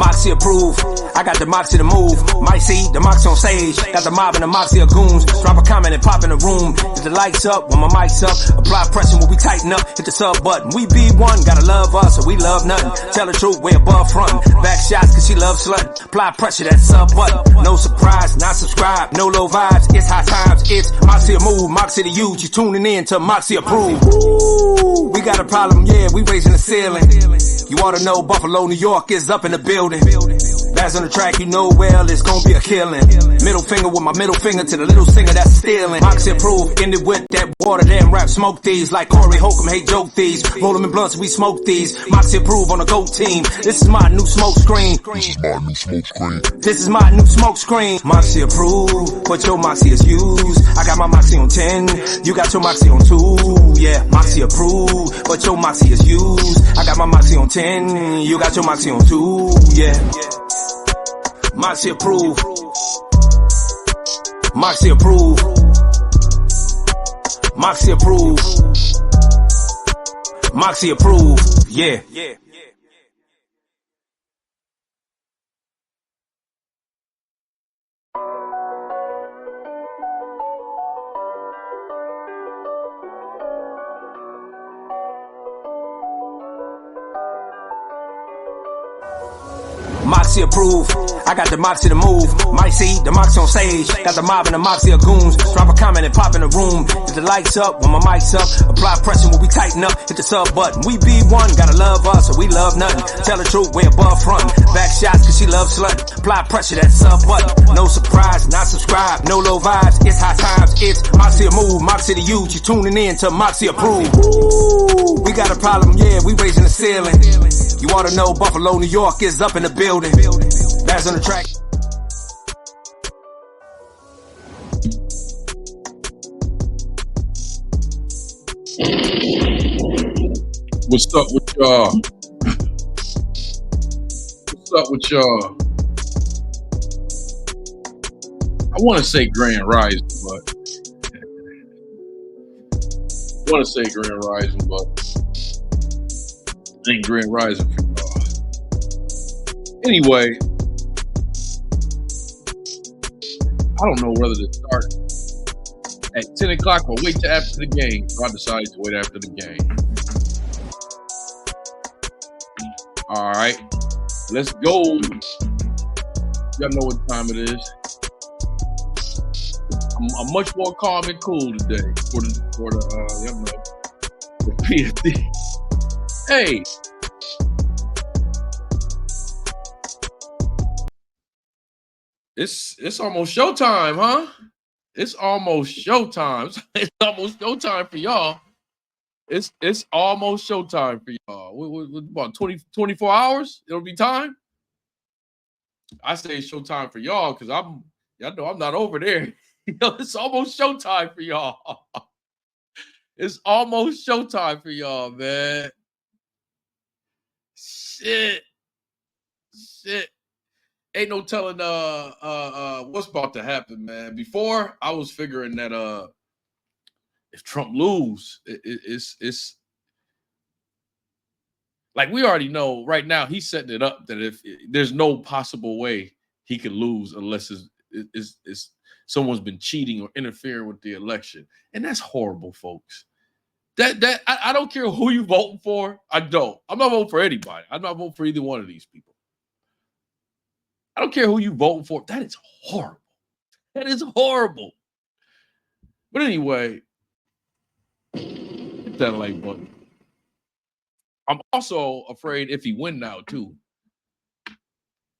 Moxy Approved. I got the Moxy to move. Might see the Moxy on stage. Got the mob and the Moxy goons. Drop a comment and pop in the room. Hit the lights up when my mic's up. Apply pressure when we tighten up. Hit the sub button. We be one. Gotta love us or we love nothing. Tell the truth, we above front. Back shots cause she loves slutting. Apply pressure, that sub button. No surprise, not subscribe. No low vibes. It's high times. It's Moxy move. Moxy to you. You tuning in to Moxy Approved. Ooh, we got a problem. Yeah, we raising the ceiling. You ought to know Buffalo, New York is up in the building. Bass on the track, you know well it's gonna be a killing. Middle finger with my middle finger to the little singer that's stealing. Moxy Approved, ended with that water, damn rap, smoke these. Like Corey Holcomb, hate joke these. Roll them in blunts, we smoke these. Moxy Approved on the GOAT team. This is my new smoke screen. This is my new smoke screen. Moxy Approved, but your Moxy is used. I got my Moxy on 10, you got your Moxy on 2. Yeah, Moxy Approved, but your Moxy is used. I got my Moxy on 10, you got your Moxy on 2. Yeah. Moxy Approved. Moxy Approved. Moxy Approved. Moxy Approved. Yeah. Moxy Approved. I got the Moxy to move. Might see the Moxy on stage. Got the mob and the Moxy goons. Drop a comment and pop in the room. Hit the lights up when my mic's up. Apply pressure when we tighten up. Hit the sub button. We be one. Gotta love us or we love nothing. Tell the truth, we above front. Back shots cause she loves slutting. Apply pressure, that sub button. No surprise, not subscribe. No low vibes. It's high times. It's Moxy move. Moxy to you. You tuning in to Moxy Approved. Ooh, we got a problem. Yeah, we raising the ceiling. You ought to know Buffalo, New York is up in the building. Bass on the track. What's up with y'all? What's up with y'all? I want to say Grand Rising, but ain't Grand Rising for y'all. Anyway, I don't know whether to start at 10 o'clock or wait till after the game. So I decided to wait after the game. All right, let's go. Y'all know what time it is. I'm much more calm and cool today for PFD. Hey. It's almost showtime, huh? It's almost showtime. It's almost showtime for y'all. It's almost showtime for y'all. What about 24 hours? It'll be time. I say it's showtime for y'all because y'all know I'm not over there. It's almost showtime for y'all. It's almost showtime for y'all, man. Shit. Ain't no telling what's about to happen, man. Before I was figuring that if Trump lose, it's like we already know right now he's setting it up that if there's no possible way he could lose unless it's someone's been cheating or interfering with the election. And that's horrible, folks. I don't care who you voting for. I'm not voting for anybody. I'm not voting for either one of these people. I don't care who you voting for. That is horrible. That is horrible. But anyway, hit that like button. I'm also afraid if he win now too.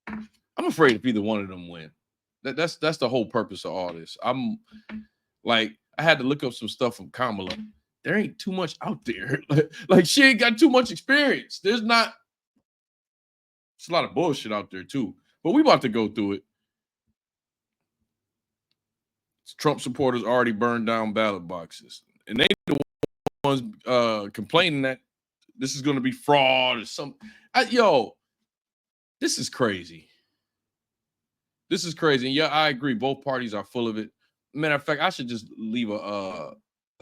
I'm afraid if either one of them win. That's the whole purpose of all this. I'm like, I had to look up some stuff from Kamala. There ain't too much out there. Like she ain't got too much experience. It's a lot of bullshit out there too. But we about to go through it. Trump supporters already burned down ballot boxes. And they the ones complaining that this is going to be fraud or something. This is crazy. This is crazy. And yeah, I agree. Both parties are full of it. Matter of fact, I should just leave a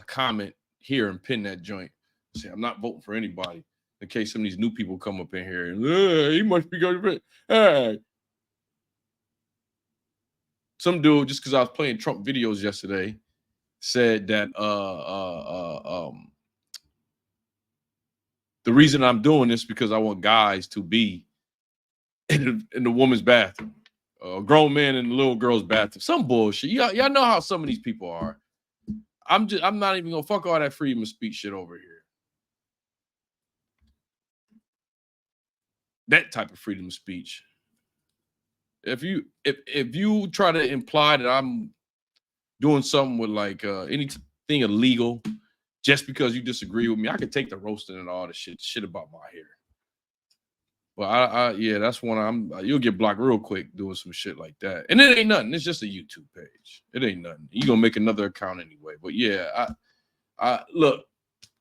comment here and pin that joint. Say, I'm not voting for anybody. in case some of these new people come up in here and he must be going. Hey, some dude, just because I was playing Trump videos yesterday, said that the reason I'm doing this because I want guys to be in the woman's bathroom, a grown man in the little girl's bathroom. Some bullshit. Y'all know how some of these people are. I'm not even gonna fuck all that freedom of speech shit over here. That type of freedom of speech. If you try to imply that I'm doing something with like anything illegal just because you disagree with me, I could take the roasting and all the shit about my hair. But yeah, that's one you'll get blocked real quick doing some shit like that. And it ain't nothing. It's just a YouTube page. It ain't nothing. You gonna make another account anyway. But yeah, I look,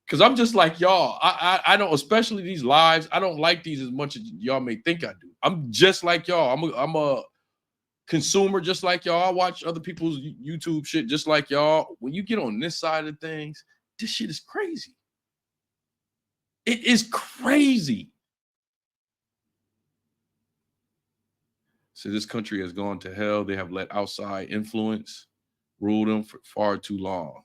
because I'm just like y'all. I don't, especially these lives, I don't like these as much as y'all may think I do. I'm just like y'all. I'm a consumer just like y'all. I watch other people's YouTube shit just like y'all. When you get on this side of things, this shit is crazy. It is crazy. So this country has gone to hell. They have let outside influence rule them for far too long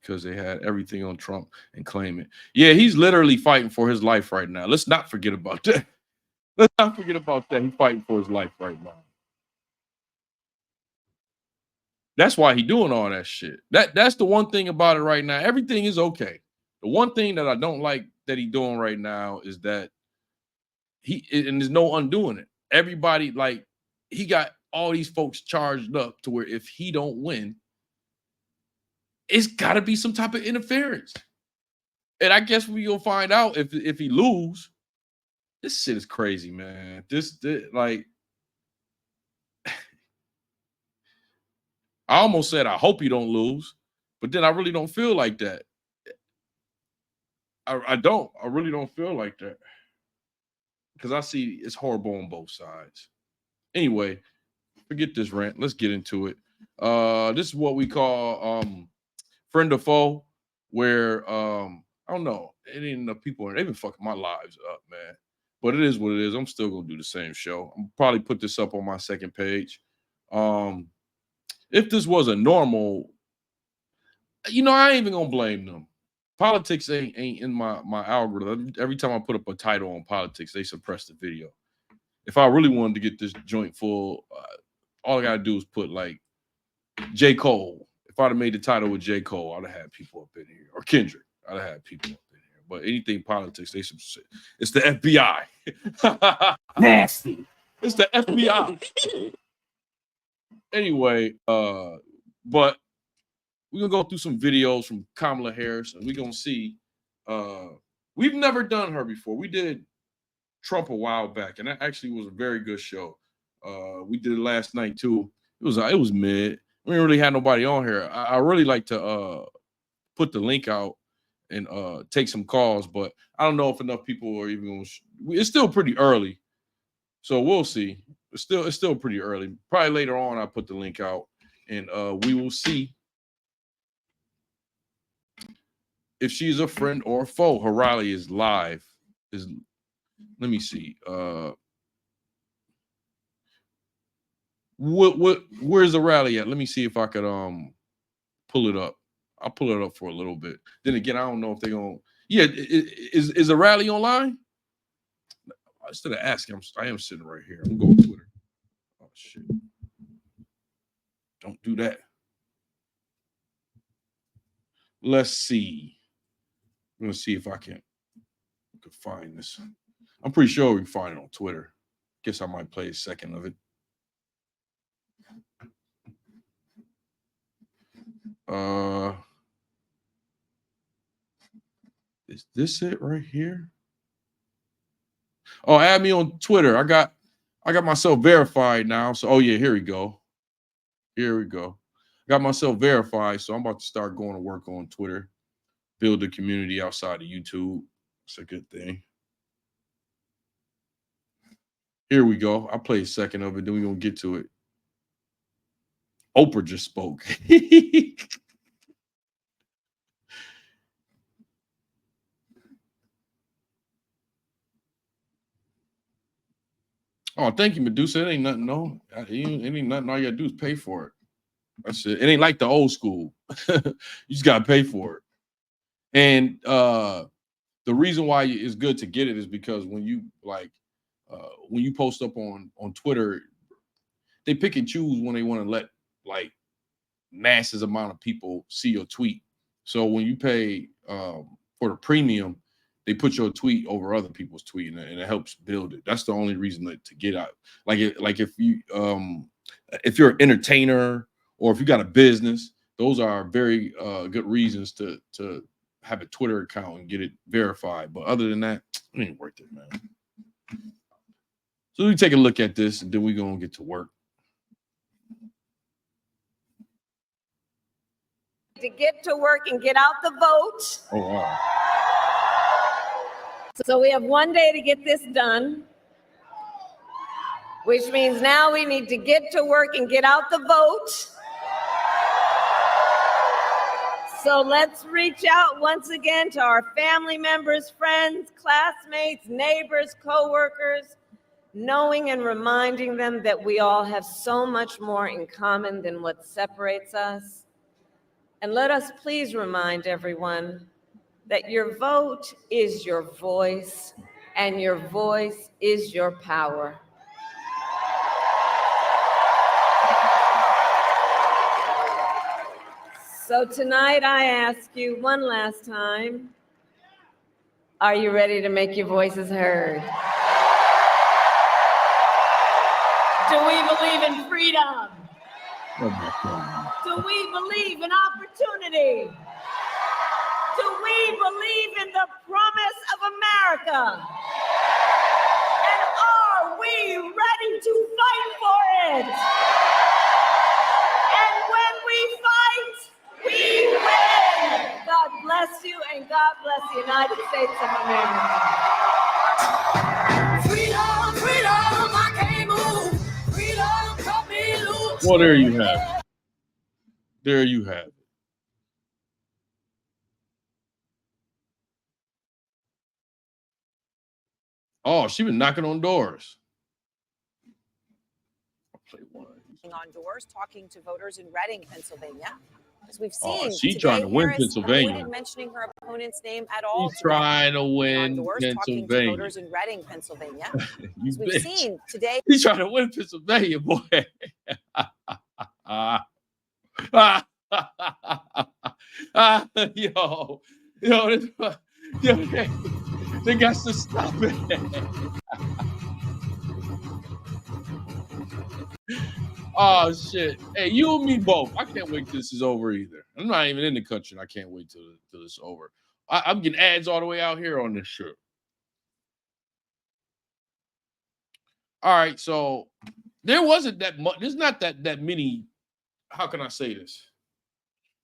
because they had everything on Trump and claim it. Yeah, he's literally fighting for his life right now. Let's not forget about that. Let's not forget about that. He's fighting for his life right now. That's why he's doing all that shit. That's the one thing about it right now. Everything is okay. The one thing that I don't like that he's doing right now is that and there's no undoing it. Everybody, like, he got all these folks charged up to where if he don't win, it's got to be some type of interference. And I guess we'll find out if he lose. This shit is crazy, man. This like, I almost said I hope he don't lose, but then I really don't feel like that. I don't. I really don't feel like that. Because I see it's horrible on both sides. Anyway, forget this rant. Let's get into it. This is what we call friend or foe, where I don't know. It ain't enough people. They've been fucking my lives up, man. But it is what it is. I'm still gonna do the same show. I'm probably put this up on my second page. If this was a normal, I ain't even gonna blame them. Politics ain't in my algorithm. Every time I put up a title on politics, they suppress the video. If I really wanted to get this joint full, all I gotta do is put like J. Cole. If I'd have made the title with J. Cole, I'd have had people up in here. Or Kendrick, I'd have had people up in here. But anything politics, it's the FBI. Nasty. It's the FBI. Anyway, but we're gonna go through some videos from Kamala Harris, and we're gonna see. We've never done her before. We did Trump a while back, and that actually was a very good show. We did it last night too. It was mid. We didn't really have nobody on here. I really like to put the link out and take some calls, but I don't know if enough people are even. It's still pretty early, so we'll see. It's still pretty early. Probably later on, I'll put the link out, and we will see if she's a friend or a foe. Her rally is live. Let me see. Where's the rally at? Let me see if I could pull it up. I'll pull it up for a little bit. Then again, I don't know if they're gonna. Yeah, is the rally online? Instead of asking, I am sitting right here. I'm going to Twitter. Oh shit! Don't do that. Let's see. I'm gonna see if I can find this. I'm pretty sure we can find it on Twitter. Guess I might play a second of it. Is this it right here? Oh, add me on Twitter. I got myself verified now. So, oh yeah, here we go. Here we go. Got myself verified, so I'm about to start going to work on Twitter. Build a community outside of YouTube. It's a good thing. Here we go. I'll play a second of it, then we're gonna get to it. Oprah just spoke. Oh, thank you, Medusa. It ain't nothing. No, it ain't nothing. All you gotta do is pay for it. That's it. It ain't like the old school. You just gotta pay for it. And the reason why it's good to get it is because when you post up on Twitter, they pick and choose when they want to let like masses amount of people see your tweet. So when you pay for the premium, they put your tweet over other people's tweet, and it helps build it. That's the only reason to get out. Like if you're an entertainer or if you got a business, those are very good reasons to have a Twitter account and get it verified. But other than that, it ain't worth it, man. So we take a look at this, and then we're gonna get to work. To get to work and get out the vote. Oh wow. So we have one day to get this done, which means now we need to get to work and get out the vote. So let's reach out once again to our family members, friends, classmates, neighbors, coworkers, knowing and reminding them that we all have so much more in common than what separates us. And let us please remind everyone that your vote is your voice, and your voice is your power. So tonight I ask you one last time, are you ready to make your voices heard? Do we believe in freedom? Oh my God. Do we believe in opportunity? Do we believe in the promise of America? And are we ready to fight for it? And when we fight, we win! God bless you, and God bless the United States of America. Freedom, freedom, I can't move. Freedom, cut me loose. Well, there you have it. There you have it. Oh, she been knocking on doors. I'll play one. On doors, talking to voters in Reading, Pennsylvania. As we've seen, she's trying to win Pennsylvania. Avoided mentioning her opponent's name at all. She's trying to win doors, Pennsylvania. talking to voters in Reading, Pennsylvania. As we've seen today, he's trying to win Pennsylvania, boy. They got to stop it. Oh shit! Hey, you and me both. I can't wait till this is over either. I'm not even in the country, and I can't wait till this is over. I'm getting ads all the way out here on this shit. All right, so there wasn't that much. There's not that many. How can I say this?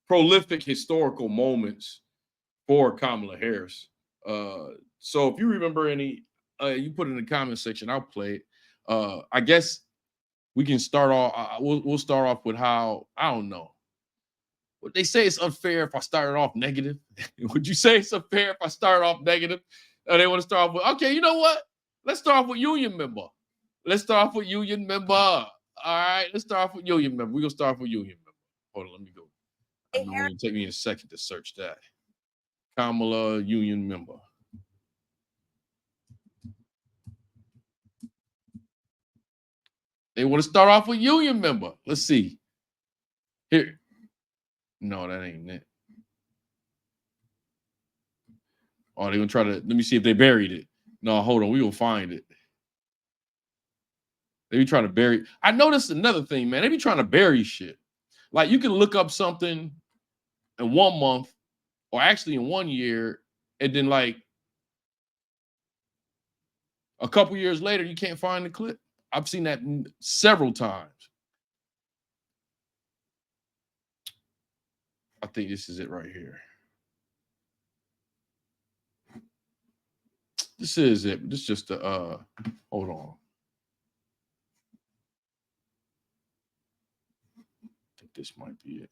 Prolific historical moments for Kamala Harris. So if you remember any, you put it in the comment section. I'll play it. I guess we can start off. We'll start off with how, I don't know. Would they say it's unfair if I started off negative? Would you say it's unfair if I started off negative? Or they want to start off with, okay, you know what? Let's start off with union member. Let's start off with union member. All right, let's start off with union member. We're going to start off with union member. Hold on, let me go. It's going to take me a second to search that. Kamala union member. They want to start off with union member. Let's see. Here. No, that ain't it. Oh, they're going to try to, let me see if they buried it. No, hold on. We will find it. They be trying to bury. I noticed another thing, man. They be trying to bury shit. Like you can look up something in 1 month or actually in 1 year, and then like a couple years later, you can't find the clip. I've seen that several times. I think this is it right here. This is it. This is just the hold on. I think this might be it.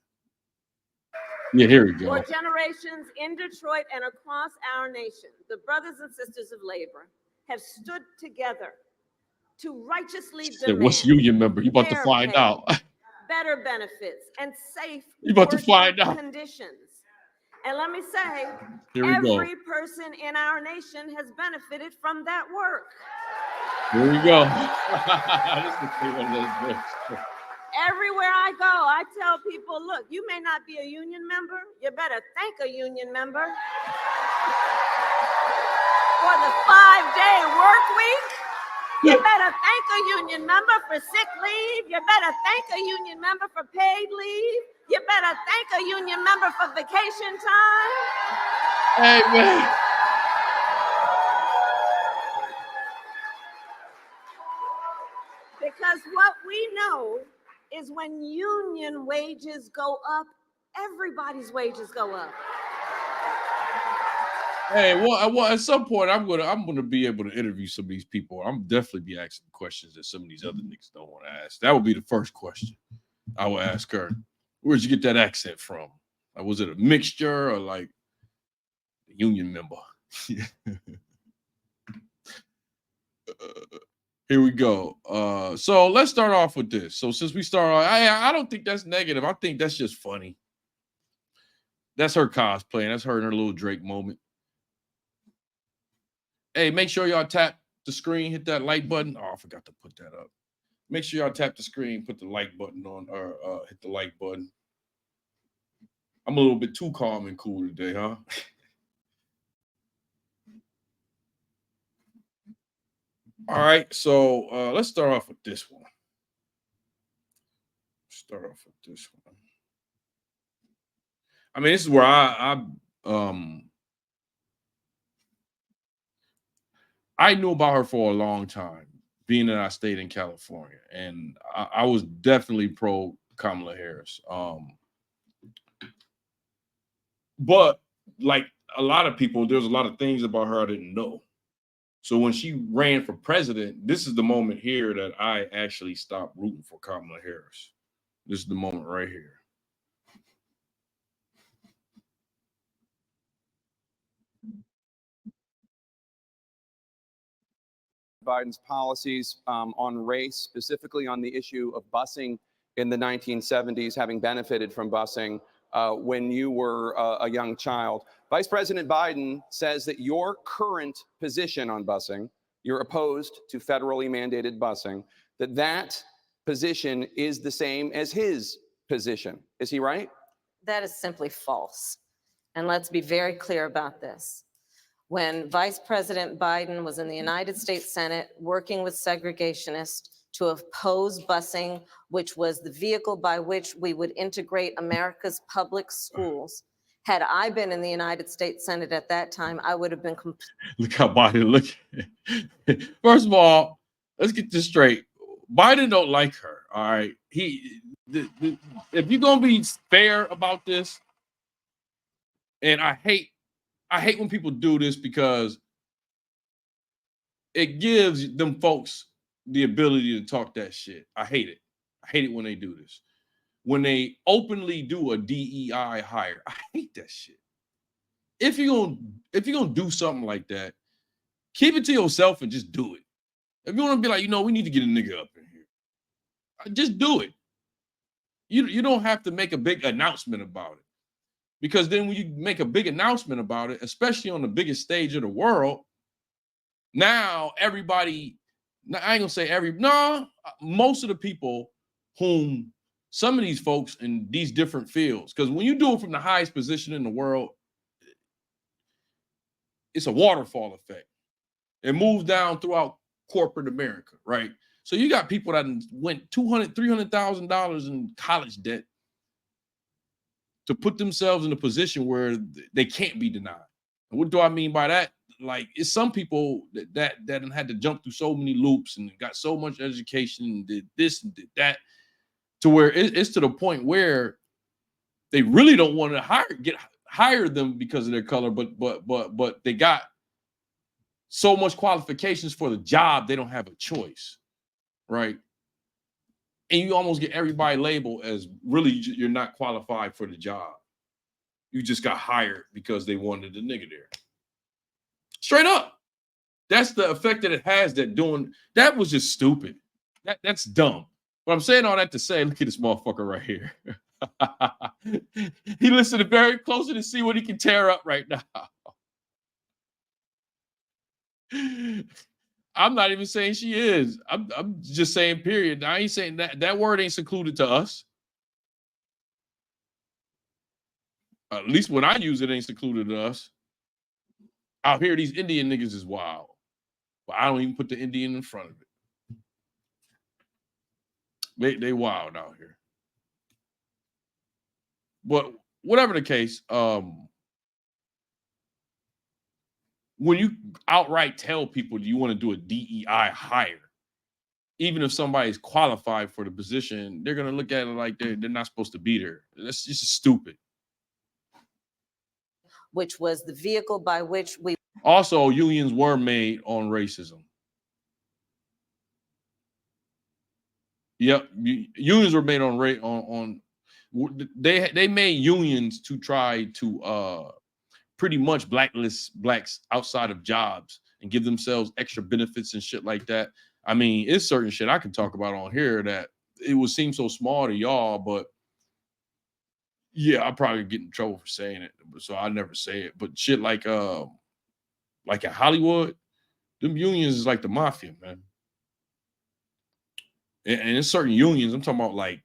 Yeah, here we go. For generations in Detroit and across our nation, the brothers and sisters of labor have stood together to righteously Said, demand what's union member? You about to fair find pay, out. better benefits, and safe You about to working find out. conditions. And let me say, Here we go. every person in our nation has benefited from that work. Here we go. This is one of those books. Everywhere I go, I tell people, look, you may not be a union member. You better thank a union member for the 5-day work week. You better thank a union member for sick leave. You better thank a union member for paid leave. You better thank a union member for vacation time. Hey, man. Because what we know is when union wages go up, everybody's wages go up. Hey, well, at some point, I'm gonna be able to interview some of these people. I'm definitely be asking questions that some of these other niggas don't want to ask. That would be the first question I would ask her. Where'd you get that accent from? Like, was it a mixture or like a union member? Here we go. So let's start off with this. So since we start off, I don't think that's negative. I think that's just funny. That's her cosplaying. That's her in her little Drake moment. Hey, make sure y'all tap the screen, hit that like button. Oh, I forgot to put that up. Make sure y'all tap the screen, put the like button on, or hit the like button. I'm a little bit too calm and cool today, huh? All right, so let's start off with this one. I mean, this is where I knew about her for a long time, being that I stayed in California, and I was definitely pro Kamala Harris. But like a lot of people, there's a lot of things about her I didn't know. So when she ran for president, this is the moment here that I actually stopped rooting for Kamala Harris. This is the moment right here. Biden's policies on race, specifically on the issue of busing in the 1970s, having benefited from busing when you were a young child. Vice President Biden says that your current position on busing, you're opposed to federally mandated busing, that position is the same as his position. Is he right? That is simply false. And let's be very clear about this. When Vice President Biden was in the United States Senate working with segregationists to oppose busing, which was the vehicle by which we would integrate America's public schools, had I been in the United States Senate at that time, I would have been. Look how Biden look. First of all, let's get this straight. Biden don't like her. All right, if you're gonna be fair about this, and I hate when people do this because it gives them folks the ability to talk that shit. I hate it. I hate it when they do this. When they openly do a DEI hire, I hate that shit. If you're gonna do something like that, keep it to yourself and just do it. If you want to be like, we need to get a nigga up in here, just do it. You don't have to make a big announcement about it. Because then when you make a big announcement about it, especially on the biggest stage of the world, now everybody, I ain't gonna say most of the people whom some of these folks in these different fields, because when you do it from the highest position in the world, it's a waterfall effect. It moves down throughout corporate America, right? So you got people that went $200,000, $300,000 in college debt to put themselves in a position where they can't be denied. And what do I mean by that? Like, it's some people that had to jump through so many loops and got so much education and did this and did that, to where it's to the point where they really don't want to hire them because of their color, but they got so much qualifications for the job they don't have a choice, right? And you almost get everybody labeled as really you're not qualified for the job. You just got hired because they wanted a nigga there. Straight up. That's the effect that it has. That was just stupid. That's dumb. But I'm saying all that to say, look at this motherfucker right here. He listened very closely to see what he can tear up right now. I'm not even saying she is. I'm just saying period. I ain't saying that word ain't secluded to us. At least when I use it ain't secluded to us. Out here, these Indian niggas is wild. But I don't even put the Indian in front of it. They wild out here. But whatever the case, when you outright tell people you want to do a DEI hire, even if somebody's qualified for the position, they're gonna look at it like they're not supposed to be there. That's just stupid. Which was the vehicle by which we Also, unions were made on racism. Yep, unions were made on they made unions to try to pretty much blacklist blacks outside of jobs and give themselves extra benefits and shit like that. I mean, it's certain shit I can talk about on here that it would seem so small to y'all, but yeah, I'll probably get in trouble for saying it, so I never say it. But shit like in Hollywood, them unions is like the mafia, man. And in certain unions, I'm talking about like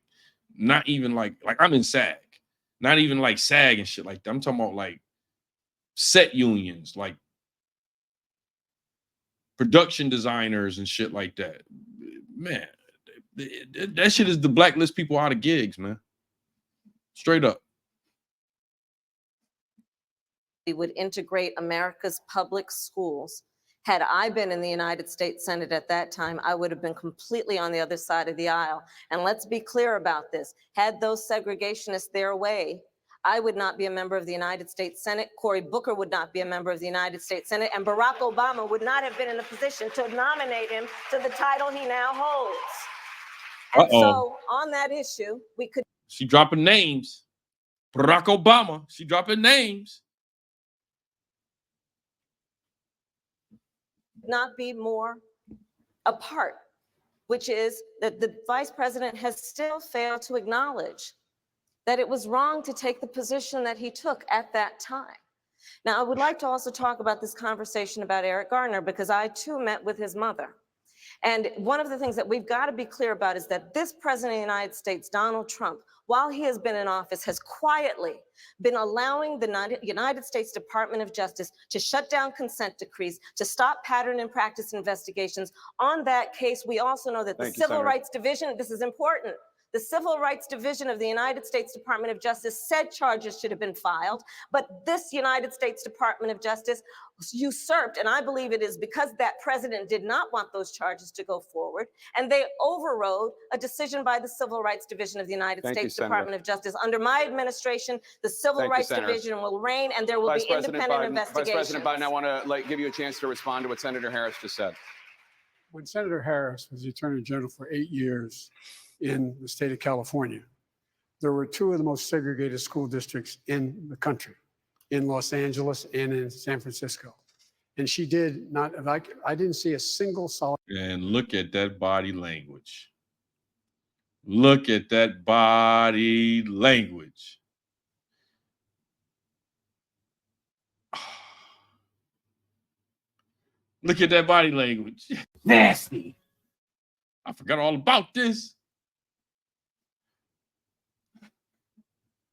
not even like I'm in SAG, not even like SAG and shit like that. I'm talking about like set unions, like production designers and shit like that. Man, that shit is the blacklist people out of gigs, man. Straight up. we would integrate America's public schools. Had I been in the United States Senate at that time, I would have been completely on the other side of the aisle. And let's be clear about this. Had those segregationists their way, I would not be a member of the United States Senate. Cory Booker would not be a member of the United States Senate. And Barack Obama would not have been in a position to nominate him to the title he now holds. And so on that issue, we could. She dropping names. Barack Obama. She dropping names. Not be more apart, which is that the vice president has still failed to acknowledge that it was wrong to take the position that he took at that time. Now, I would like to also talk about this conversation about Eric Garner, because I too met with his mother. And one of the things that we've got to be clear about is that this president of the United States, Donald Trump, while he has been in office, has quietly been allowing the United States Department of Justice to shut down consent decrees, to stop pattern and practice investigations. On that case, we also know that the Civil Rights Division, this is important, the Civil Rights Division of the United States Department of Justice said charges should have been filed, but this United States Department of Justice usurped, and I believe it is because that president did not want those charges to go forward, and they overrode a decision by the Civil Rights Division of the United States Department of Justice. Under my administration, the Civil Rights Division will reign, and there will be independent investigations. Vice President Biden, I want to give you a chance to respond to what Senator Harris just said. When Senator Harris was the Attorney General for 8 years in the state of California, there were two of the most segregated school districts in the country, in Los Angeles and in San Francisco. And she did not, I didn't see a single solid. And look at that body language. Look at that body language. Look at that body language. Nasty. I forgot all about this.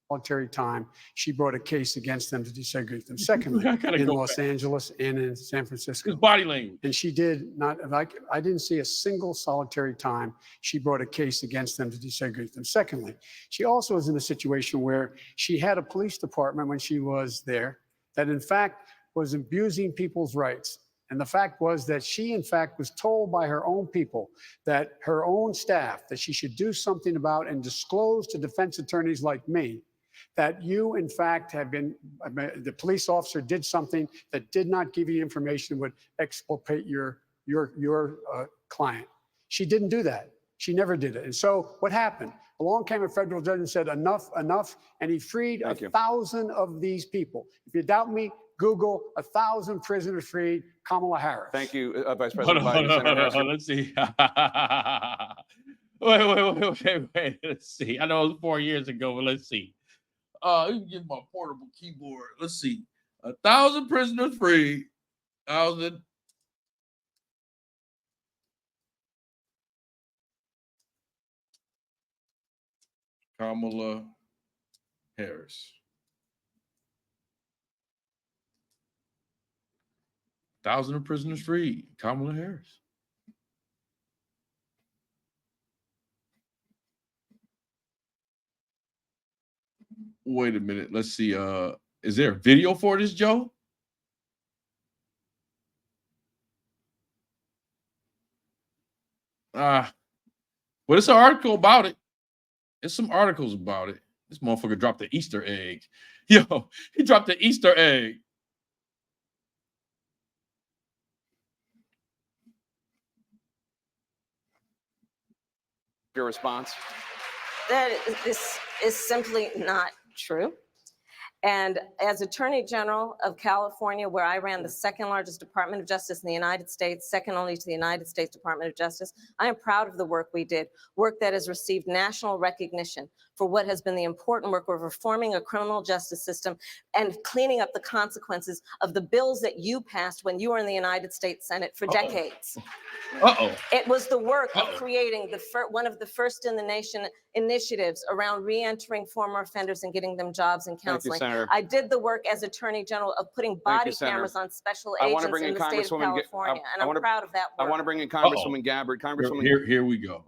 Solitary time, she brought a case against them to desegregate them. Secondly, in Los Angeles and in San Francisco. His body language. And she did not, I didn't see a single solitary time she brought a case against them to desegregate them. Secondly, she also was in a situation where she had a police department when she was there that in fact was abusing people's rights. And the fact was that she, in fact, was told by her own people, that her own staff, that she should do something about and disclose to defense attorneys like me that you, in fact, have been, the police officer did something that did not give you information, would exculpate your client. She didn't do that. She never did it. And so what happened? Along came a federal judge and said, enough, enough, and he freed 1,000 of these people. If you doubt me, Google 1,000 prisoners freed, Kamala Harris. Thank you, Vice Hold President on, Biden. Senator Harris, let's see. Wait. Let's see. I know it was 4 years ago, but let's see. You can get my portable keyboard. Let's see. 1,000 prisoners free. 1,000. Kamala Harris. 1,000 prisoners free. Kamala Harris. Wait a minute. Let's see. Is there a video for this, Joe? Well, it's an article about it. There's some articles about it. This motherfucker dropped the Easter egg. Yo, he dropped the Easter egg. your response? This is simply not true. And as Attorney General of California, where I ran the second largest Department of Justice in the United States, second only to the United States Department of Justice, I am proud of the work we did, work that has received national recognition for what has been the important work of reforming a criminal justice system and cleaning up the consequences of the bills that you passed when you were in the United States Senate for decades. It was the work of creating one of the first in the nation initiatives around re-entering former offenders and getting them jobs and counseling. Thank you, Senator. I did the work as Attorney General of putting body cameras on special agents in the state of California, and I'm proud of that work. I want to bring in Congresswoman Gabbard. Congresswoman, here we go.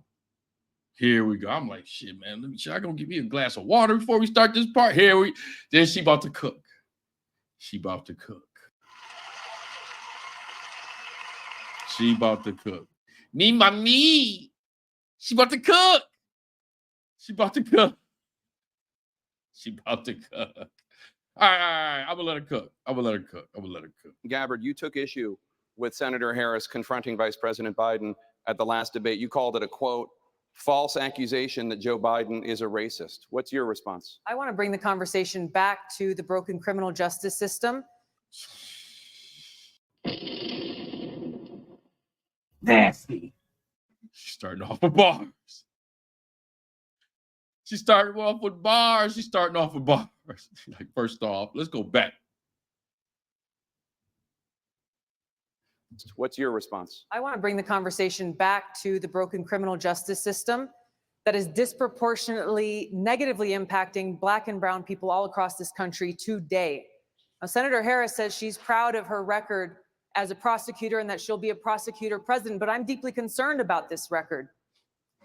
Here we go. I'm like, shit, man. Should I go give me a glass of water before we start this part? Then she about to cook. She about to cook. She about to cook. Me, mommy. She about to cook. She about to cook. She about to cook. All right. I'm gonna let her cook. Gabbard, you took issue with Senator Harris confronting Vice President Biden at the last debate. You called it a, quote, false accusation that Joe Biden is a racist. What's your response? I want to bring the conversation back to the broken criminal justice system. Nasty. She's starting off with bars. She's starting off with bars. Like, first off, let's go back. What's your response? I want to bring the conversation back to the broken criminal justice system that is disproportionately negatively impacting Black and brown people all across this country today. Now, Senator Harris says she's proud of her record as a prosecutor and that she'll be a prosecutor president, but I'm deeply concerned about this record.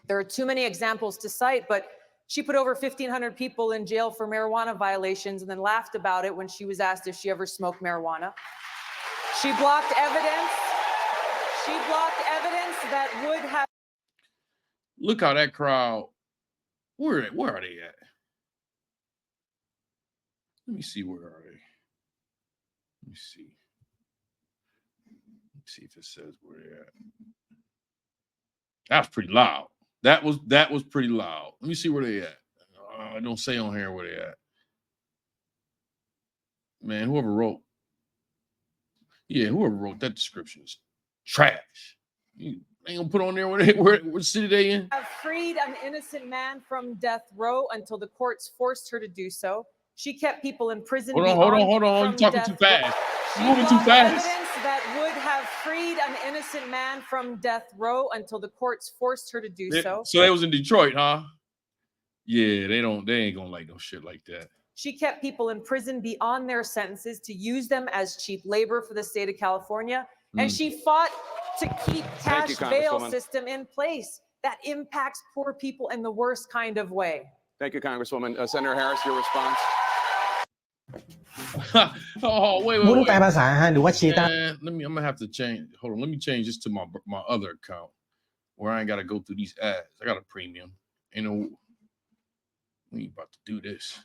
There are too many examples to cite, but she put over 1,500 people in jail for marijuana violations and then laughed about it when she was asked if she ever smoked marijuana. She blocked evidence. She blocked evidence that would have. Look how that crowd. Where are they at? Let me see. Where are they? Let me see. Let's see if it says where they're at. That was pretty loud. That was pretty loud. Let me see where they at. I don't say on here where they at. Man, whoever wrote that description is trash. You ain't gonna put on there what city they in? Have freed an innocent man from death row until the courts forced her to do so. She kept people in prison. Hold on. You're talking too fast. You're moving too fast. Evidence that would have freed an innocent man from death row until the courts forced her to do so. So they was in Detroit, huh? Yeah, they ain't gonna like no shit like that. She kept people in prison beyond their sentences to use them as cheap labor for the state of California. And she fought to keep cash bail system in place that impacts poor people in the worst kind of way. Thank you, Congresswoman. Senator Harris, your response. Oh, wait. มุ้งแปลภาษาฮะหรือว่าชี้ตา I'm gonna have to change. Hold on, let me change this to my other account where I ain't gotta go through these ads. I got a premium. We ain't about to do this.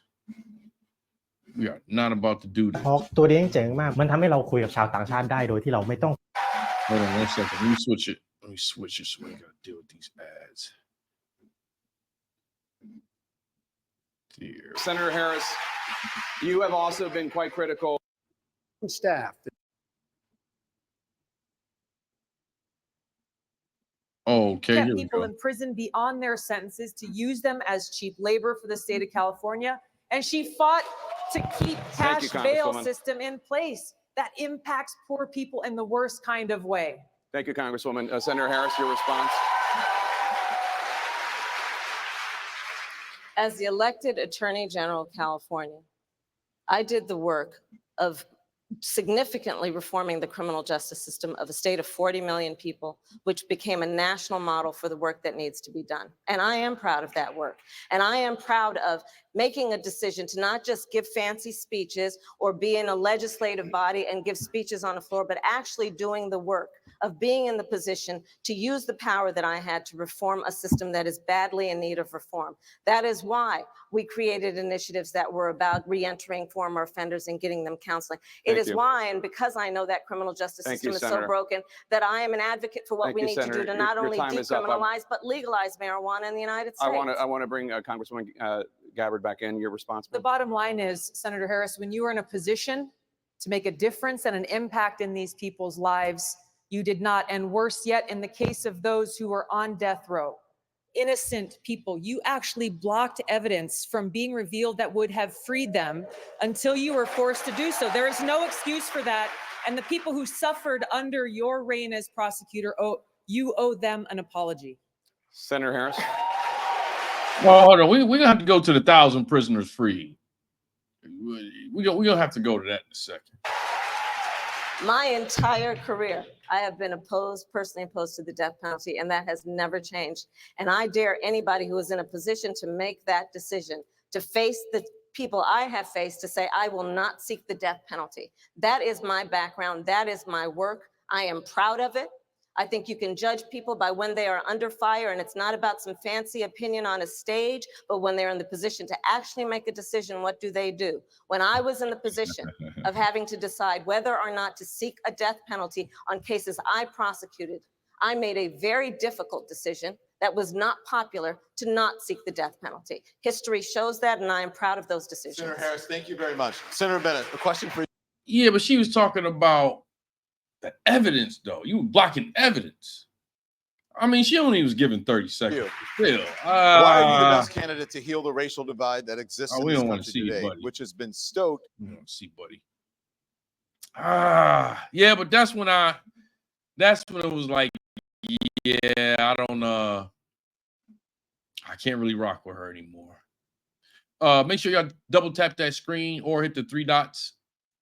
We are not about to do this. ตัวนี้เจ๋งมากมันทำให้เราคุยกับชาวต่างชาติได้โดยที่เราไม่ต้อง Hold on 1 second. Let me switch it so I gotta deal with these ads. Dear. Senator Harris, you have also been quite critical. staff. Okay, kept here we people go. in prison beyond their sentences to use them as cheap labor for the state of California. And she fought to keep Thank you, cash bail Congresswoman. system in place that impacts poor people in the worst kind of way. Thank you, Congresswoman. Senator Harris, your response. As the elected Attorney General of California, I did the work of significantly reforming the criminal justice system of a state of 40 million people, which became a national model for the work that needs to be done. And I am proud of that work. And I am proud of making a decision to not just give fancy speeches or be in a legislative body and give speeches on the floor, but actually doing the work of being in the position to use the power that I had to reform a system that is badly in need of reform. That is why we created initiatives that were about reentering former offenders and getting them counseling. It is why, and because I know that criminal justice system is so broken, that I am an advocate for what we need to do to not only decriminalize, but legalize marijuana in the United States. I want to bring Congresswoman Gabbard back in. Your response. The bottom line is, Senator Harris, when you are in a position to make a difference and an impact in these people's lives, you did not. And worse yet, in the case of those who were on death row, innocent people, you actually blocked evidence from being revealed that would have freed them until you were forced to do so. There is no excuse for that. And the people who suffered under your reign as prosecutor, you owe them an apology. Senator Harris. Well, hold on. We're going to have to go to the 1,000 prisoners free. We're going to have to go to that in a second. My entire career, I have been personally opposed to the death penalty, and that has never changed. And I dare anybody who is in a position to make that decision, to face the people I have faced, to say, I will not seek the death penalty. That is my background. That is my work. I am proud of it. I think you can judge people by when they are under fire, and it's not about some fancy opinion on a stage, but when they're in the position to actually make a decision, what do they do? When I was in the position of having to decide whether or not to seek a death penalty on cases I prosecuted, I made a very difficult decision that was not popular to not seek the death penalty. History shows that, and I am proud of those decisions. Senator Harris, thank you very much. Senator Bennett, a question for you. Yeah, but she was talking about the evidence, though. You were blocking evidence. I mean, she only was given 30 seconds. Still, why are you the best candidate to heal the racial divide that exists in we this don't want to country see today, you, buddy. which has been stoked? We don't want to see, buddy. Yeah, but that's when it was like, yeah, I can't really rock with her anymore. Make sure y'all double tap that screen or hit the 3 dots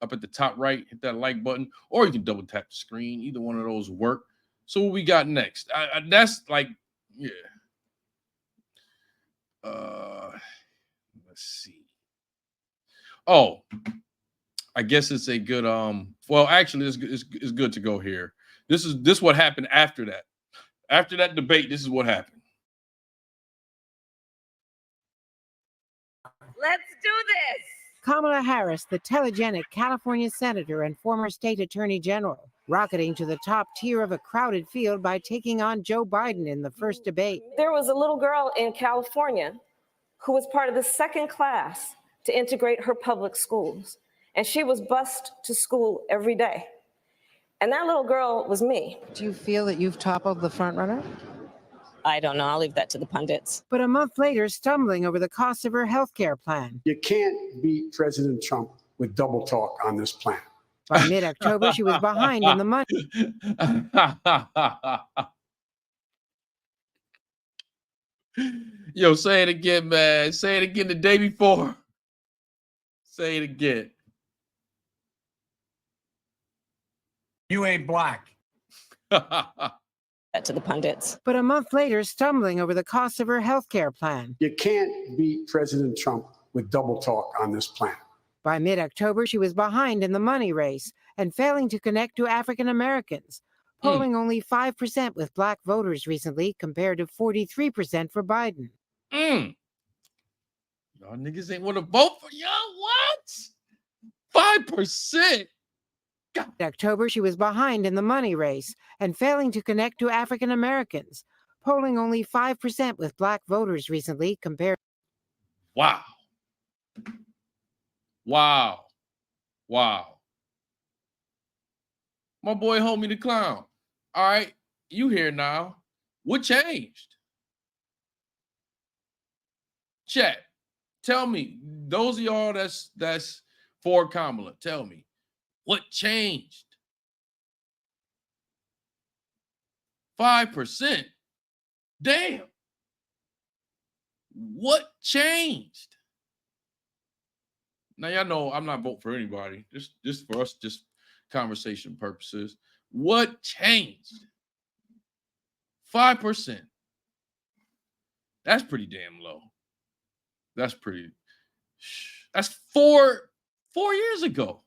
up at the top right, hit that like button, or you can double tap the screen. Either one of those work. So what we got next? That's like, yeah. Let's see. Oh, I guess it's a good, well, actually, it's good to go here. This is what happened after that. After that debate, this is what happened. Let's do this. Kamala Harris, the telegenic California senator and former state attorney general, rocketing to the top tier of a crowded field by taking on Joe Biden in the first debate. There was a little girl in California who was part of the second class to integrate her public schools. And she was bused to school every day. And that little girl was me. Do you feel that you've toppled the frontrunner? I don't know. I'll leave that to the pundits. But a month later, stumbling over the cost of her health care plan. You can't beat President Trump with double talk on this plan. By mid-October, she was behind in the money. Yo, say it again, man. Say it again the day before. Say it again. You ain't black. To the pundits. But a month later, stumbling over the cost of her health care plan. You can't beat President Trump with double talk on this plan. By mid-October, she was behind in the money race and failing to connect to African Americans, polling only 5% with black voters recently compared to 43% for Biden. Y'all niggas ain't want to vote for y'all? What? 5%? In October, she was behind in the money race and failing to connect to African Americans, polling only 5% with black voters recently compared. Wow. My boy Homie the Clown. All right, you here now. What changed? Chat. Tell me, those of y'all that's for Kamala, tell me, what changed? 5%. Damn. What changed? Now y'all know I'm not voting for anybody. Just for us, just conversation purposes. What changed? 5%. That's pretty damn low. That's 4 years ago.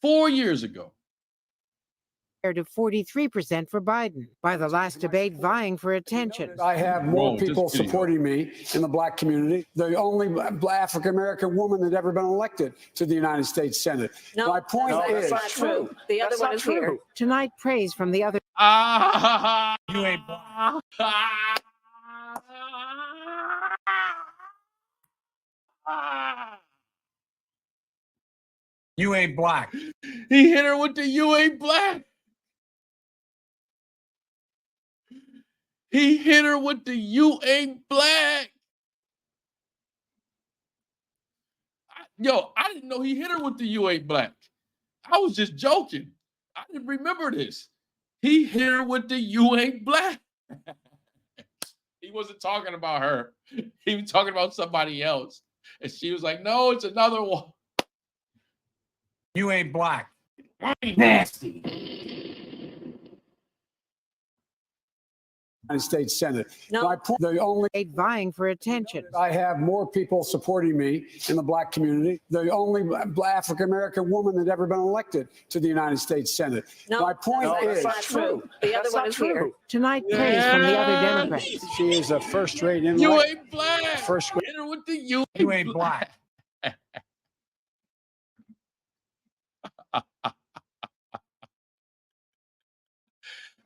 4 years ago. Compared to 43% for Biden. By the last debate, vying for attention. I have more Whoa, people this video. supporting me in the black community. The only African-American woman that ever been elected to the United States Senate. No, My point is, that's not true. The other one is here. Tonight, praise from the other. You ain't black. You ain't black. He hit her with the "you ain't black." He hit her with the "you ain't black." Yo, I didn't know he hit her with the "you ain't black." I was just joking. I didn't remember this. He hit her with the "you ain't black." He wasn't talking about her. He was talking about somebody else. And she was like, no, it's another one. You ain't black. Nasty. United States Senate. No. My point, the only vying for attention. I have more people supporting me in the black community. The only African-American woman that ever been elected to the United States Senate. No, My point is, that's not true. The other one is here. Tonight, praise from the other Democrats. she is a first-rate inlet. You ain't black. First, Hit her with the "you ain't black.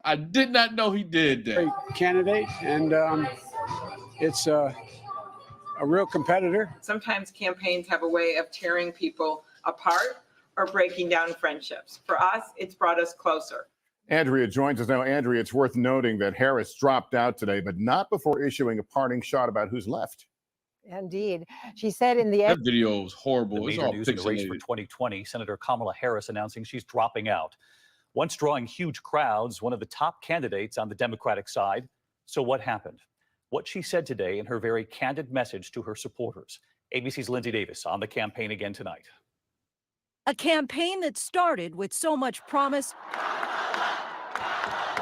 I did not know he did that. candidate, and it's a real competitor. Sometimes campaigns have a way of tearing people apart or breaking down friendships. For us, it's brought us closer. Andrea joins us now. Andrea, it's worth noting that Harris dropped out today, but not before issuing a parting shot about who's left. Indeed. She said in the That video was horrible. The It's major all news in the race for pixelated. 2020, Senator Kamala Harris announcing she's dropping out. Once drawing huge crowds, one of the top candidates on the Democratic side. So what happened? What she said today in her very candid message to her supporters. ABC's Lindsay Davis on the campaign again tonight. A campaign that started with so much promise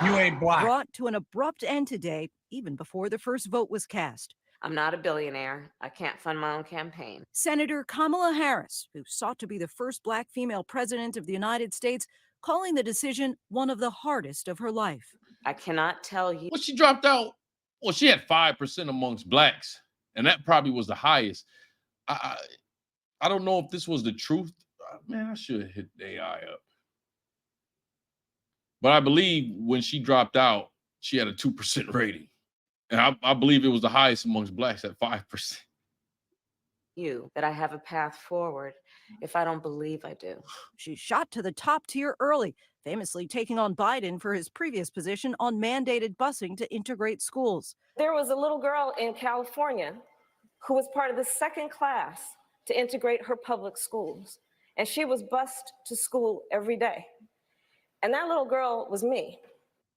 You ain't black. brought to an abrupt end today, even before the first vote was cast. I'm not a billionaire. I can't fund my own campaign. Senator Kamala Harris, who sought to be the first black female president of the United States, calling the decision one of the hardest of her life. I cannot tell you. Well, she dropped out. Well, she had 5% amongst blacks, and that probably was the highest. I don't know if this was the truth. Man, I should have hit the AI up. But I believe when she dropped out, she had a 2% rating. And I believe it was the highest amongst blacks at 5%. You that I have a path forward if I don't believe I do. She shot to the top tier early, famously taking on Biden for his previous position on mandated busing to integrate schools. There was a little girl in California who was part of the second class to integrate her public schools. And she was bused to school every day. And that little girl was me.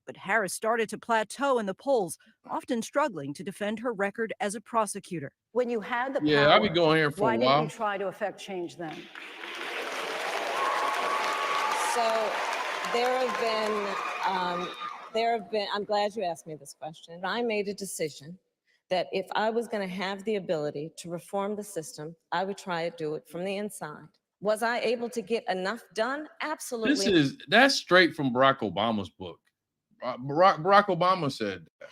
But Harris started to plateau in the polls, often struggling to defend her record as a prosecutor. When you had the power, Yeah, I've been going here for why a didn't while. you try to affect change then? So I'm glad you asked me this question. I made a decision that if I was going to have the ability to reform the system, I would try to do it from the inside. Was I able to get enough done? Absolutely. That's straight from Barack Obama's book. Barack Obama said that.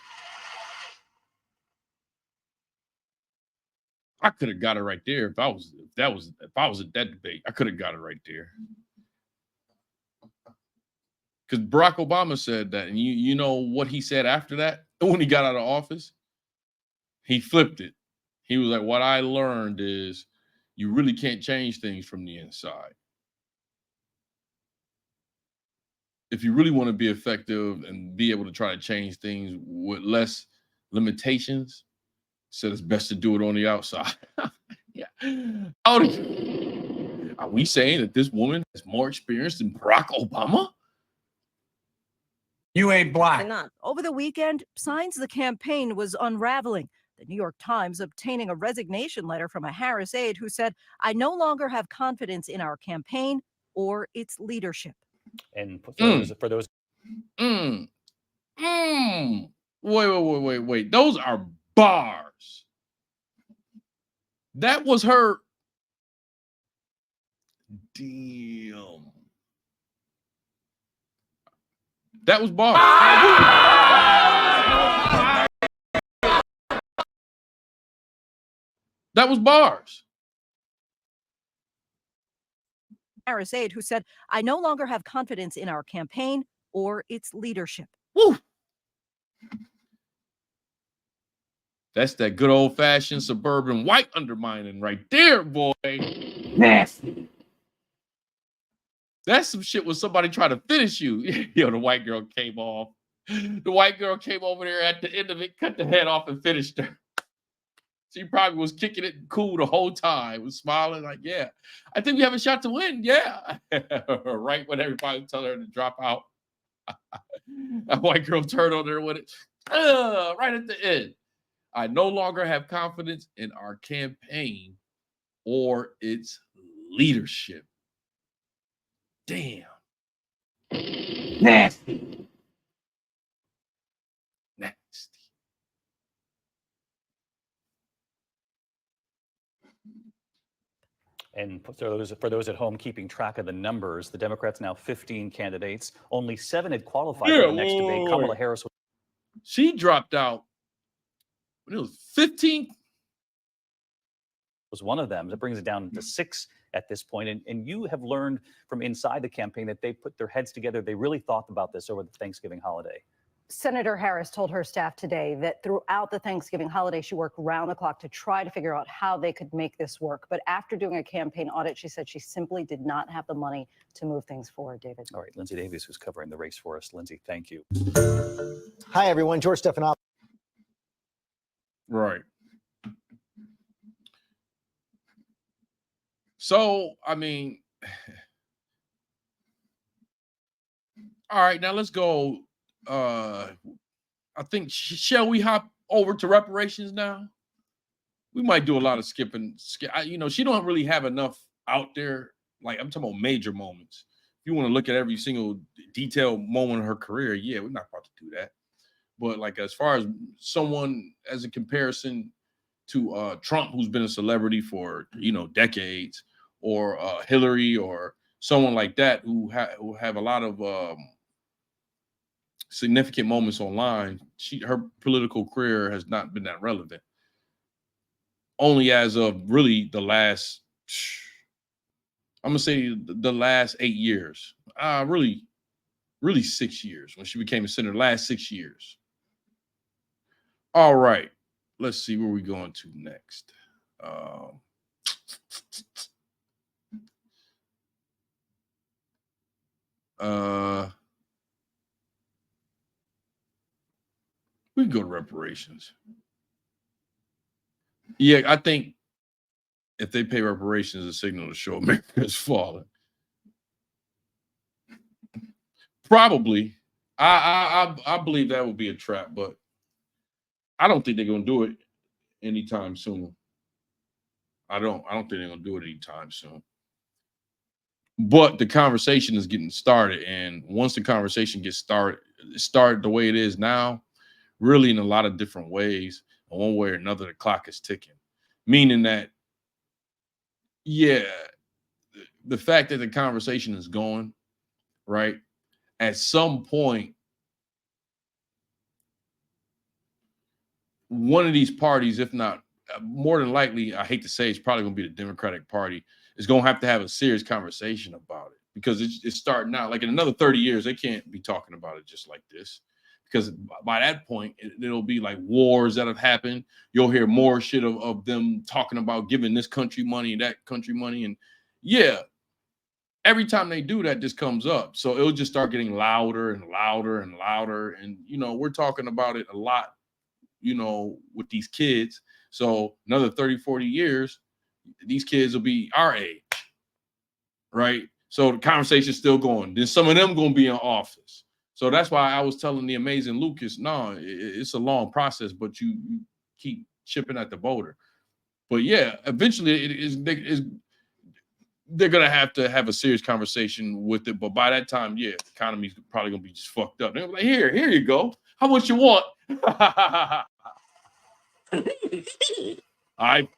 I could have got it right there if I was at that debate. I could have got it right there. Because Barack Obama said that, and you know what he said after that? When he got out of office, he flipped it. He was like, what I learned is you really can't change things from the inside. if you really want to be effective and be able to try to change things with less limitations, said it's best to do it on the outside. Yeah. Are we saying that this woman has more experience than Barack Obama? You ain't black. Not. Over the weekend, signs the campaign was unraveling. The New York Times obtaining a resignation letter from a Harris aide who said, "I no longer have confidence in our campaign or its leadership." And for those. Wait. Those are bars. That was her. Damn. That was bars. That was bars. Harris aide who said, "I no longer have confidence in our campaign or its leadership." Woo. That's that good old-fashioned suburban white undermining right there, boy. Nasty. That's some shit when somebody tried to finish you. Yo, the white girl came off. The white girl came over there at the end of it, cut the head off, and finished her. She probably was kicking it cool the whole time, was smiling like, yeah, I think we have a shot to win. Yeah. Right when everybody was telling her to drop out. That white girl turned on her with it. Right at the end. I no longer have confidence in our campaign or its leadership. Damn. Nasty. And for those at home keeping track of the numbers, the Democrats now 15 candidates. Only 7 had qualified for the next debate. Kamala Harris. She dropped out when it was 15. Was one of them. That brings it down to 6 at this point. And you have learned from inside the campaign that they put their heads together. They really thought about this over the Thanksgiving holiday. Senator Harris told her staff today that throughout the Thanksgiving holiday, she worked round the clock to try to figure out how they could make this work. But after doing a campaign audit, she said she simply did not have the money to move things forward, David. All right, Lindsay Davies, who's covering the race for us. Lindsay, thank you. Hi, everyone. George Stephanopoulos. Right. So, I mean, all right, now let's go. I think, shall we hop over to reparations now? We might do a lot of skipping. You know, she don't really have enough out there. Like, I'm talking about major moments. If you want to look at every single detailed moment of her career, yeah, we're not about to do that. But like, as far as someone as a comparison to Trump, who's been a celebrity for, you know, decades, or Hillary, or someone like that who have a lot of significant moments online, her political career has not been that relevant. Only as of really the last, I'm gonna say the last 8 years, really 6 years when she became a senator. Last 6 years. All right, let's see where we're going to next. We can go to reparations. Yeah, I think if they pay reparations, a signal to show America is falling. Probably. I believe that would be a trap, but I don't think they're gonna do it anytime soon. I don't think they're gonna do it anytime soon. But the conversation is getting started, and once the conversation gets started the way it is now, really in a lot of different ways, and one way or another, the clock is ticking. Meaning that, yeah, the fact that the conversation is going, right, at some point, one of these parties, if not more than likely, I hate to say, it's probably going to be the Democratic Party, is going to have a serious conversation about it, because it's starting out. Like, in another 30 years, they can't be talking about it just like this, because by that point, it'll be like wars that have happened. You'll hear more shit of them talking about giving this country money, that country money. And yeah, every time they do that, this comes up. So it'll just start getting louder and louder and louder. And, you know, we're talking about it a lot, you know, with these kids. So another 30, 40 years, these kids will be our age, right? So the conversation's still going. Then some of them going to be in office. So that's why I was telling the amazing Lucas, no, it's a long process, but you keep chipping at the boulder. But yeah, eventually they're going to have a serious conversation with it. But by that time, yeah, the economy's probably going to be just fucked up. They're like, here you go. How much you want? I've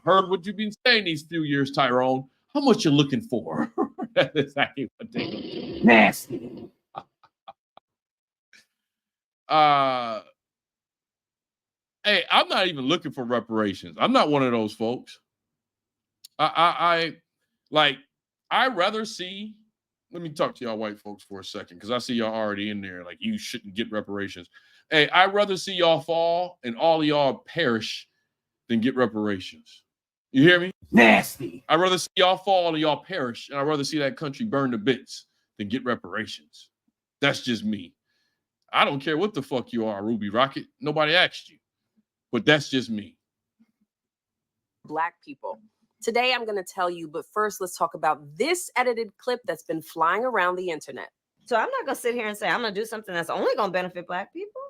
heard what you've been saying these few years, Tyrone. How much you looking for? That's exactly what they do. Nasty. Hey, I'm not even looking for reparations. I'm not one of those folks. I'd rather see, let me talk to y'all white folks for a second, because I see y'all already in there, like, you shouldn't get reparations. Hey, I'd rather see y'all fall and all of y'all perish than get reparations. You hear me? Nasty. I'd rather see y'all fall and y'all perish, and I'd rather see that country burn to bits than get reparations. That's just me. I don't care what the fuck you are, Ruby Rocket. Nobody asked you. But that's just me. Black people. Today, I'm going to tell you, but first, let's talk about this edited clip that's been flying around the internet. So I'm not going to sit here and say I'm going to do something that's only going to benefit Black people.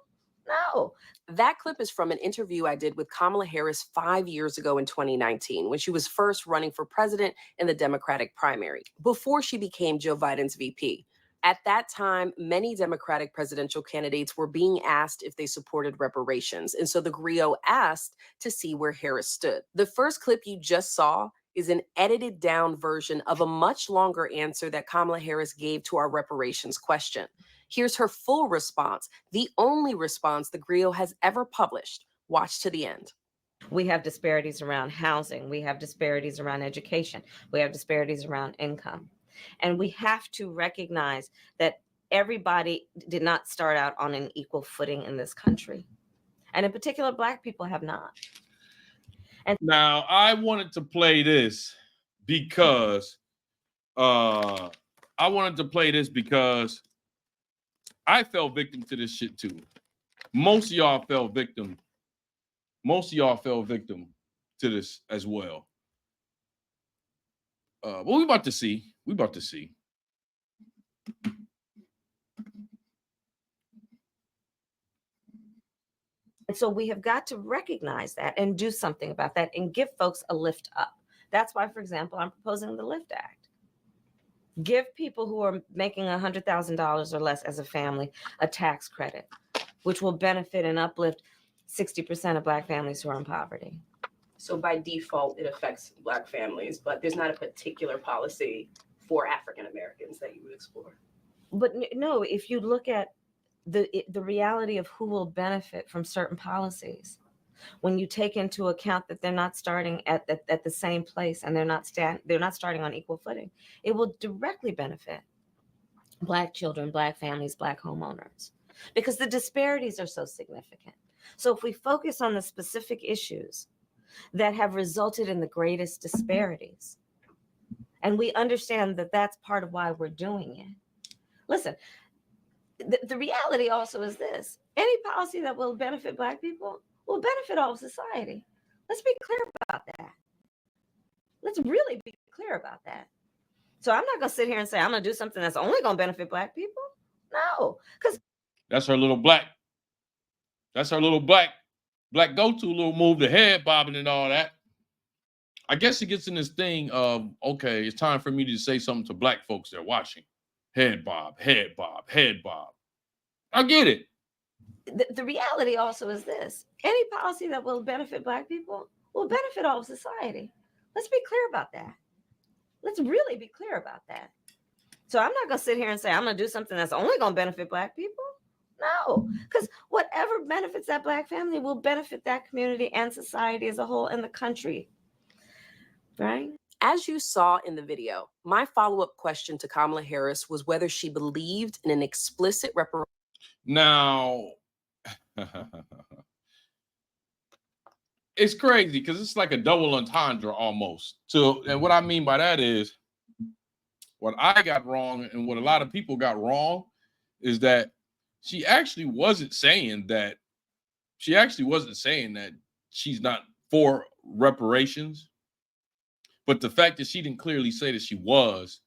No. That clip is from an interview I did with Kamala Harris 5 years ago in 2019, when she was first running for president in the Democratic primary, before she became Joe Biden's VP. At that time, many Democratic presidential candidates were being asked if they supported reparations. And so the Griot asked to see where Harris stood. The first clip you just saw is an edited down version of a much longer answer that Kamala Harris gave to our reparations question. Here's her full response, the only response the Griot has ever published. Watch to the end. We have disparities around housing. We have disparities around education. We have disparities around income. And we have to recognize that everybody did not start out on an equal footing in this country. And in particular, Black people have not. And now I wanted to play this because I fell victim to this shit too. Most of y'all fell victim to this as well. But we about to see. And so we have got to recognize that and do something about that and give folks a lift up. That's why, for example, I'm proposing the LIFT Act. Give people who are making $100,000 or less as a family a tax credit, which will benefit and uplift 60% of Black families who are in poverty. So by default, it affects Black families, but there's not a particular policy for African Americans that you would explore. But no, if you look at the reality of who will benefit from certain policies, when you take into account that they're not starting at the same place and they're not starting on equal footing, it will directly benefit Black children, Black families, Black homeowners, because the disparities are so significant. So if we focus on the specific issues that have resulted in the greatest disparities, and we understand that that's part of why we're doing it. Listen, the reality also is this: any policy that will benefit Black people will benefit all of society. Let's be clear about that. Let's really be clear about that. So I'm not going to sit here and say I'm going to do something that's only going to benefit Black people. No, because that's her little black go-to little move, the head bobbing and all that. I guess it gets in this thing of, okay, it's time for me to say something to Black folks that are watching. Head bob, head bob, head bob. I get it. The reality also is this: any policy that will benefit Black people will benefit all of society. Let's be clear about that. Let's really be clear about that. So I'm not going to sit here and say I'm going to do something that's only going to benefit Black people. No, because whatever benefits that Black family will benefit that community and society as a whole in the country. Right? As you saw in the video, my follow-up question to Kamala Harris was whether she believed in an explicit reparation. Now, it's crazy because it's like a double entendre almost. So, and what I mean by that is, What I got wrong and what a lot of people got wrong is that she actually wasn't saying that. She actually wasn't saying that she's not for reparations. But the fact that she didn't clearly say that she was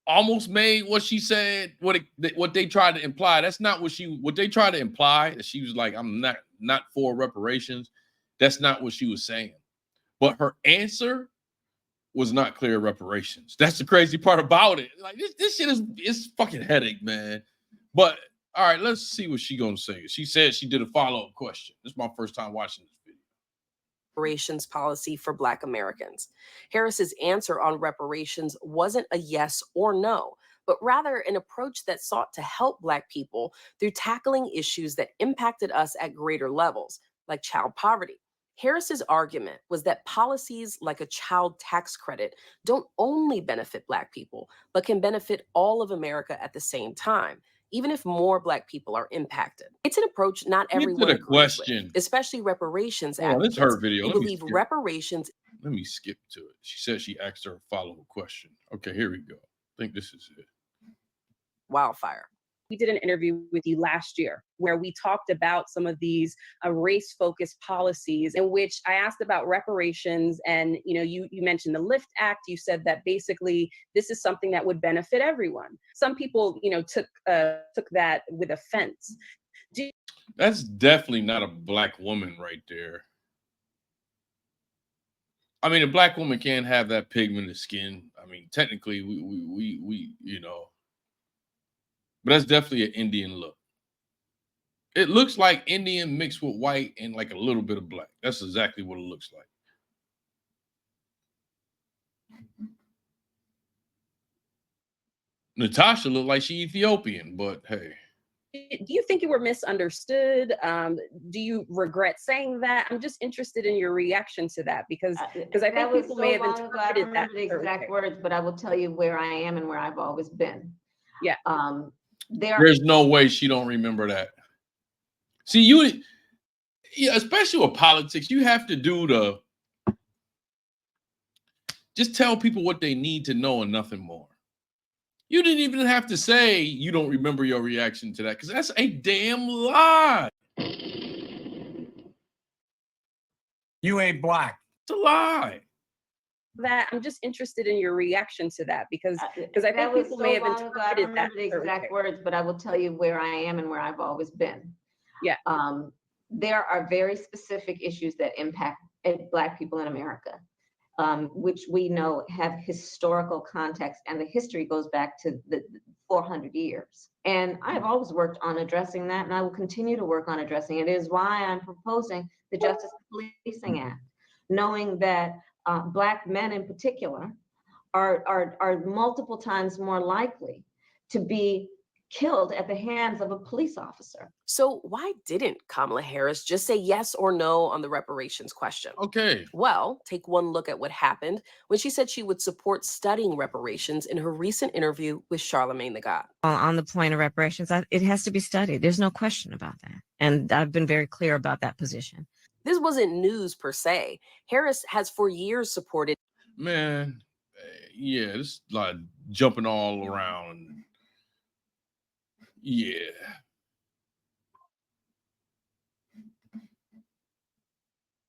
almost made what she said, what they tried to imply. That's not what they tried to imply, that she was like, I'm not for reparations. That's not what she was saying. But her answer was not clear reparations. That's the crazy part about it. Like this shit is fucking headache, man. But all right, let's see what she gonna say. She said she did a follow-up question. This is my first time watching this video. Reparations policy for Black Americans. Harris's answer on reparations wasn't a yes or no, but rather an approach that sought to help Black people through tackling issues that impacted us at greater levels, like child poverty. Harris's argument was that policies like a child tax credit don't only benefit Black people, but can benefit all of America at the same time, even if more Black people are impacted. It's an approach not everyone agrees with, especially reparations advocates This is her video. who believe reparations. Let me skip to it. She said she asked her a follow-up question. Okay, here we go. I think this is it. Wildfire. We did an interview with you last year where we talked about some of these race-focused policies in which I asked about reparations, and you mentioned the LIFT Act. You said that basically this is something that would benefit everyone. Some people, took that with offense. That's definitely not a Black woman right there. I mean, a Black woman can't have that pigmented skin. I mean, technically, we but that's definitely an Indian look. It looks like Indian mixed with white and like a little bit of Black. That's exactly what it looks like. Natasha looked like she Ethiopian, but hey. Do you think you were misunderstood? Do you regret saying that? I'm just interested in your reaction to that because I think people may have interpreted that. The exact words, but I will tell you where I am and where I've always been. Yeah. There's no way she don't remember that. See, especially with politics, you have to do just tell people what they need to know and nothing more. You didn't even have to say you don't remember your reaction to that because that's a damn lie. You ain't Black. It's a lie. That I'm just interested in your reaction to that because I think people may have interpreted that. The exact words, but I will tell you where I am and where I've always been. Yeah. There are very specific issues that impact Black people in America, which we know have historical context, and the history goes back to the 400 years. And I've always worked on addressing that, and I will continue to work on addressing it. It is why I'm proposing the Justice Policing Act, knowing that Black men in particular are multiple times more likely to be killed at the hands of a police officer. So why didn't Kamala Harris just say yes or no on the reparations question? Okay. Well, take one look at what happened when she said she would support studying reparations in her recent interview with Charlemagne the God. On the point of reparations, it has to be studied. There's no question about that. And I've been very clear about that position. This wasn't news per se. Harris has for years supported. Man, yeah, this is like jumping all around. Yeah.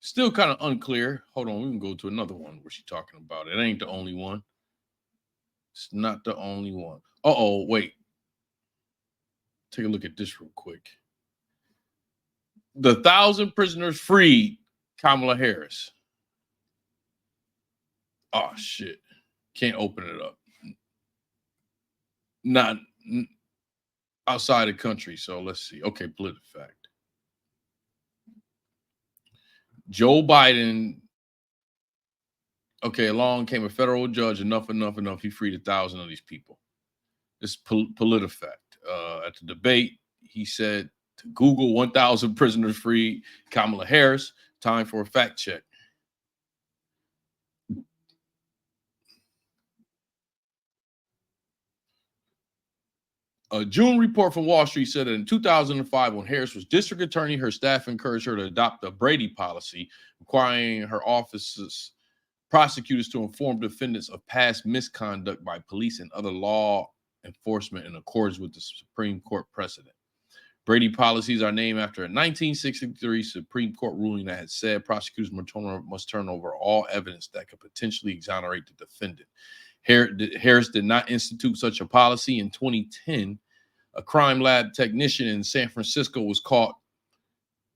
Still kind of unclear. Hold on, we can go to another one where she's talking about it. It ain't the only one. It's not the only one. Uh-oh, wait. Take a look at this real quick. The 1,000 prisoners freed, Kamala Harris. Oh, shit. Can't open it up. Not outside the country, so let's see. Okay, PolitiFact. Joe Biden. Okay, along came a federal judge. Enough. He freed 1,000 of these people. This PolitiFact. At the debate, he said to Google 1,000 prisoners freed, Kamala Harris. Time for a fact check. A June report from Wall Street said that in 2005, when Harris was district attorney, her staff encouraged her to adopt a Brady policy, requiring her office's prosecutors to inform defendants of past misconduct by police and other law enforcement in accordance with the Supreme Court precedent. Brady policies are named after a 1963 Supreme Court ruling that had said prosecutors must turn over all evidence that could potentially exonerate the defendant. Harris did not institute such a policy. In 2010, a crime lab technician in San Francisco was caught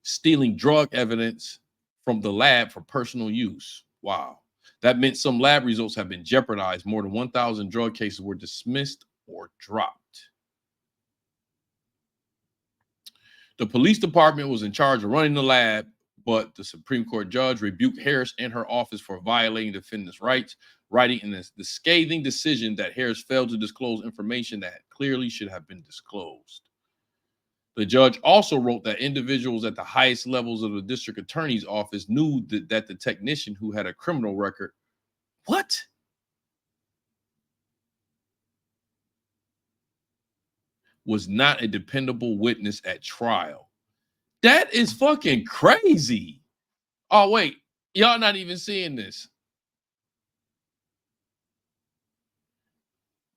stealing drug evidence from the lab for personal use. Wow. That meant some lab results have been jeopardized. More than 1,000 drug cases were dismissed or dropped. The police department was in charge of running the lab, but the Supreme Court judge rebuked Harris and her office for violating defendants' rights, writing in the scathing decision that Harris failed to disclose information that clearly should have been disclosed. The judge also wrote that individuals at the highest levels of the district attorney's office knew that the technician who had a criminal record, was not a dependable witness at trial. That is fucking crazy. Oh, wait, y'all not even seeing this.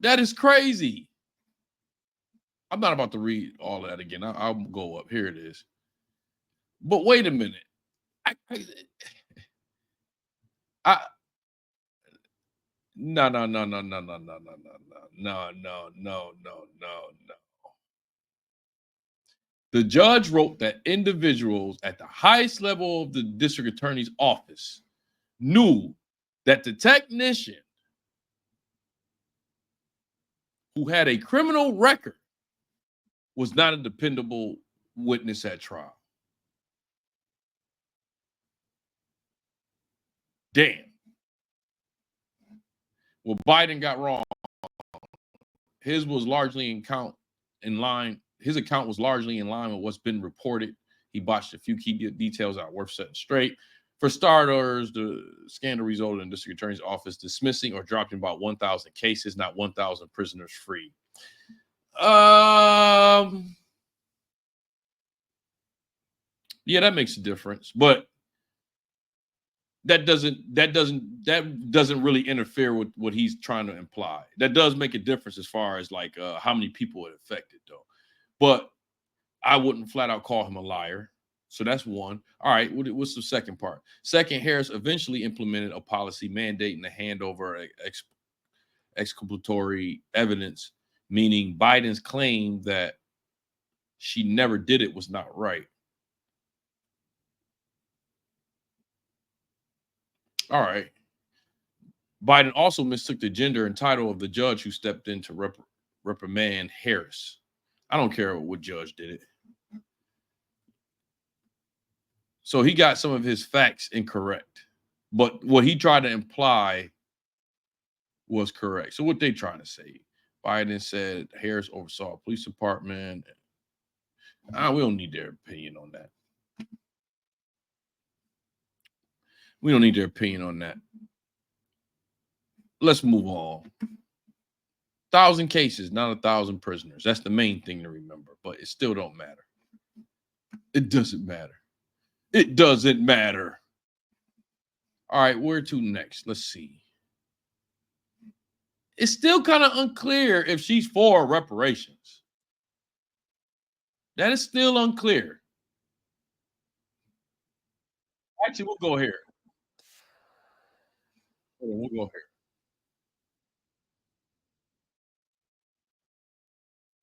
That is crazy. I'm not about to read all of that again. I'll go up. Here it is. But wait a minute. No. The judge wrote that individuals at the highest level of the district attorney's office knew that the technician who had a criminal record was not a dependable witness at trial. Damn. Well, Biden got wrong. His was largely his account was largely in line with what's been reported. He botched a few key details that are worth setting straight. For starters, the scandal resulted in the district attorney's office dismissing or dropping about 1,000 cases, not 1,000 prisoners free. Yeah, that makes a difference, but that doesn't really interfere with what he's trying to imply. That does make a difference as far as like how many people it affected, though. But I wouldn't flat out call him a liar. So that's one. All right, what's the second part? Second, Harris eventually implemented a policy mandating the handover of exculpatory evidence, meaning Biden's claim that she never did it was not right. All right. Biden also mistook the gender and title of the judge who stepped in to reprimand Harris. I don't care what judge did it. So he got some of his facts incorrect, but what he tried to imply was correct. So what they trying to say? Biden said Harris oversaw a police department. We don't need their opinion on that. We don't need their opinion on that. Let's move on. 1,000 cases, not 1,000 prisoners. That's the main thing to remember, but it still don't matter. It doesn't matter. It doesn't matter. All right, where to next? Let's see. It's still kind of unclear if she's for reparations. That is still unclear. Actually, we'll go here. We'll go here.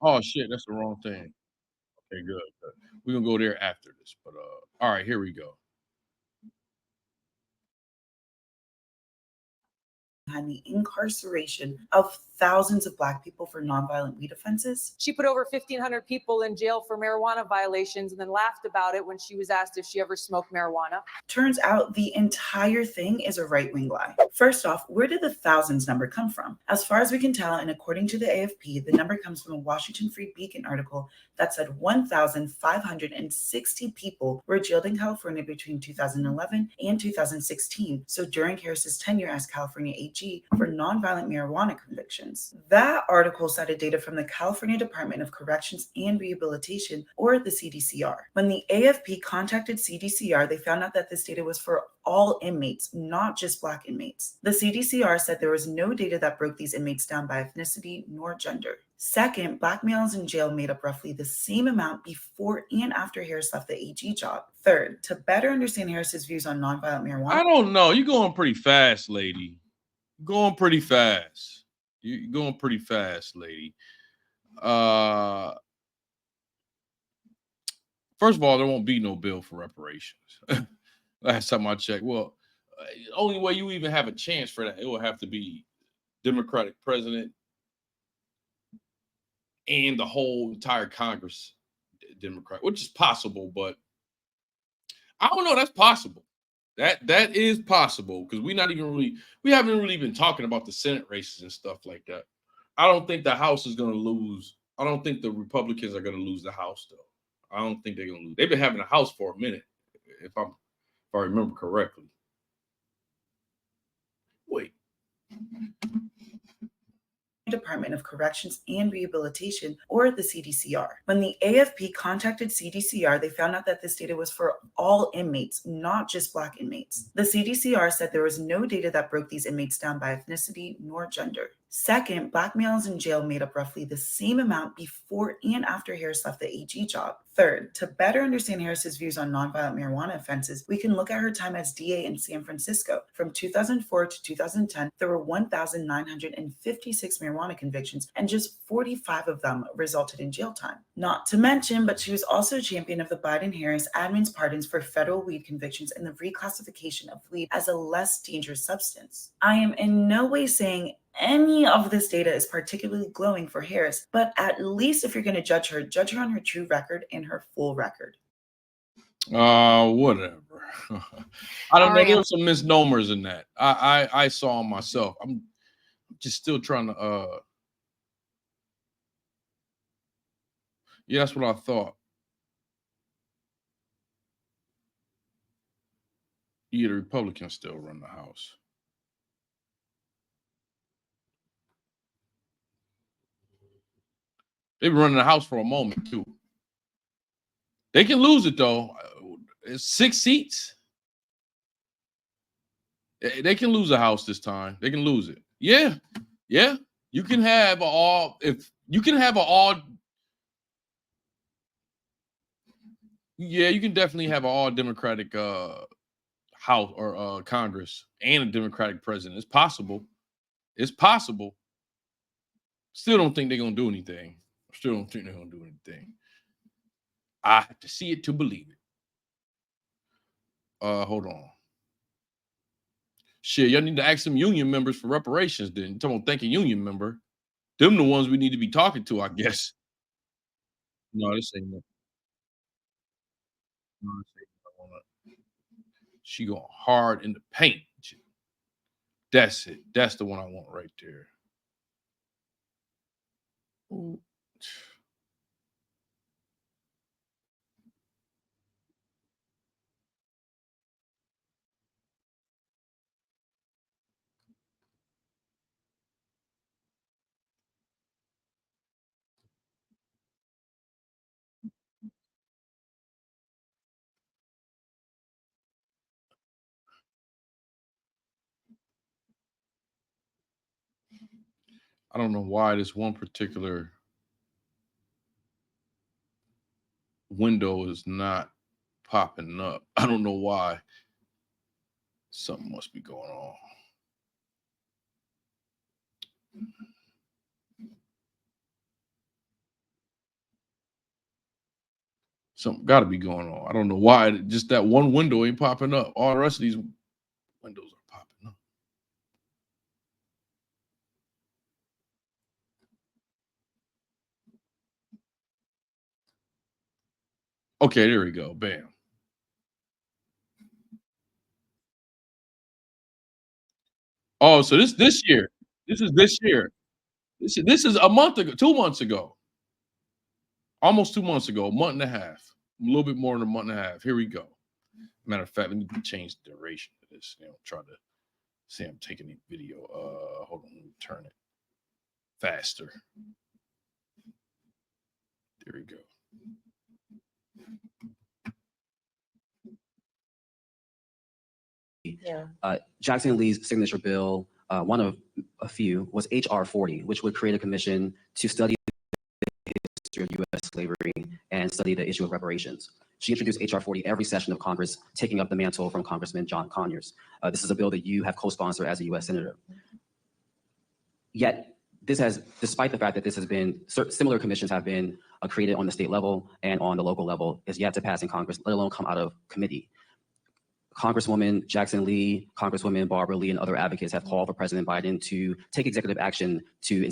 Oh shit, that's the wrong thing. Okay, good. We're gonna go there after this, but all right, here we go. And the incarceration of thousands of Black people for nonviolent weed offenses. She put over 1,500 people in jail for marijuana violations and then laughed about it when she was asked if she ever smoked marijuana. Turns out the entire thing is a right-wing lie. First off, where did the thousands number come from? As far as we can tell, and according to the AFP, the number comes from a Washington Free Beacon article that said 1,560 people were jailed in California between 2011 and 2016. So during Harris's tenure as California AG, AG for nonviolent marijuana convictions. That article cited data from the California Department of Corrections and Rehabilitation, or the CDCR. When the AFP contacted CDCR, they found out that this data was for all inmates, not just Black inmates. The CDCR said there was no data that broke these inmates down by ethnicity nor gender. Second, Black males in jail made up roughly the same amount before and after Harris left the AG job. Third, to better understand Harris's views on nonviolent marijuana. I don't know. You're going pretty fast, lady. Going pretty fast. You're going pretty fast, lady. First of all, there won't be no bill for reparations. Last time I checked. Well, the only way you even have a chance for that, it will have to be Democratic president and the whole entire Congress Democrat, which is possible, but I don't know. That's possible. That is possible because we haven't really been talking about the Senate races and stuff like that. I don't think the House is going to lose. I don't think the Republicans are going to lose the House, though. I don't think they're going to lose. They've been having a House for a minute, if I remember correctly. Wait. Department of Corrections and Rehabilitation, or the CDCR. When the AFP contacted CDCR, they found out that this data was for all inmates, not just Black inmates. The CDCR said there was no data that broke these inmates down by ethnicity nor gender. Second, Black males in jail made up roughly the same amount before and after Harris left the AG job. Third, to better understand Harris's views on nonviolent marijuana offenses, we can look at her time as DA in San Francisco. From 2004 to 2010, there were 1,956 marijuana convictions, and just 45 of them resulted in jail time. Not to mention, but she was also a champion of the Biden-Harris admin's pardons for federal weed convictions and the reclassification of weed as a less dangerous substance. I am in no way saying any of this data is particularly glowing for Harris, but at least if you're going to judge her on her true record and her full record. Whatever. I don't know. There's some misnomers in that. I saw myself. I'm just still trying to. Yeah, that's what I thought. Yeah, the Republicans still run the House. They've been running the House for a moment, too. They can lose it, though. It's 6 seats. They can lose the House this time. They can lose it. Yeah. Yeah. You can have all. Yeah, you can definitely have an all Democratic House or Congress and a Democratic president. It's possible. It's possible. Still don't think they're gonna do anything. Still don't think they're gonna do anything. I have to see it to believe it. Hold on. Shit, y'all need to ask some union members for reparations then. Talking about thank a union member. Them the ones we need to be talking to, I guess. No, this ain't no. No, this ain't no. She going hard in the paint. That's it. That's the one I want right there. Ooh. I don't know why this one particular window is not popping up. I don't know why. Something must be going on. Something got to be going on. I don't know why. Just that one window ain't popping up. All the rest of these windows are popping up. Okay, there we go. Bam. Oh, so this year. This is this year. This is a month ago, 2 months ago. Almost 2 months ago, a month and a half. A little bit more than a month and a half. Here we go. Matter of fact, let me change the duration of this. Try to See, I'm taking the video. Hold on, let me turn it faster. There we go. Jackson Lee's signature bill, one of a few, was H.R. 40, which would create a commission to study the history of U.S. slavery and study the issue of reparations. She introduced H.R. 40 every session of Congress, taking up the mantle from Congressman John Conyers. This is a bill that you have co-sponsored as a U.S. Senator. Yet, this has, despite the fact that this has been, similar commissions have been created on the state level and on the local level, is yet to pass in Congress, let alone come out of committee. Congresswoman Jackson Lee, Congresswoman Barbara Lee, and other advocates have called for President Biden to take executive action to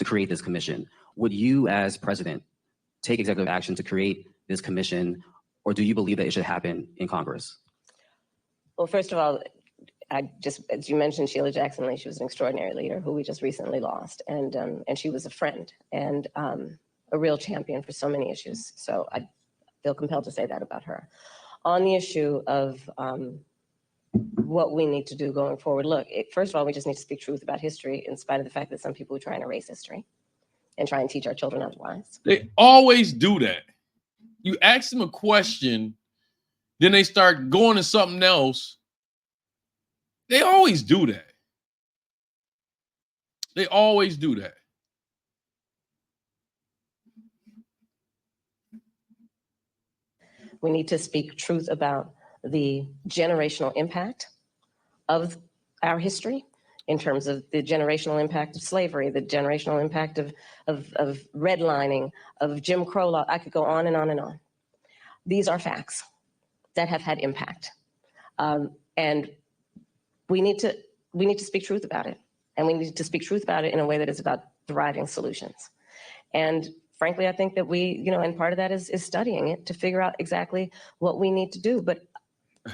create this commission. Would you, as president, take executive action to create this commission, or do you believe that it should happen in Congress? Well, first of all, as you mentioned, Sheila Jackson Lee, she was an extraordinary leader who we just recently lost, and she was a friend and a real champion for so many issues. So I feel compelled to say that about her. On the issue of what we need to do going forward, look, first of all, we just need to speak truth about history, in spite of the fact that some people are trying to erase history and try and teach our children otherwise. They always do that. You ask them a question, then they start going to something else. They always do that. They always do that. We need to speak truth about the generational impact of our history in terms of the generational impact of slavery, the generational impact of redlining, of Jim Crow law. I could go on and on and on. These are facts that have had impact. And we need to speak truth about it. And we need to speak truth about it in a way that is about deriving solutions. And frankly, I think that we, and part of that is studying it to figure out exactly what we need to do. But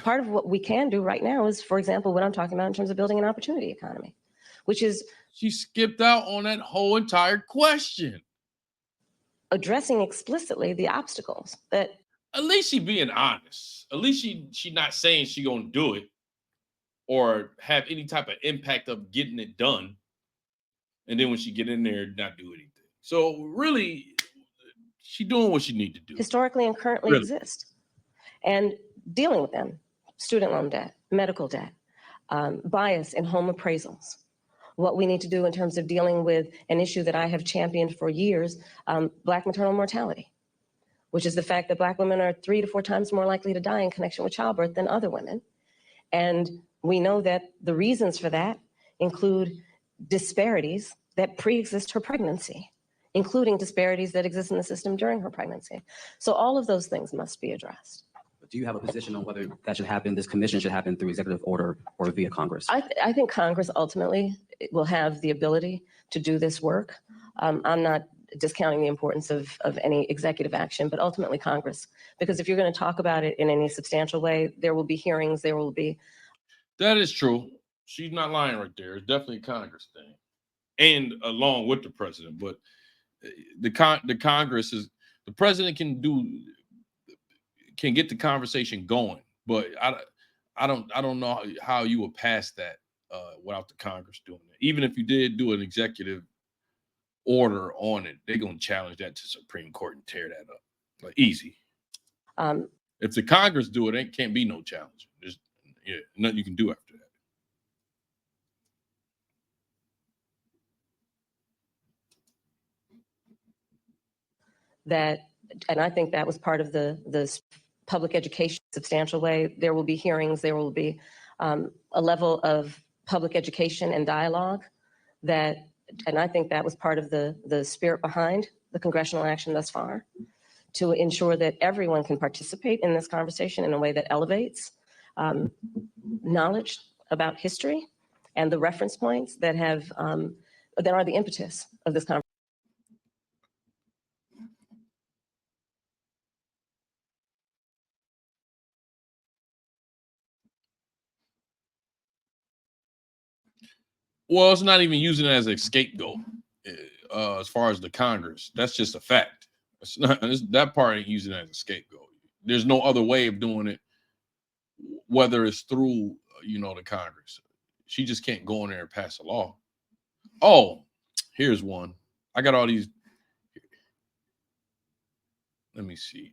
part of what we can do right now is, for example, what I'm talking about in terms of building an opportunity economy, which is— She skipped out on that whole entire question. Addressing explicitly the obstacles that— At least she being honest. At least she not saying she gonna do it or have any type of impact of getting it done. And then when she get in there, not do anything. So really, she doing what she need to do. Historically and currently exist, and dealing with them: student loan debt, medical debt, bias in home appraisals. What we need to do in terms of dealing with an issue that I have championed for years, Black maternal mortality, which is the fact that Black women are 3 to 4 times more likely to die in connection with childbirth than other women. And we know that the reasons for that include disparities that pre-exist her pregnancy, including disparities that exist in the system during her pregnancy. So all of those things must be addressed. Do you have a position on whether that should happen, this commission should happen through executive order or via Congress? I think Congress ultimately will have the ability to do this work. I'm not discounting the importance of any executive action, but ultimately Congress, because if you're going to talk about it in any substantial way, there will be hearings, there will be— That is true. She's not lying right there. It's definitely a Congress thing, and along with the president. But the Congress is— the president can get the conversation going, but I don't know how you would pass that without the Congress doing it. Even if you did do an executive order on it, they're gonna challenge that to Supreme Court and tear that up. Like, easy. If the Congress do it, it can't be no challenge. There's nothing you can do after that. And I think that was part of the public education substantial way. There will be hearings, there will be a level of public education and dialogue and I think that was part of the spirit behind the congressional action thus far, to ensure that everyone can participate in this conversation in a way that elevates knowledge about history and the reference points that are the impetus of this conversation. Well, it's not even using it as a scapegoat as far as the Congress. That's just a fact. That part ain't using it as a scapegoat. There's no other way of doing it, whether it's through, the Congress. She just can't go in there and pass a law. Oh, here's one. I got all these. Let me see.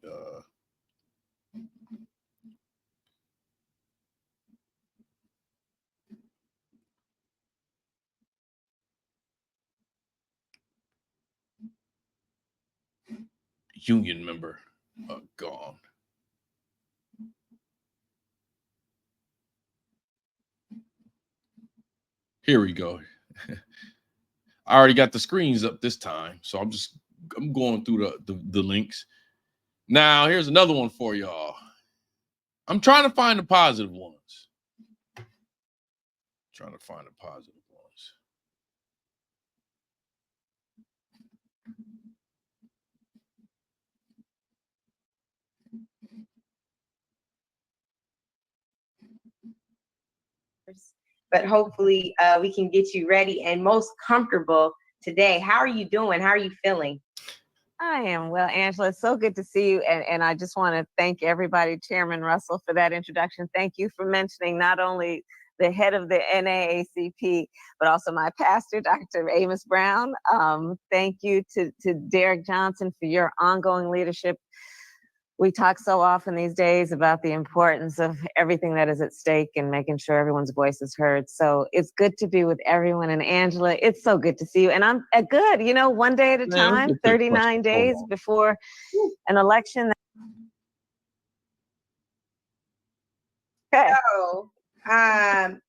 Union member gone. Here we go. I already got the screens up this time, so I'm going through the links. Now, here's another one for y'all. I'm trying to find the positive ones. Trying to find the positive ones. But hopefully we can get you ready and most comfortable today. How are you doing? How are you feeling? I am well, Angela. It's so good to see you. And I just want to thank everybody, Chairman Russell, for that introduction. Thank you for mentioning not only the head of the NAACP, but also my pastor, Dr. Amos Brown. Thank you to Derek Johnson for your ongoing leadership. We talk so often these days about the importance of everything that is at stake and making sure everyone's voice is heard. So it's good to be with everyone. And Angela, it's so good to see you. And I'm good, you know, one day at a time, 39 days before an election. Okay. So,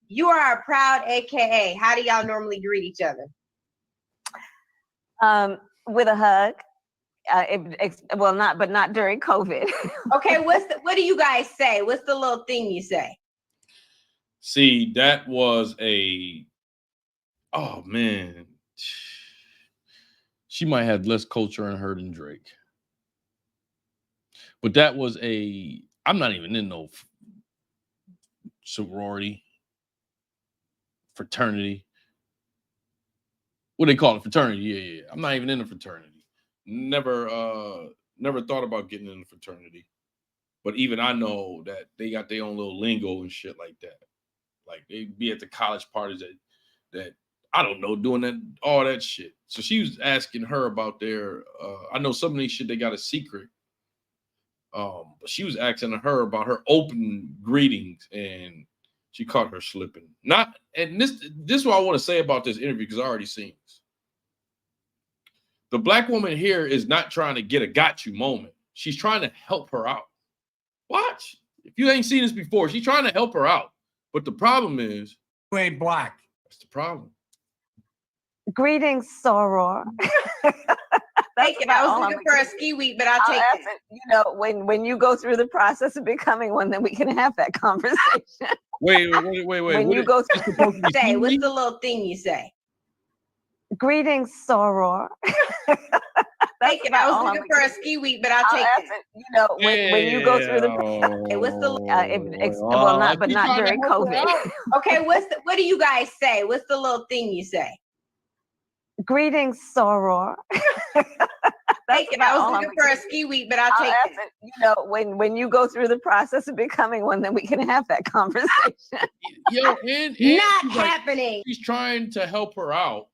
you are a proud AKA. How do y'all normally greet each other? With a hug. Not during COVID. Okay, what do you guys say? What's the little thing you say? See, that was oh man. She might have less culture in her than Drake. But that was I'm not even in no sorority, fraternity. What do they call it? Fraternity. Yeah. I'm not even in a fraternity. Never thought about getting in a fraternity. But even I know that they got their own little lingo and shit like that. Like they be at the college parties that I don't know, doing all that shit. So she was asking her about their I know some of these shit they got a secret. But she was asking her about her open greetings and she caught her slipping. This is what I want to say about this interview because I already seen this. The black woman here is not trying to get a got you moment. She's trying to help her out. Watch. If you ain't seen this before, she's trying to help her out. But the problem is, you ain't black. That's the problem. Greetings, soror. Thank you. I was looking for a ski week, but I'll take it. You know, when you go through the process of becoming one, then we can have that conversation. Wait. When you go through, say, what's the little thing you say? Greetings, soror. Thank you. I was looking for a ski week, but I'll take it. You know, when you go through the what's the not during COVID. Okay, what do you guys say? What's the little thing you say? Greetings, soror. Thank you. I was looking for a ski week, but I'll take it. You know, when you go through the process of becoming one, then we can have that conversation. Yo, and not happening. She's trying to help her out.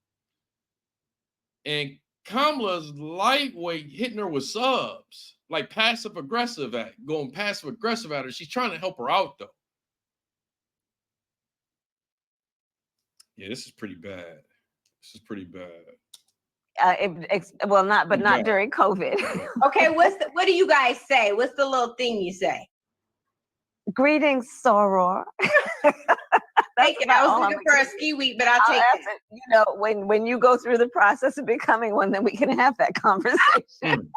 And Kamala's lightweight hitting her with subs, like passive aggressive at her. She's trying to help her out though. Yeah, this is pretty bad. Not during COVID. Okay, what do you guys say? What's the little thing you say? Greetings, soror. Thank you. I was looking for a ski week, but I'll take it. You know, when you go through the process of becoming one, then we can have that conversation.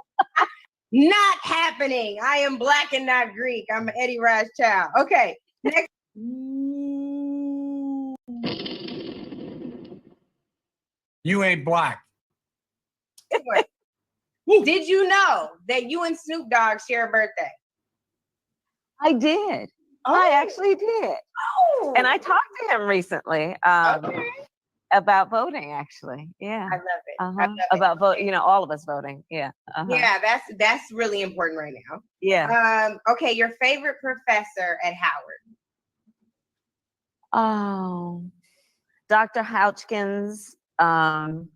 Not happening. I am black and not Greek. I'm Eddie Raj child. Okay, next. You ain't black. Did you know that you and Snoop Dogg share a birthday? I did. Oh. I actually did. Oh. And I talked to him recently about voting, actually. Yeah. I love it. I love it. Vote, you know, all of us voting. Yeah. Yeah, that's really important right now. Yeah. Okay, your favorite professor at Howard? Oh, Dr. Houchkins. There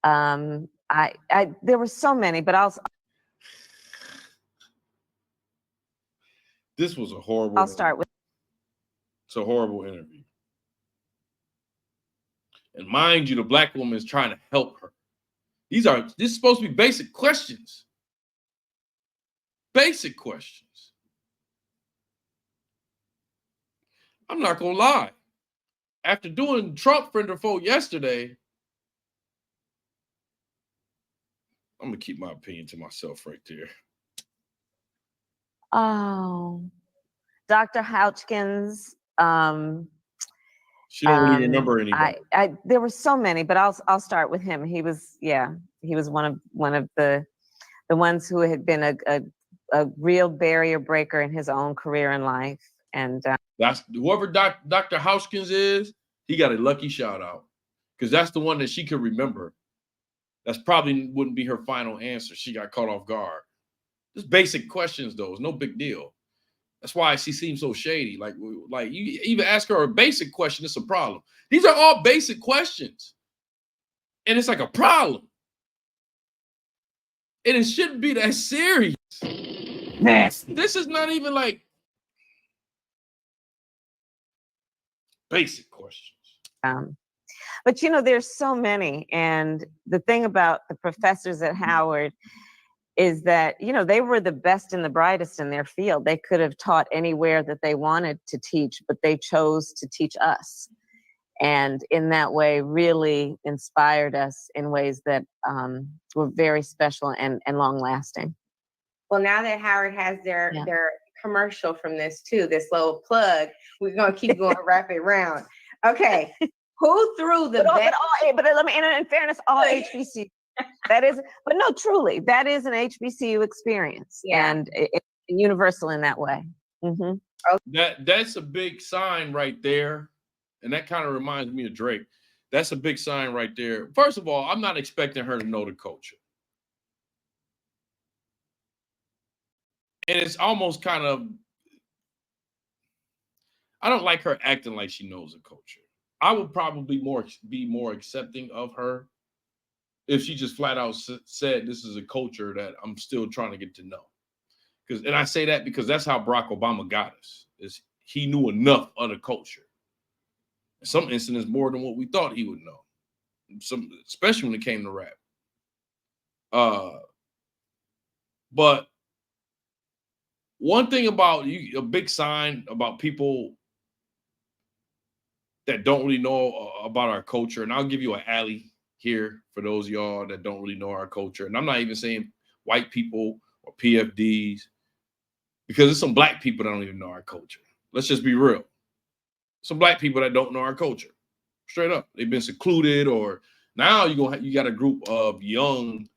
were so many, but This was a horrible. I'll start with. It's a horrible interview. And mind you, the black woman is trying to help her. This is supposed to be basic questions. Basic questions. I'm not gonna lie. After doing Trump friend or foe yesterday, I'm gonna keep my opinion to myself right there. Oh, Dr. Houchkins. She don't really remember anybody. There were so many, but I'll start with him. He was one of the ones who had been a real barrier breaker in his own career in life. And that's whoever Dr. Houchkins is, he got a lucky shout out because that's the one that she could remember. That's probably wouldn't be her final answer. She got caught off guard. Just basic questions, though. It's no big deal. That's why she seems so shady. Like you even ask her a basic question, it's a problem. These are all basic questions. And it's like a problem. And it shouldn't be that serious. Nasty. This is not even like basic questions. But there's so many. And the thing about the professors at Howard is that, they were the best and the brightest in their field. They could have taught anywhere that they wanted to teach, but they chose to teach us. And in that way, really inspired us in ways that were very special and long lasting. Well, now that Howard has their commercial from this too, this little plug, we're going to keep going rapid round. Okay. Who threw the best? But let me, in fairness, all HBCU. That is, but no, truly, that is an HBCU experience, and it's universal in that way. Mm-hmm. That's a big sign right there, and that kind of reminds me of Drake. That's a big sign right there. First of all, I'm not expecting her to know the culture, and it's almost kind of, I don't like her acting like she knows the culture. I would probably be more accepting of her if she just flat out said this is a culture that I'm still trying to get to know. And I say that because that's how Barack Obama got us. Is he knew enough of the culture. In some instances, more than what we thought he would know. Especially when it came to rap. But one thing about a big sign about people that don't really know about our culture, and I'll give you an alley here for those of y'all that don't really know our culture. And I'm not even saying white people or PFDs, because there's some black people that don't even know our culture. Let's just be real. Some black people that don't know our culture. Straight up. They've been secluded, or now you got a group of young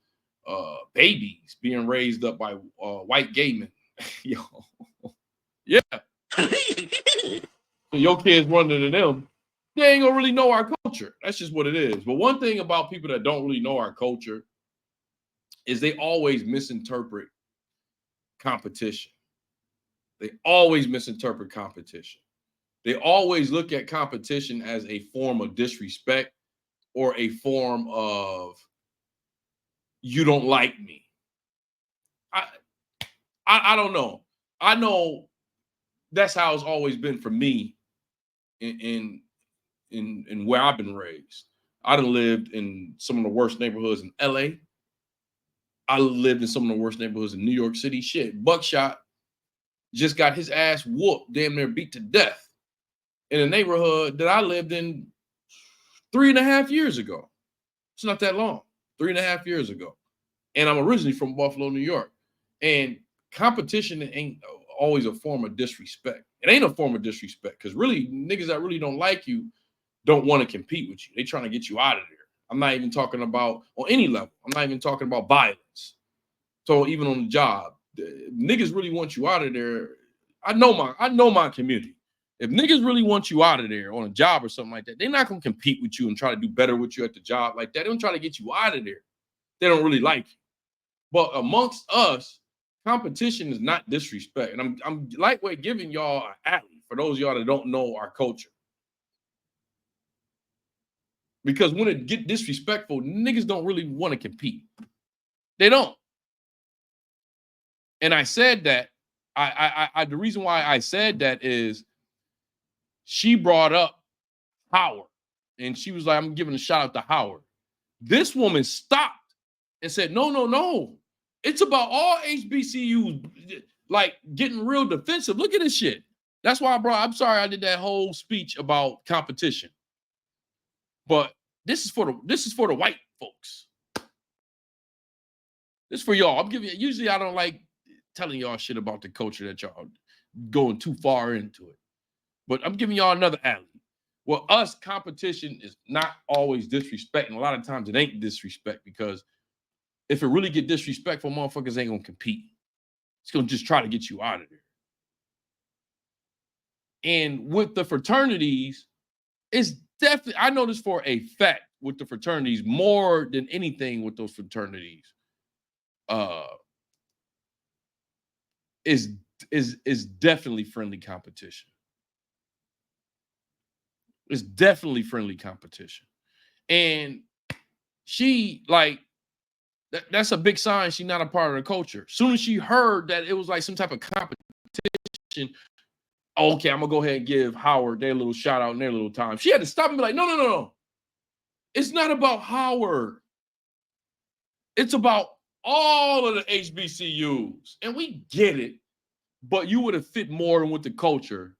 babies being raised up by white gay men. Yo. Yeah. So your kids running to them, they ain't gonna really know our culture. That's just what it is. But one thing about people that don't really know our culture is they always misinterpret competition. They always misinterpret competition. They always look at competition as a form of disrespect or a form of you don't like me. I don't know. I know that's how it's always been for me in where I've been raised. I done lived in some of the worst neighborhoods in LA. I lived in some of the worst neighborhoods in New York City. Shit, Buckshot just got his ass whooped, damn near beat to death in a neighborhood that I lived in 3.5 years ago. It's not that long, 3.5 years ago. And I'm originally from Buffalo, New York. And competition ain't always a form of disrespect. It ain't a form of disrespect because really niggas that really don't like you don't want to compete with you. They trying to get you out of there. I'm not even talking about on any level. I'm not even talking about violence. So even on the job, niggas really want you out of there. I know my community. If niggas really want you out of there on a job or something like that, they're not gonna compete with you and try to do better with you at the job like that. They don't try to get you out of there. They don't really like you. But amongst us, competition is not disrespect. And I'm lightweight giving y'all an alley for those of y'all that don't know our culture. Because when it get disrespectful, niggas don't really want to compete. They don't. And I said that, the reason why I said that is she brought up Howard. And she was like, I'm giving a shout out to Howard. This woman stopped and said, no. It's about all HBCUs, like getting real defensive. Look at this shit. That's why I'm sorry I did that whole speech about competition. But this is for the white folks. This is for y'all. I'm giving you, usually I don't like telling y'all shit about the culture that y'all going too far into it. But I'm giving y'all another alley. Well, us, competition is not always disrespect. And a lot of times it ain't disrespect, because if it really get disrespectful, motherfuckers ain't gonna compete. It's gonna just try to get you out of there. And with the fraternities, it's definitely, I know this for a fact, with the fraternities, more than anything with those fraternities, is definitely friendly competition. It's definitely friendly competition. And she, like, that's a big sign she's not a part of the culture. As soon as she heard that it was like some type of competition, okay, I'm gonna go ahead and give Howard their little shout out and their little time. She had to stop and be like, no. It's not about Howard. It's about all of the HBCUs. And we get it, but you would have fit more in with the culture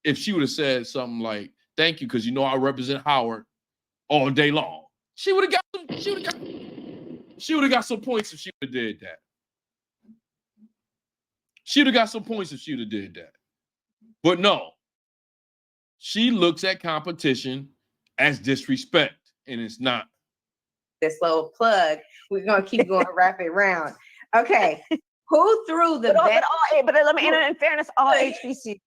if she would have said something like, thank you, because you know I represent Howard all day long. She would have got some points if she would have did that. She would have got some points if she would have did that. But no, she looks at competition as disrespect, and it's not. This little plug, we're gonna keep going rapid round. Okay, who threw the best? But let me, in fairness, all HBCU.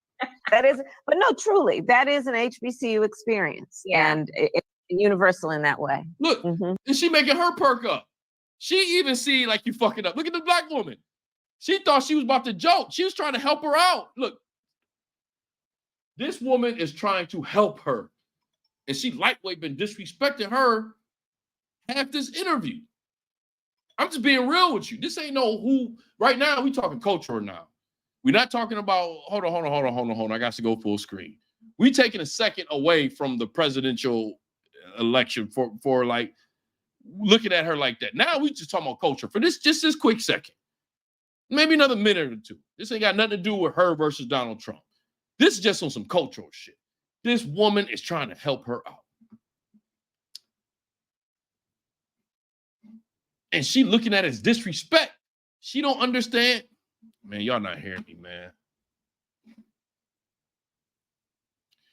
That is, but no, truly, that is an HBCU experience, and it's universal in that way. Look, and she making her perk up. She even see like you fucking up. Look at the black woman. She thought she was about to joke. She was trying to help her out. Look, this woman is trying to help her, and she lightweight been disrespecting her half this interview. I'm just being real with you. This ain't no who. Right now, we talking culture now. We're not talking about, hold on. I got to go full screen. We taking a second away from the presidential election for like looking at her like that. Now we just talking about culture for this quick second. Maybe another minute or two. This ain't got nothing to do with her versus Donald Trump. This is just on some cultural shit. This woman is trying to help her out. And she looking at it as disrespect. She don't understand. Man, y'all not hearing me, man.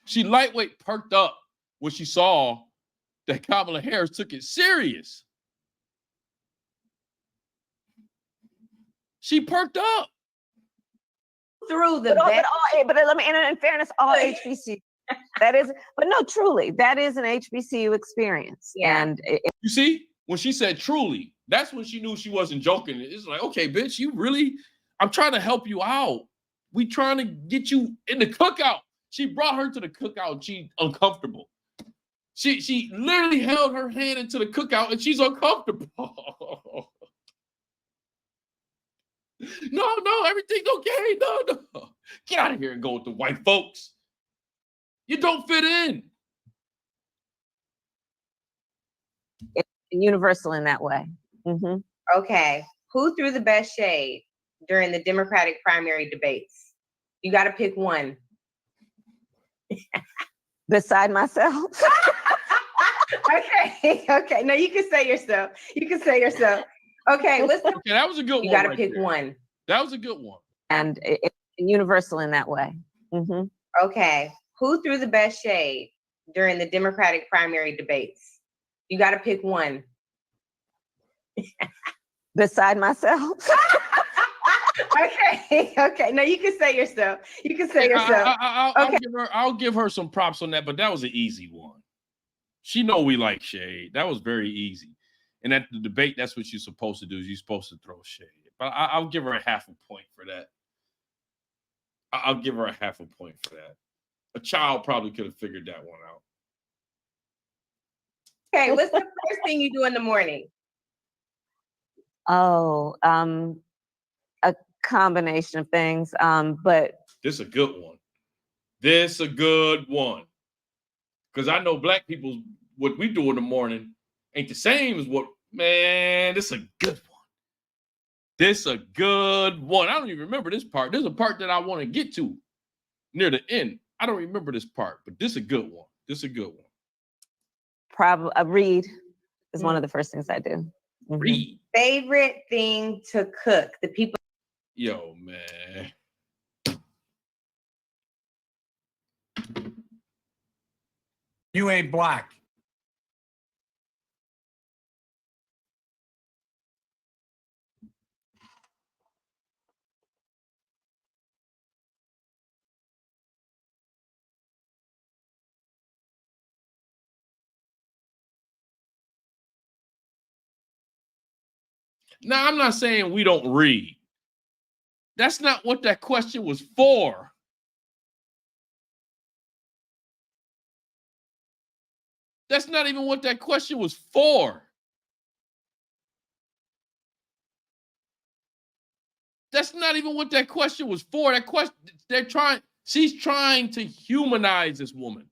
She lightweight perked up when she saw that Kamala Harris took it serious. She perked up. Through the but let me, in fairness, all HBCU. That is, but no, truly, that is an HBCU experience. And you see, when she said truly, that's when she knew she wasn't joking. It's like, okay, bitch, you really, I'm trying to help you out. We trying to get you in the cookout. She brought her to the cookout. She uncomfortable. She literally held her hand into the cookout and she's uncomfortable. No, everything's okay. No. Get out of here and go with the white folks. You don't fit in. it's universal in that way. Okay, who threw the best shade during the Democratic primary debates? You got to pick one. Beside myself. Okay. No, you can say yourself. Okay, let's. Okay, that was a good one. You got to right pick there. one. That was a good one. And it's universal in that way. Okay, who threw the best shade during the Democratic primary debates? You got to pick one. Beside myself. Okay. No, you can say yourself. I'll give her some props on that, but that was an easy one. She know we like shade. That was very easy. And at the debate, that's what you're supposed to do. You're supposed to throw shade. But I'll give her a half a point for that. I'll give her a half a point for that. A child probably could have figured that one out. Okay, what's the first thing you do in the morning? Oh, a combination of things. But This a good one. This a good one. Because I know black people, what we do in the morning ain't the same as what, man, this a good one. This a good one. I don't even remember this part. There's a part that I want to get to near the end. I don't remember this part, but this a good one. This a good one. probably read is one of the first things I do. Mhm. Read. Favorite thing to cook? The people. Yo, man. You ain't black. Now, I'm not saying we don't read. That's not what that question was for. That's not even what that question was for. That's not even what that question was for. That question, she's trying to humanize this woman.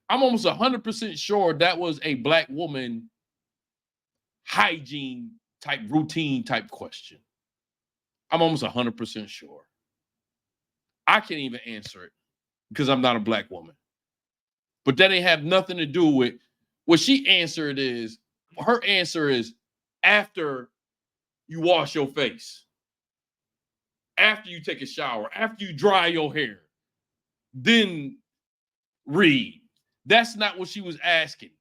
I'm almost 100% sure that was a black woman hygiene type, routine type question. I'm almost 100% sure. I can't even answer it because I'm not a black woman. But that ain't have nothing to do with what she answered is, her answer is after you wash your face, after you take a shower, after you dry your hair, then read. That's not what she was asking.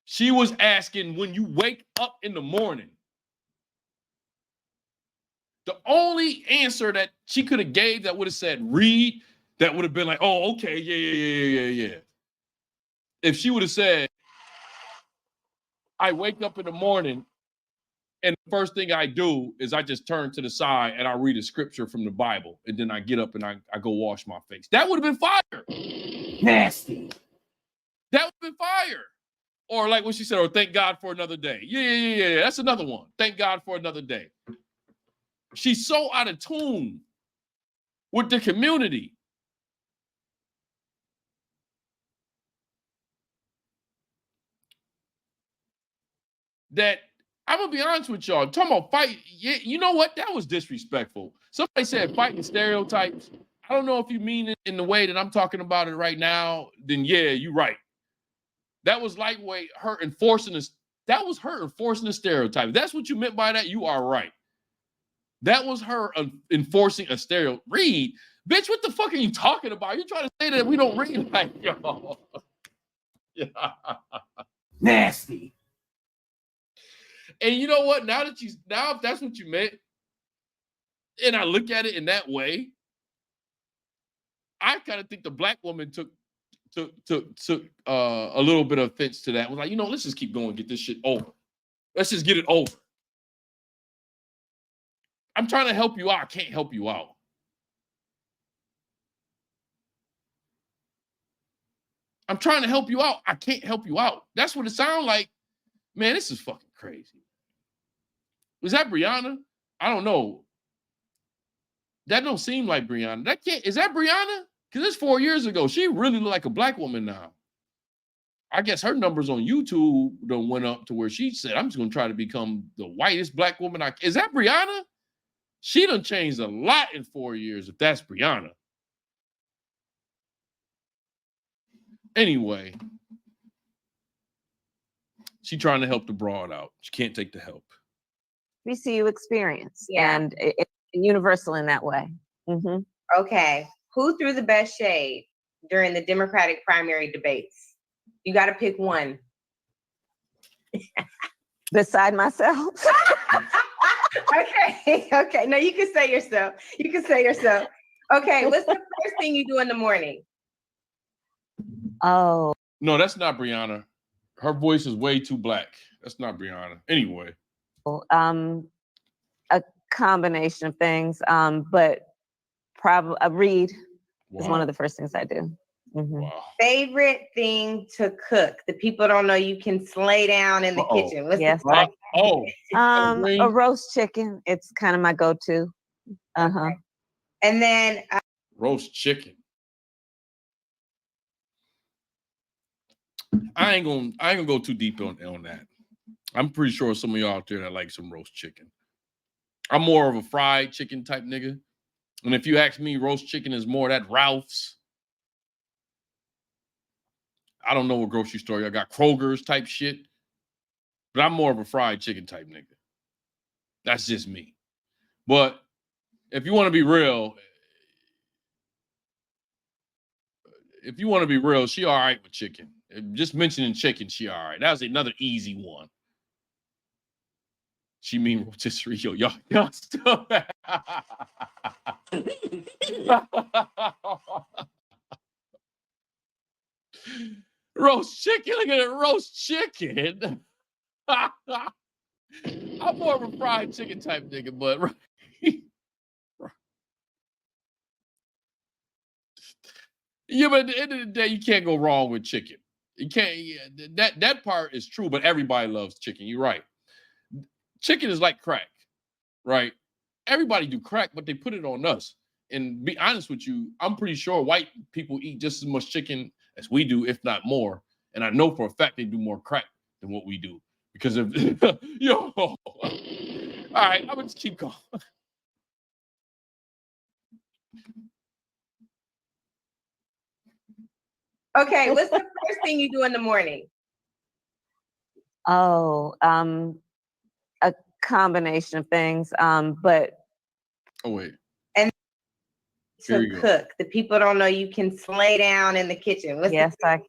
She was asking when you wake up in the morning. The only answer that she could have gave that would have said read, that would have been like, oh, okay, yeah. If she would have said, I wake up in the morning and the first thing I do is I just turn to the side and I read a scripture from the Bible. And then I get up and I go wash my face. That would have been fire. Nasty. That would have been fire. Or like what she said, or thank God for another day. Yeah. That's another one. Thank God for another day. She's so out of tune with the community. That I'm gonna be honest with y'all. Talking about fight, yeah, you know what? That was disrespectful. Somebody said fighting stereotypes. I don't know if you mean it in the way that I'm talking about it right now. Then yeah, you're right. That was lightweight. Her enforcing this. That was her enforcing a stereotype. If that's what you meant by that, you are right. That was her enforcing a stereotype. Read, bitch. What the fuck are you talking about? You trying to say that we don't read like y'all? Yeah. Nasty. And you know what? Now if that's what you meant, and I look at it in that way, I kind of think the black woman took a little bit of offense to that. Was like, let's just keep going, get this shit over. Let's just get it over. I'm trying to help you out. I can't help you out. I'm trying to help you out. I can't help you out. That's what it sounds like. Man, this is fucking crazy. Was that Brianna? I don't know. That don't seem like Brianna. Is that Brianna? Because it's 4 years ago. She really look like a black woman now. I guess her numbers on YouTube done went up to where she said, I'm just going to try to become the whitest black woman I can. Is that Brianna? She done changed a lot in 4 years, if that's Brianna. Anyway, she trying to help the broad out. She can't take the help. HBCU experience, Yeah. and it's universal in that way. Mm-hmm. Okay. Who threw the best shade during the Democratic primary debates? You got to pick one. Beside myself. Okay. No, you can say yourself. Okay. What's the first thing you do in the morning? Oh. No, that's not Brianna. Her voice is way too black. That's not Brianna. Anyway. A combination of things, but probably read is one Wow. of the first things I do. Mhm. Wow. Favorite thing to cook? The people don't know you can slay down in the Uh-oh. kitchen. What's Yes, the a roast chicken. It's kind of my go-to. Uh-huh. And then Roast chicken. I ain't gonna go too deep on that. I'm pretty sure some of y'all out there that like some roast chicken. I'm more of a fried chicken type nigga. And if you ask me, roast chicken is more that Ralph's. I don't know what grocery store. I got Kroger's type shit. But I'm more of a fried chicken type nigga. That's just me. But if you want to be real, she all right with chicken. Just mentioning chicken, she all right. That was another easy one. She mean rotisserie. Yo, y'all still roast chicken. Look at it, roast chicken. I'm more of a fried chicken type nigga, but yeah, but at the end of the day, you can't go wrong with chicken. You can't. Yeah, that part is true, but everybody loves chicken. You're right. Chicken is like crack, right? Everybody do crack, but they put it on us. And be honest with you, I'm pretty sure white people eat just as much chicken as we do, if not more. And I know for a fact they do more crack than what we do because of yo. All right, I'm gonna just keep going. okay, what's the first thing you do in the morning? Oh, a combination of things, but Oh wait. And Here to you go. cook. The people don't know you can slay down in the kitchen. What's yes, I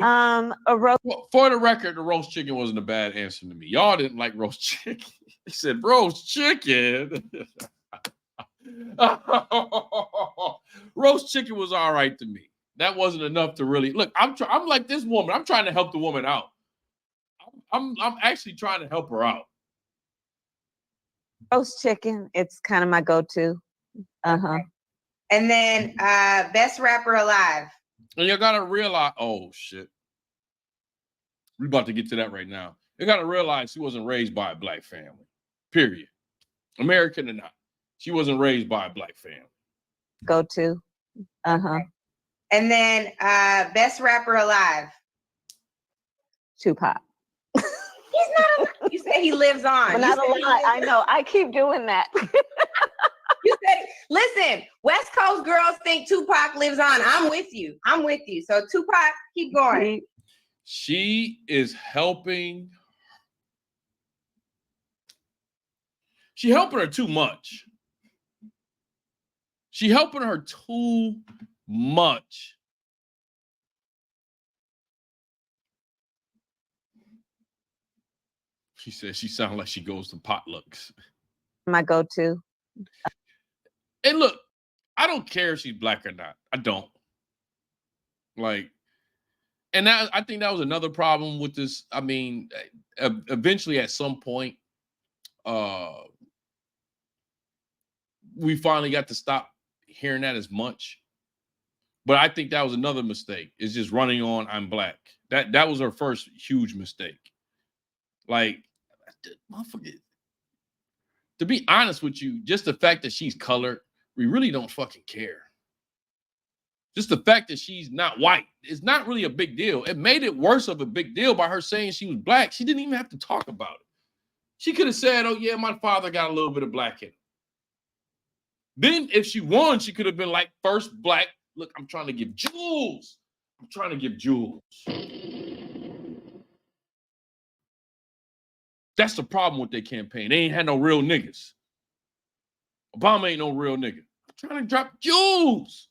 can. A roast. Well, for the record, the roast chicken wasn't a bad answer to me. Y'all didn't like roast chicken. They said roast chicken. Roast chicken was all right to me. That wasn't enough to really look. I'm like this woman. I'm trying to help the woman out. I'm actually trying to help her out. Roast chicken. It's kind of my go-to. Uh-huh. And then best rapper alive. And you gotta realize, oh shit. We're about to get to that right now. You gotta realize she wasn't raised by a black family. Period. American or not. She wasn't raised by a black family. Go-to. Uh-huh. And then best rapper alive. Tupac. He's not alive. You say he lives on. But not a lot. I know. I keep doing that. You said, listen, West Coast girls think Tupac lives on. I'm with you. So Tupac, keep going. She is helping. She helping her too much. She helping her too much. She says she sounds like she goes to potlucks. My go-to. And look, I don't care if she's black or not. I don't. Like, and that, I think that was another problem with this. I mean, eventually at some point, we finally got to stop hearing that as much. But I think that was another mistake. Is just running on I'm black. That was her first huge mistake. Like, motherfucker. To be honest with you, just the fact that she's colored, we really don't fucking care. Just the fact that she's not white is not really a big deal. It made it worse of a big deal by her saying she was black. She didn't even have to talk about it. She could have said, oh yeah, my father got a little bit of black in him. Then if she won, she could have been like, first black, look, I'm trying to give jewels. I'm trying to give jewels. That's the problem with their campaign. They ain't had no real niggas. Obama ain't no real nigga. I'm trying to drop jewels.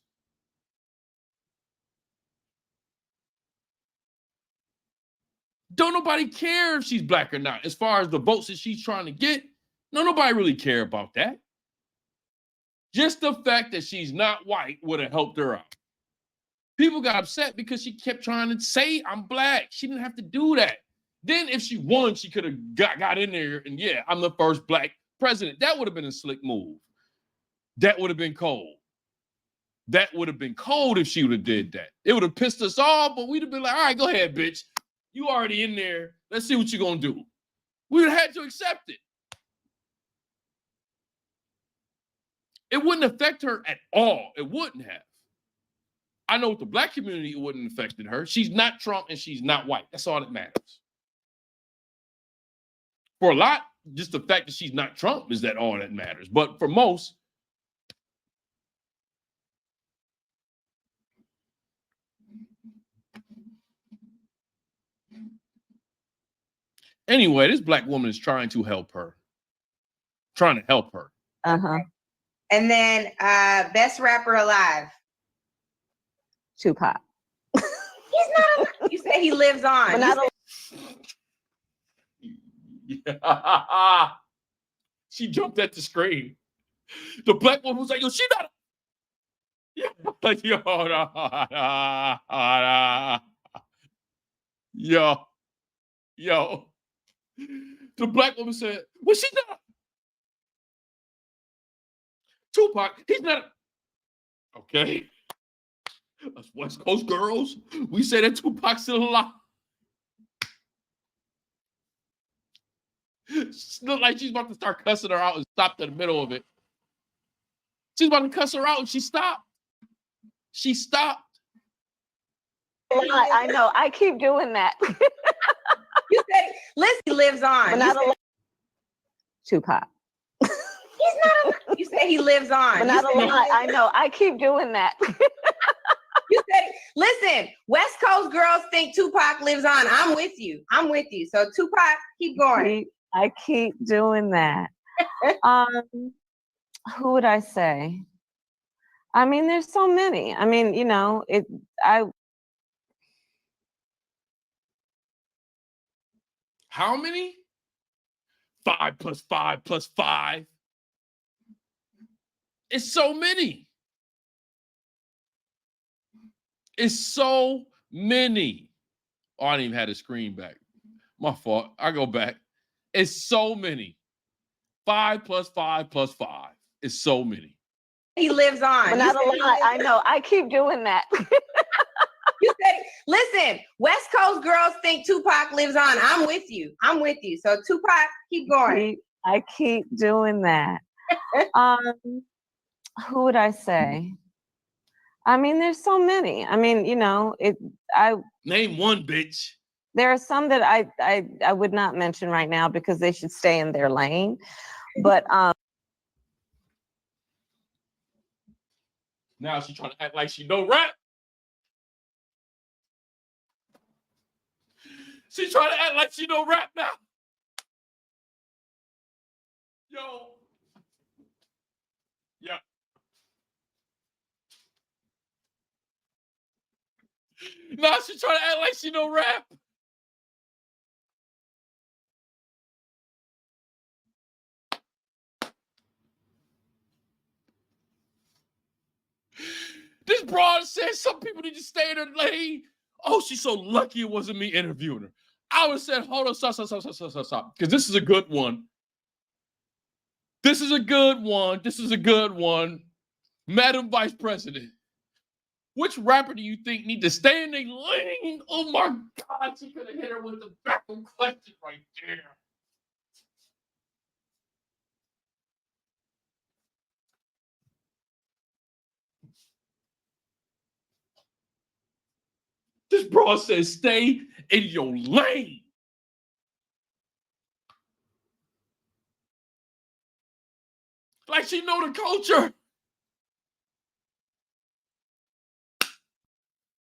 Don't nobody care if she's black or not. As far as the votes that she's trying to get, nobody really care about that. Just the fact that she's not white would have helped her out. People got upset because she kept trying to say, I'm black. She didn't have to do that. Then if she won, she could have got in there and yeah, I'm the first black president. That would have been a slick move. That would have been cold. That would have been cold if she would have did that. It would have pissed us off, but we'd have been like, all right, go ahead, bitch. You already in there. Let's see what you're going to do. We would have had to accept it. It wouldn't affect her at all. It wouldn't have. I know with the black community, it wouldn't have affected her. She's not Trump and she's not white. That's all that matters. For a lot, just the fact that she's not Trump is that all that matters. But for most, anyway, this black woman is trying to help her. Trying to help her. Uh-huh. And then best rapper alive. Tupac. He's not. You say he lives on. But not Yeah. She jumped at the screen. The black woman was like, yo, she not. Yo. The black woman said, well, she's not. Tupac, he's not. Okay. Us West Coast girls, we say that Tupac's still alive. She looked like she's about to start cussing her out and stopped in the middle of it. She's about to cuss her out and she stopped. She stopped. I know. I keep doing that. You said Lizzie lives on. But not a Tupac. He's not. You say he lives on. But not a lie. I know. I keep doing that. You said, listen, West Coast girls think Tupac lives on. I'm with you. I'm with you. So Tupac, keep going. I keep doing that. Who would I say? I mean, there's so many. I mean, you know, How many? 5 plus 5 plus 5. It's so many. It's so many. Oh, I didn't even have the screen back. My fault. I go back. It's so many. 5 plus 5 plus 5. It's so many. He lives on. But not a lie. I know. I keep doing that. You said, listen, West Coast girls think Tupac lives on. I'm with you. I'm with you. So Tupac, keep going. I keep doing that. Who would I say? I mean, there's so many. I mean, you know, Name one, bitch. There are some that I would not mention right now because they should stay in their lane. But now she's trying to act like she know rap. She's trying to act like she know rap now. Yo. Yeah. Now she's trying to act like she know rap. This broad says some people need to stay in their lane. Oh, she's so lucky it wasn't me interviewing her. I would have said, hold on, stop. Because this is a good one. This is a good one. Madam Vice President, which rapper do you think need to stay in their lane? Oh my God, she could have hit her with the backward question right there. This bro says stay in your lane. Like she know the culture.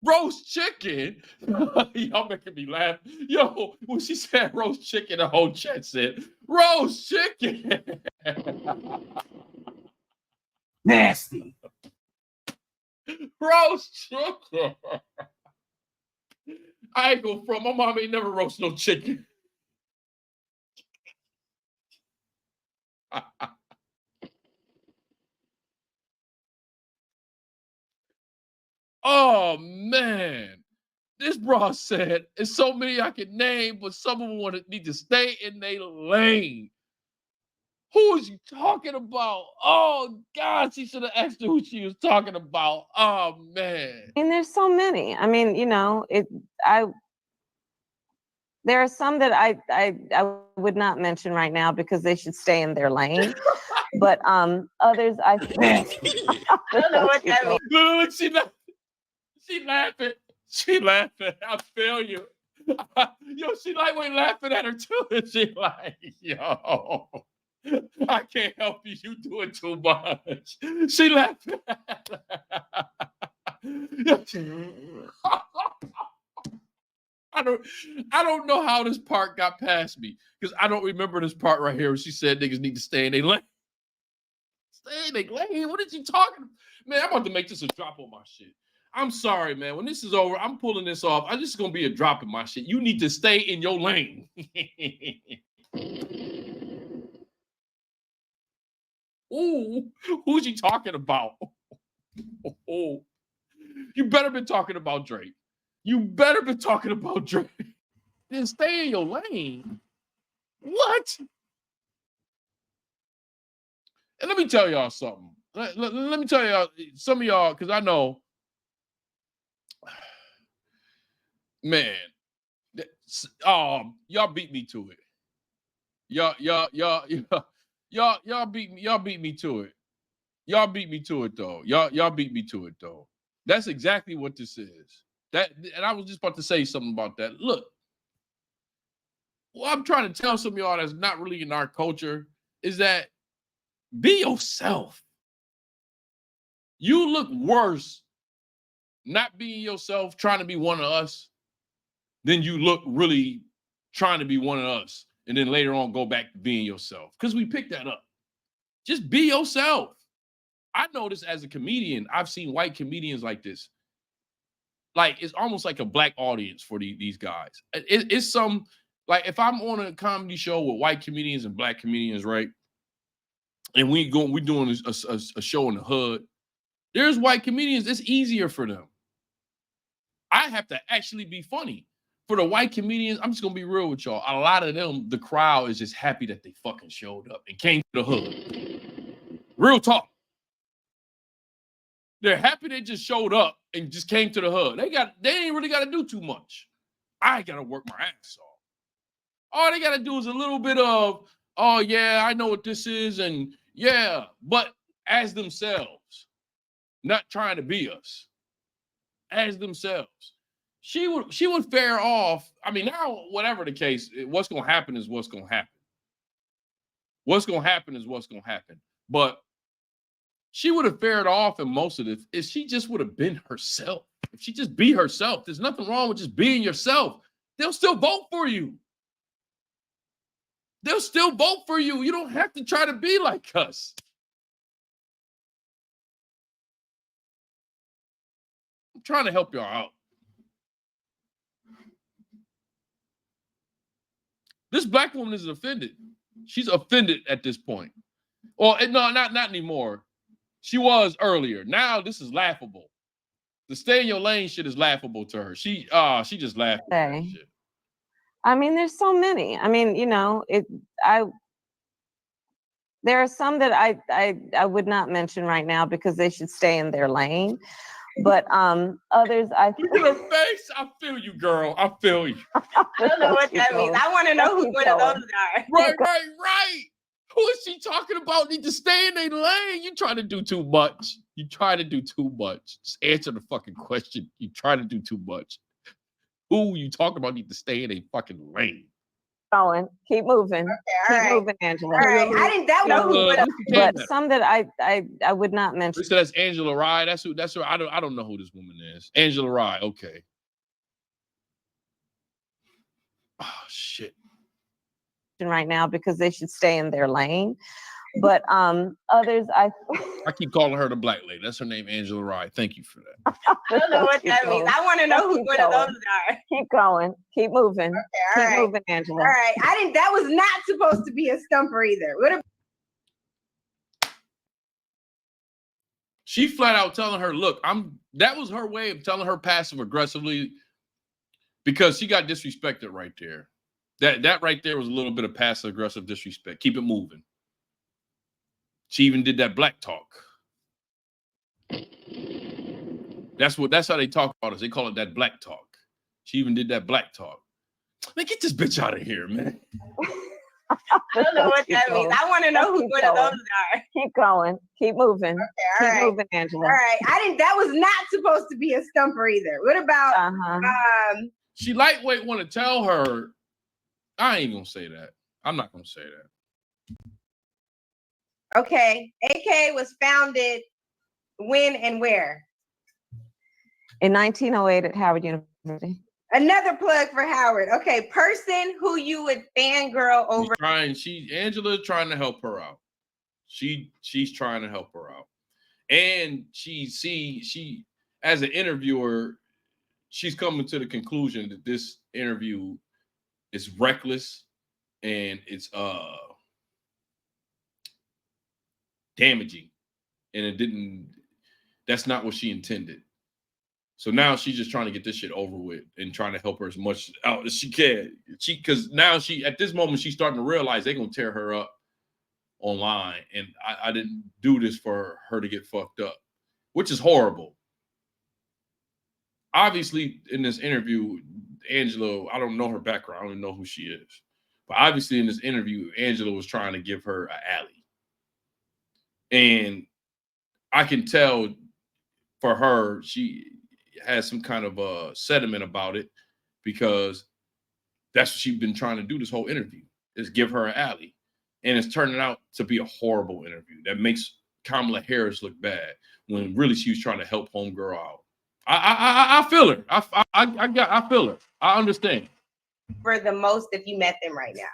Roast chicken. Y'all making me laugh. Yo, when she said roast chicken, the whole chat said, roast chicken. Nasty. Roast chicken. I ain't go from my mom ain't never roast no chicken. Oh man, this bro said it's so many I can name, but some of them need to stay in their lane. Who is she talking about? Oh God, she should have asked her who she was talking about. Oh man. I mean, there's so many. I mean, there are some that I would not mention right now because they should stay in their lane. But others I don't know what that means. Look, she laughing. She laughing. I feel you. Yo, she lightweight laughing at her too. And she like, yo, I can't help you. You doing too much. She laughing. I don't know how this part got past me because I don't remember this part right here where she said niggas need to stay in their lane. Stay in their lane? What is she talking about? Man, I'm about to make this a drop on my shit. I'm sorry, man. When this is over, I'm pulling this off. I'm just gonna be a drop in my shit. You need to stay in your lane. Ooh, who's she talking about? Oh, you better be talking about Drake. You better be talking about Drake. Then stay in your lane. What? And let me tell y'all something. Let me tell y'all, some of y'all, because I know, man, y'all beat me to it. Y'all beat me to it. Y'all beat me to it though. Y'all beat me to it though. That's exactly what this is. And I was just about to say something about that. Look, what I'm trying to tell some of y'all that's not really in our culture is that be yourself. You look worse not being yourself, trying to be one of us, than you look really trying to be one of us. And then later on, go back to being yourself. Because we picked that up. Just be yourself. I know this as a comedian. I've seen white comedians like this. Like, it's almost like a black audience for these guys. It's some, like, if I'm on a comedy show with white comedians and black comedians, right? And we're doing a show in the hood. There's white comedians, it's easier for them. I have to actually be funny. For the white comedians, I'm just gonna be real with y'all. A lot of them, the crowd is just happy that they fucking showed up and came to the hood. Real talk. They're happy they just showed up and just came to the hood. They ain't really gotta do too much. I gotta work my ass off. All they gotta do is a little bit of, oh yeah, I know what this is, and yeah, but as themselves, not trying to be us. As themselves. She would fare off. I mean, now, whatever the case, what's gonna happen is what's gonna happen. What's gonna happen is what's gonna happen. But she would have fared off in most of this if she just would have been herself. If she just be herself, there's nothing wrong with just being yourself. They'll still vote for you. They'll still vote for you. You don't have to try to be like us. I'm trying to help y'all out. This black woman is offended. She's offended at this point. Well, no, not anymore. She was earlier. Now this is laughable. The stay in your lane shit is laughable to her. She just laughed at that shit. I mean, there's so many. I mean, there are some that I would not mention right now because they should stay in their lane. But others, Look at her face. I feel you, girl. I feel you. I don't know what that means. I want to know who one of those are. Right. Who is she talking about? Need to stay in their lane. You trying to do too much. You try to do too much. Just answer the fucking question. You try to do too much. Who you talking about need to stay in a fucking lane? Going. Keep moving. Okay, keep moving, Angela. All right. I didn't know who would have. But some that I would not mention. So that's Angela Rye. That's her. I don't know who this woman is. Angela Rye. Okay. Oh shit. Right now because they should stay in their lane. But others I keep calling her the black lady. That's her name, Angela Rye. Thank you for that. I don't know what that means. I want to know who one of those are. Keep going. Keep moving. Okay, keep moving, Angela. All right. That was not supposed to be a stumper either. She flat out telling her, look, that was her way of telling her passive aggressively because she got disrespected right there. That right there was a little bit of passive aggressive disrespect. Keep it moving. She even did that black talk. That's how they talk about us. They call it that black talk. She even did that black talk. Man, get this bitch out of here, man. I don't know what that means. I want to know who one of those are. Keep going. Keep moving. Okay, all Keep right. moving, Angela. All right. That was not supposed to be a stumper either. What about She lightweight want to tell her. I ain't gonna say that. I'm not gonna say that. okay, AK was founded when and where? In 1908 at Howard University. Another plug for Howard. Okay, person who you would fangirl over. Angela trying to help her out. She's trying to help her out. And she as an interviewer, she's coming to the conclusion that this interview is reckless and it's damaging. And that's not what she intended. So now she's just trying to get this shit over with and trying to help her as much out as she can. Because now at this moment, she's starting to realize they're going to tear her up online. And I didn't do this for her to get fucked up, which is horrible. Obviously, in this interview, Angela, I don't know her background. I don't even know who she is. But obviously in this interview, Angela was trying to give her an alley. And I can tell for her, she has some kind of sentiment about it because that's what she's been trying to do this whole interview, is give her an alley. And it's turning out to be a horrible interview that makes Kamala Harris look bad when really she was trying to help homegirl out. I feel her. I feel her. I understand. For the most if you met them right now?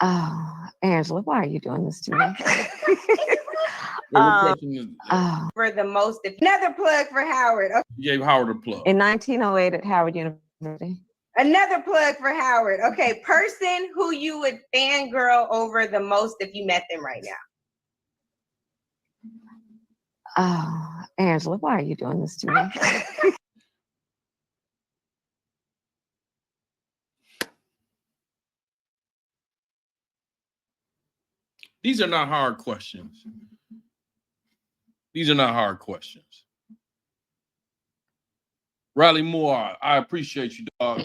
Oh, Angela, why are you doing this to me? For the most if another plug for Howard. Okay. You gave Howard a plug. In 1908 at Howard University. Another plug for Howard. Okay, person who you would fangirl over the most if you met them right now? Oh, Angela, why are you doing this to me? These are not hard questions. These are not hard questions. Riley Moore, I appreciate you, dog.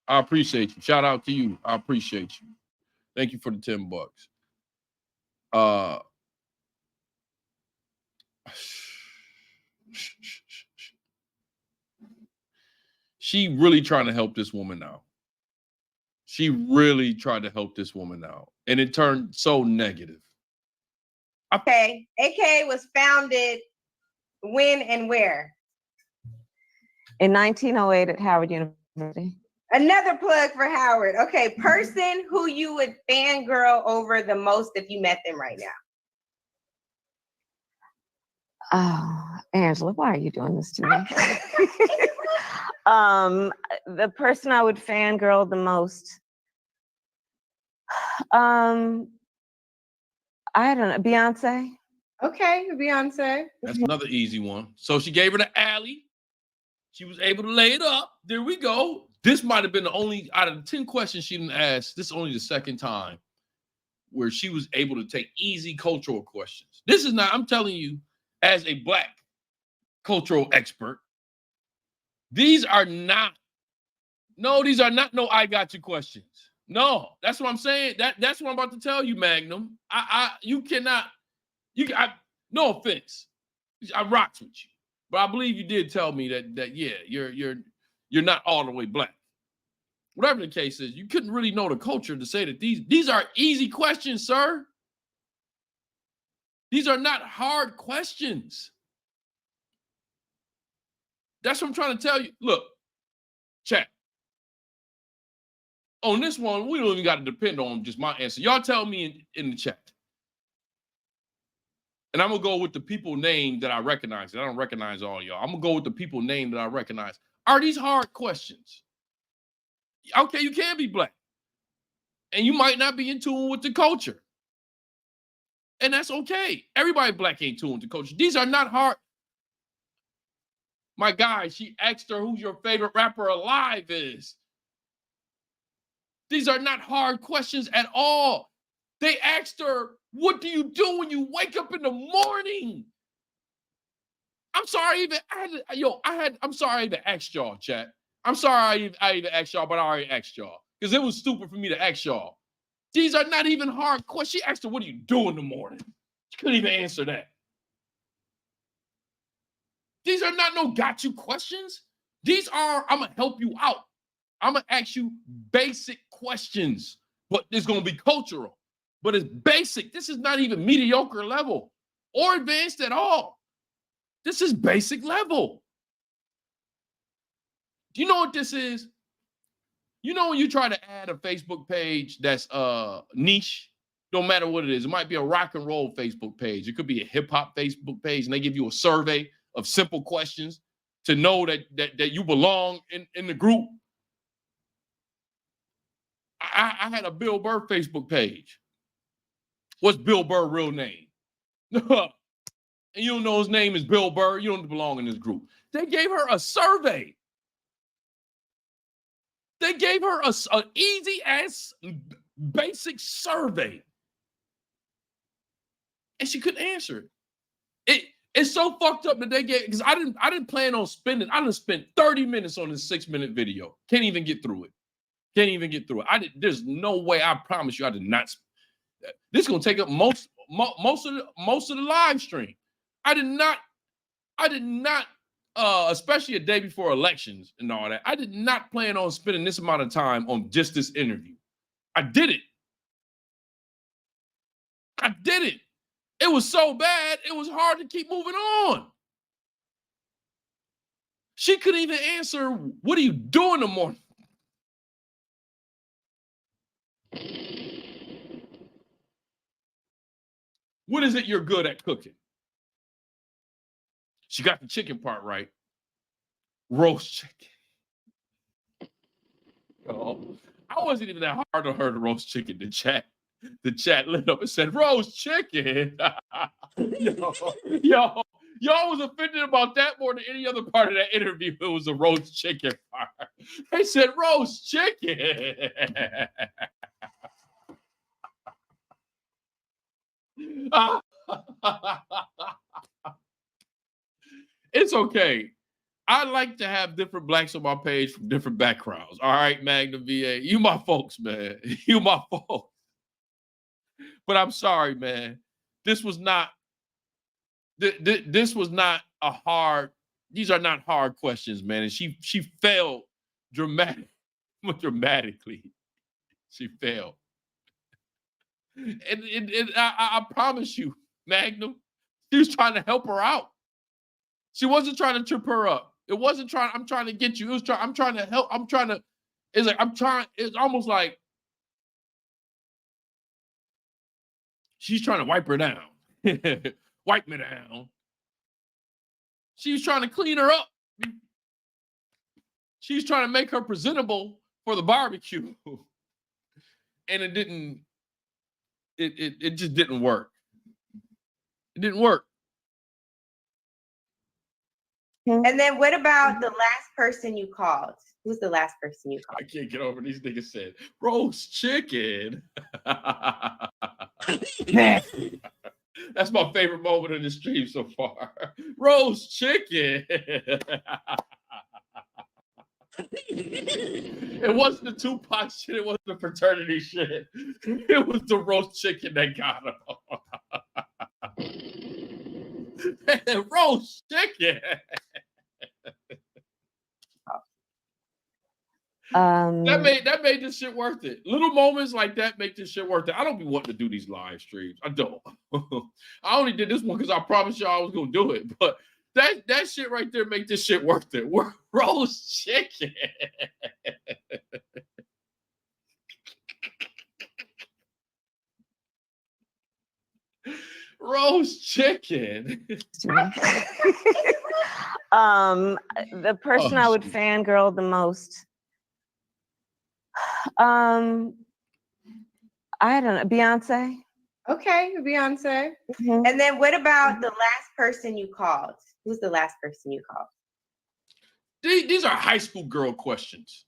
I appreciate you. Shout out to you. I appreciate you. Thank you for the $10. She really trying to help this woman out. She really tried to help this woman out. And it turned so negative. Okay, AK was founded when and where? In 1908 at Howard University. Another plug for Howard. Okay, person who you would fangirl over the most if you met them right now? Oh, Angela, why are you doing this to me? The person I would fangirl the most, I don't know, Beyonce. Okay, Beyonce. That's another easy one. So she gave her the alley. She was able to lay it up. There we go. This might have been the only, out of the 10 questions she didn't ask, this is only the second time where she was able to take easy cultural questions. This is not, I'm telling you, as a Black cultural expert, these are not no I got you questions. No, that's what I'm saying. That's what I'm about to tell you, Magnum. You cannot, no offense. I rocks with you. But I believe you did tell me that yeah, you're not all the way Black. Whatever the case is, you couldn't really know the culture to say that these are easy questions, sir. These are not hard questions. That's what I'm trying to tell you. Look, chat. On this one, we don't even got to depend on just my answer. Y'all tell me in the chat. And I'm going to go with the people name that I recognize. I don't recognize all y'all. I'm going to go with the people name that I recognize. Are these hard questions? Okay, you can be Black. And you might not be in tune with the culture. And that's okay. Everybody Black ain't tuned with the culture. These are not hard. My guy, she asked her who's your favorite rapper alive is. These are not hard questions at all. They asked her, what do you do when you wake up in the morning? I'm sorry, I'm sorry I even asked y'all, chat. I'm sorry I even asked y'all, but I already asked y'all because it was stupid for me to ask y'all. These are not even hard questions. She asked her, what do you do in the morning? She couldn't even answer that. These are not no got you questions. These are, I'm going to help you out. I'm going to ask you basic questions, but it's going to be cultural. But it's basic. This is not even mediocre level or advanced at all. This is basic level. Do you know what this is? You know when you try to add a Facebook page that's niche, no matter what it is. It might be a rock and roll Facebook page. It could be a hip hop Facebook page, and they give you a survey of simple questions to know that you belong in the group. I had a Bill Burr Facebook page. What's Bill Burr's real name? And you don't know his name is Bill Burr. You don't belong in this group. They gave her a survey. They gave her an easy-ass, basic survey. And she couldn't answer it. It's so fucked up that they gave, because I didn't plan on spending, I done spent 30 minutes on this 6-minute video. Can't even get through it. Can't even get through it. There's no way, I promise you, I did not. This is gonna take up most of the live stream. I did not, especially a day before elections and all that. I did not plan on spending this amount of time on just this interview. I did it. I did it. It was so bad, it was hard to keep moving on. She couldn't even answer, what do you do in the morning? What is it you're good at cooking? She got the chicken part right. Roast chicken. Oh, I wasn't even that hard on her to roast chicken. The chat lit up and said, roast chicken. Y'all was offended about that more than any other part of that interview. It was the roast chicken part. They said, roast chicken. It's okay. I like to have different blacks on my page from different backgrounds. All right, Magna VA. You my folks, man. You my folks. But I'm sorry, man. This was not a hard, these are not hard questions, man. And she failed dramatically. She failed. And I promise you, Magnum, she was trying to help her out. She wasn't trying to trip her up. It wasn't trying, I'm trying to get you. I'm trying to help. It's almost like she's trying to wipe her down. Wipe me down. She was trying to clean her up. She's trying to make her presentable for the barbecue. And it just didn't work. It didn't work. And then what about the last person you called? Who's the last person you called? I can't get over these niggas said, roast chicken. That's my favorite moment in the stream so far. Roast chicken. It wasn't the Tupac shit. It wasn't the fraternity shit. It was the roast chicken that got him. Roast chicken. That made this shit worth it. Little moments like that make this shit worth it. I don't be wanting to do these live streams. I don't. I only did this one because I promised y'all I was gonna do it. But that shit right there make this shit worth it. Roast chicken. Roast chicken. The person I would fangirl the most. I don't know, Beyonce. Okay, Beyonce. And then what about the last person you called? Who's the last person you called? These are high school girl questions.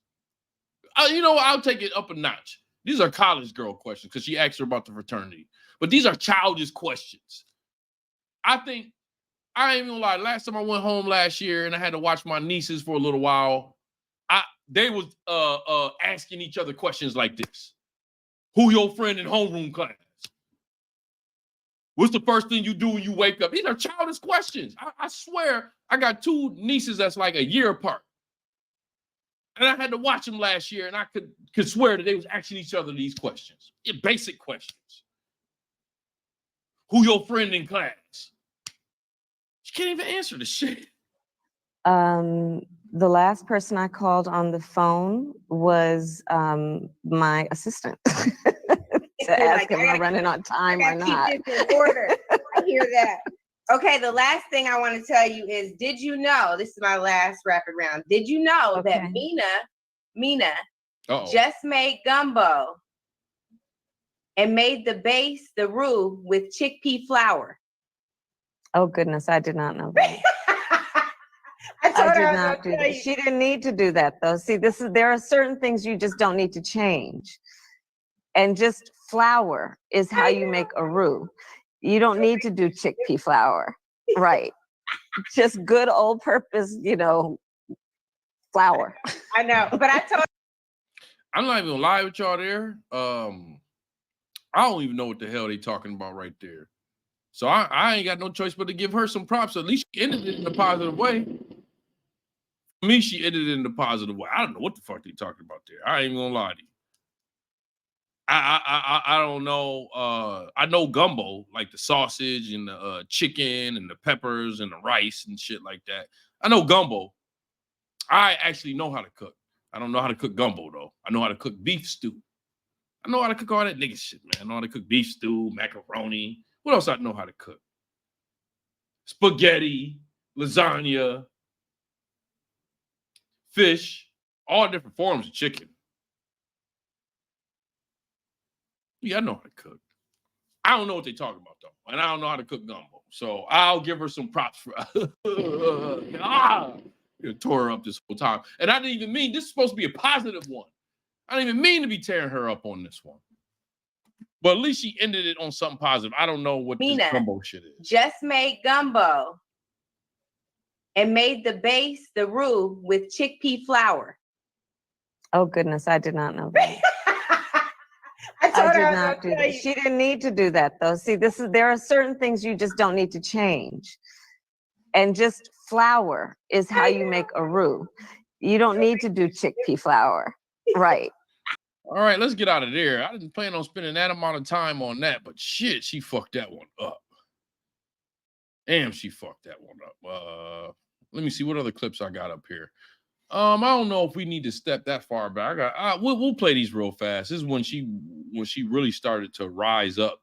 You know, I'll take it up a notch. These are college girl questions because she asked her about the fraternity. But these are childish questions. I think, I ain't even gonna lie, last time I went home last year and I had to watch my nieces for a little while, they was asking each other questions like this. Who your friend in homeroom class? What's the first thing you do when you wake up? These are childish questions. I swear, I got two nieces that's like a year apart. And I had to watch them last year, and I could swear that they was asking each other these questions. Basic questions. Who your friend in class? She can't even answer the shit. The last person I called on the phone was my assistant to ask him am I running on time or not. Keep this in order. I hear that. Okay, the last thing I want to tell you is, did you know, this is my last rapid round, did you know that Mina just made gumbo and made the base, the roux, with chickpea flour? Oh goodness, I did not know that. I did not do that. She didn't need to do that though. See, there are certain things you just don't need to change. And just flour is how you make a roux. You don't need to do chickpea flour, right? Just good old purpose, you know, flour. I know, but I told. I'm not even gonna lie with y'all there. I don't even know what the hell they talking about right there. So I ain't got no choice but to give her some props. At least she ended it in a positive way. For me, she ended it in a positive way. I don't know what the fuck they talking about there. I ain't even gonna lie to you. I don't know. I know gumbo, like the sausage and the chicken and the peppers and the rice and shit like that. I know gumbo. I actually know how to cook. I don't know how to cook gumbo though. I know how to cook beef stew. I know how to cook all that nigga shit, man. I know how to cook beef stew, macaroni. What else I know how to cook? Spaghetti, lasagna, fish, all different forms of chicken. Yeah, I know how to cook. I don't know what they're talking about though, and I don't know how to cook gumbo. So I'll give her some props for tore her up this whole time. And I didn't even mean this is supposed to be a positive one. I didn't even mean to be tearing her up on this one. But at least she ended it on something positive. I don't know what this gumbo shit is. Just made gumbo and made the base, the roux, with chickpea flour. Oh goodness, I did not know that. I did not do that. She didn't need to do that though. See, there are certain things you just don't need to change. And just flour is how you make a roux. You don't need to do chickpea flour, right? All right, let's get out of there. I didn't plan on spending that amount of time on that, but shit, she fucked that one up. Damn, she fucked that one up. Let me see what other clips I got up here. I don't know if we need to step that far back. We'll play these real fast. This is when she really started to rise up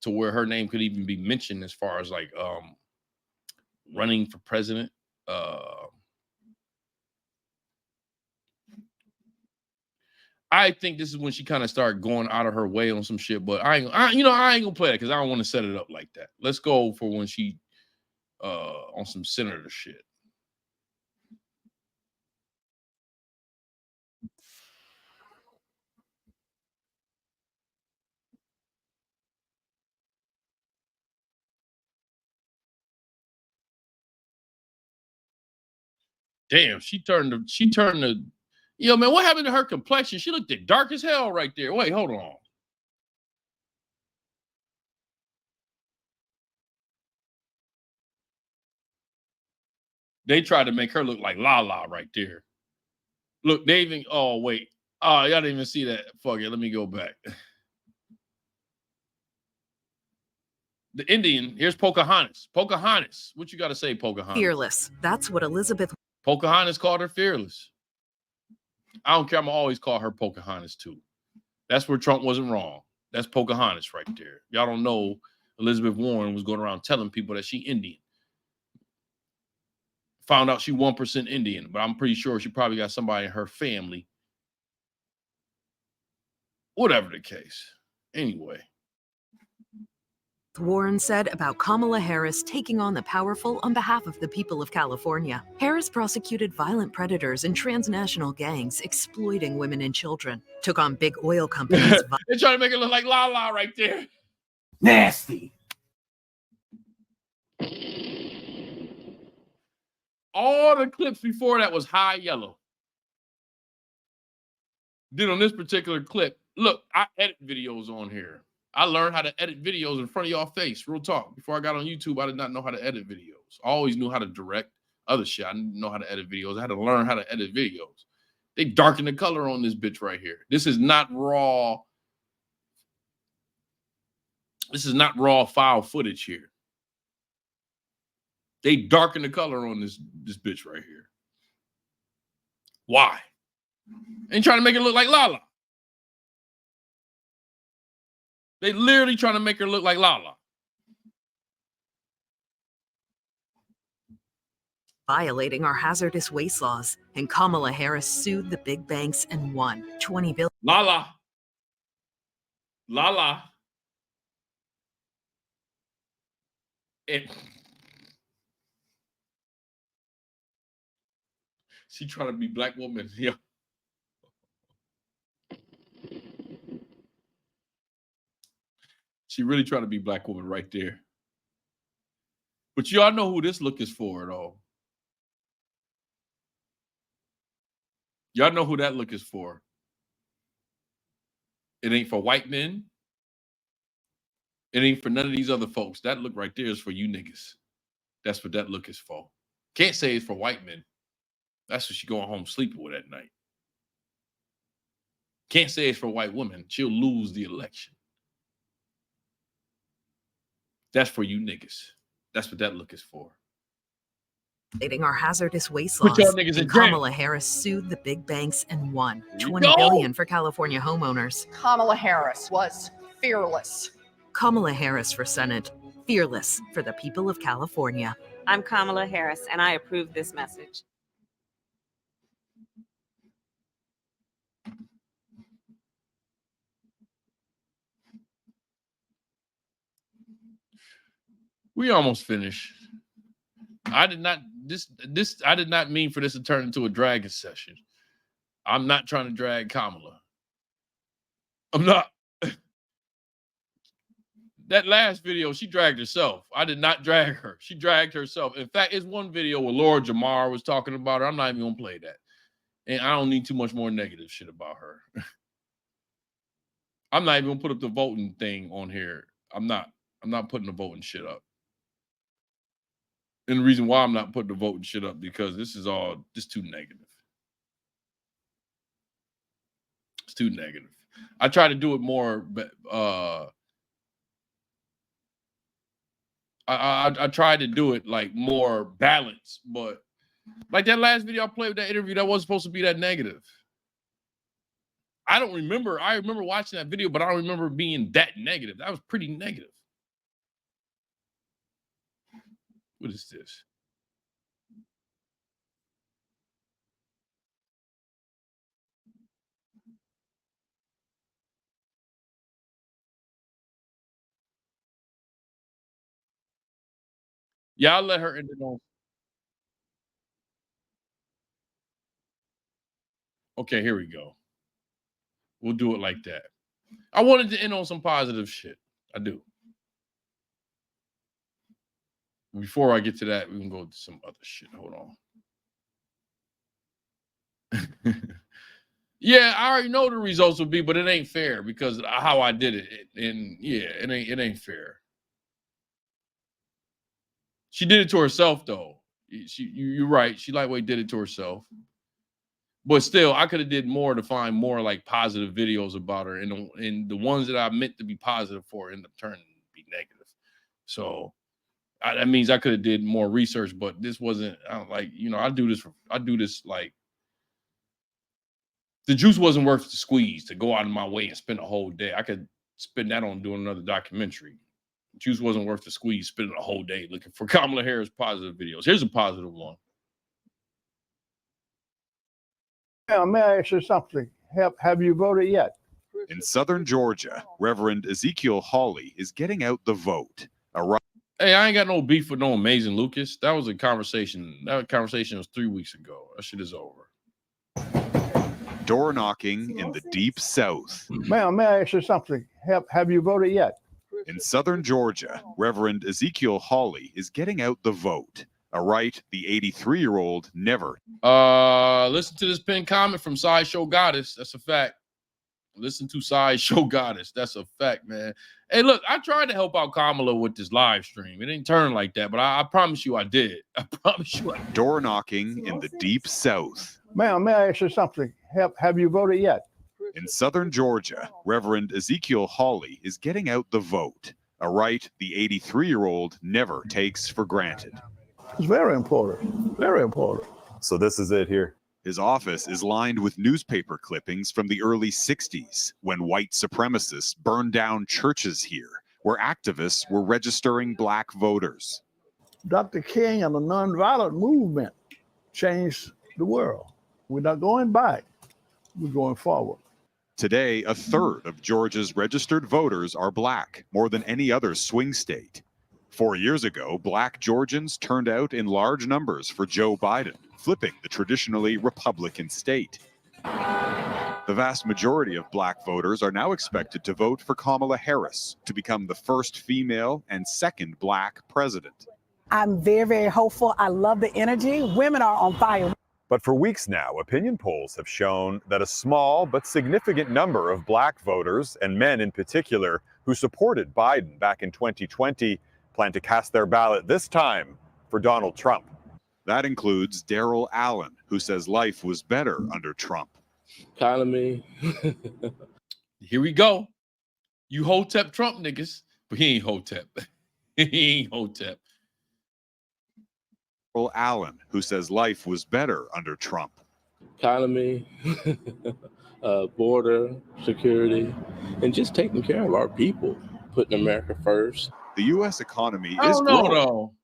to where her name could even be mentioned as far as like running for president. I think this is when she kind of started going out of her way on some shit, but I ain't gonna play it because I don't want to set it up like that. Let's go for when she on some senator shit. Damn, she turned the yo, man, what happened to her complexion? She looked dark as hell right there. Wait, hold on. They tried to make her look like Lala right there. Look, they even, oh, wait. Oh, y'all didn't even see that. Fuck it, let me go back. The Indian, here's Pocahontas. Pocahontas, what you got to say, Pocahontas? Fearless. That's what Elizabeth. Pocahontas called her fearless. I don't care. I'm always call her Pocahontas too. That's where Trump wasn't wrong. That's Pocahontas right there. Y'all don't know Elizabeth Warren was going around telling people that she Indian. Found out she 1% Indian, but I'm pretty sure she probably got somebody in her family. Whatever the case. Anyway. Warren said about Kamala Harris taking on the powerful on behalf of the people of California. Harris prosecuted violent predators and transnational gangs exploiting women and children, took on big oil companies. They're trying to make it look like La La right there. Nasty. All the clips before that was high yellow. Then on this particular clip, look, I edit videos on here. I learned how to edit videos in front of y'all face. Real talk. Before I got on YouTube, I did not know how to edit videos. I always knew how to direct other shit. I didn't know how to edit videos. I had to learn how to edit videos. They darken the color on this bitch right here. This is not raw. This is not raw file footage here. They darken the color on this bitch right here. Why? Ain't trying to make it look like Lala. They literally trying to make her look like Lala. Violating our hazardous waste laws, and Kamala Harris sued the big banks and won $20 billion. Lala. Lala. She trying to be black woman. Yeah. She really trying to be black woman right there. But y'all know who this look is for, though. Y'all know who that look is for. It ain't for white men. It ain't for none of these other folks. That look right there is for you niggas. That's what that look is for. Can't say it's for white men. That's what she going home sleeping with at night. Can't say it's for white women. She'll lose the election. That's for you niggas. That's what that look is for. Violating our hazardous waste Put laws, y'all niggas in and jail. Kamala Harris sued the big banks and won $20 billion for California homeowners. Kamala Harris was fearless. Kamala Harris for Senate, fearless for the people of California. I'm Kamala Harris, and I approve this message. We almost finished. I did not mean for this to turn into a dragging session. I'm not trying to drag Kamala. I'm not. That last video, she dragged herself. I did not drag her. She dragged herself. In fact, it's one video where Laura Jamar was talking about her. I'm not even gonna play that. And I don't need too much more negative shit about her. I'm not even gonna put up the voting thing on here. I'm not putting the voting shit up. And the reason why I'm not putting the voting shit up, because this is too negative. It's too negative. I try to do it more, I tried to do it like more balanced, but like that last video I played with that interview, that wasn't supposed to be that negative. I don't remember. I remember watching that video, but I don't remember being that negative. That was pretty negative. What is this? Yeah, I'll let her end it on. Okay, here we go. We'll do it like that. I wanted to end on some positive shit. I do. Before I get to that, we can go to some other shit. Hold on. Yeah, I already know the results will be, but it ain't fair because of how I did it. And yeah, it ain't fair. She did it to herself, though. You're right. She lightweight did it to herself. But still, I could have did more to find more like positive videos about her. And the ones that I meant to be positive for end up turning to be negative. So that means I could have did more research, but this wasn't I do this like the juice wasn't worth the squeeze to go out of my way and spend a whole day. I could spend that on doing another documentary. Juice wasn't worth the squeeze, spending a whole day looking for Kamala Harris positive videos. Here's a positive one. May I ask you something? Have you voted yet? In southern Georgia, Reverend Ezekiel Hawley is getting out the vote. Hey, I ain't got no beef with no Amazing Lucas. That was a conversation. That conversation was 3 weeks ago. That shit is over. Door knocking in the deep south. Ma'am, may I ask you something? Have you voted yet? In southern Georgia, Reverend Ezekiel Hawley is getting out the vote. A right the 83-year-old never. Listen to this pinned comment from Sideshow Goddess. That's a fact. Listen to Sideshow Goddess. That's a fact, man. Hey, look, I tried to help out Kamala with this live stream. It didn't turn like that, but I promise you I did. I promise you I did. Door knocking in the deep south. Ma'am, may I ask you something? Have you voted yet? In southern Georgia, Reverend Ezekiel Hawley is getting out the vote. A right the 83-year-old never takes for granted. It's very important. Very important. So this is it here. His office is lined with newspaper clippings from the early 60s, when white supremacists burned down churches here, where activists were registering black voters. Dr. King and the nonviolent movement changed the world. We're not going back. We're going forward. Today, a third of Georgia's registered voters are black, more than any other swing state. 4 years ago, black Georgians turned out in large numbers for Joe Biden, flipping the traditionally Republican state. The vast majority of black voters are now expected to vote for Kamala Harris to become the first female and second black president. I'm very, very hopeful. I love the energy. Women are on fire. But for weeks now, opinion polls have shown that a small but significant number of black voters, and men in particular, who supported Biden back in 2020, plan to cast their ballot this time for Donald Trump. That includes Daryl Allen, who says life was better under Trump. Economy. Here we go. You Hotep Trump niggas, but he ain't Hotep. He ain't Hotep. Daryl Allen, who says life was better under Trump. Economy, border security, and just taking care of our people, putting America first. The U.S. economy I is don't know, growing. though.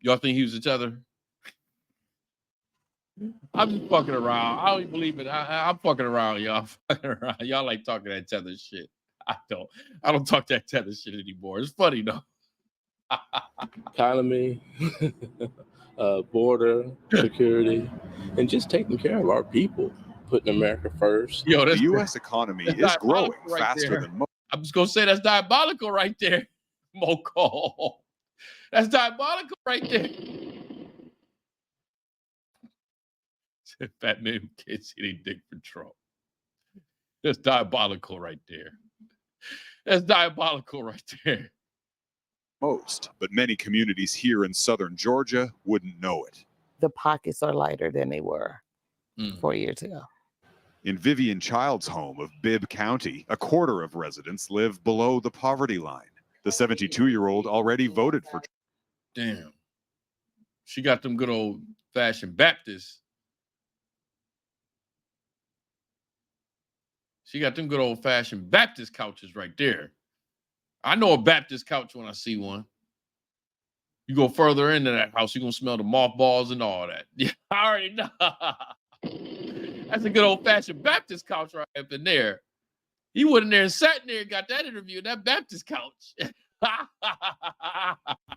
Y'all think he was each other? I'm just fucking around. I don't even believe it. I'm fucking around, y'all. Fucking around. Y'all like talking that tether shit. I don't talk that tether shit anymore. It's funny though. Economy, border security, and just taking care of our people, putting America first. Yo, The U.S. economy is growing right faster there. than most. I'm just gonna say that's diabolical right there, Moko. That's diabolical right there. Fat man who can't see any dick for Trump. That's diabolical right there. That's diabolical right there. Most, but many communities here in southern Georgia wouldn't know it. The pockets are lighter than they were 4 years ago. In Vivian Child's home of Bibb County, a quarter of residents live below the poverty line. The 72-year-old already voted for Trump. Damn. She got them good old fashioned Baptists. She got them good old fashioned Baptist couches right there. I know a Baptist couch when I see one. You go further into that house, you're going to smell the mothballs and all that. Yeah, I already know. That's a good old fashioned Baptist couch right up in there. He went in there and sat in there and got that interview in that Baptist couch.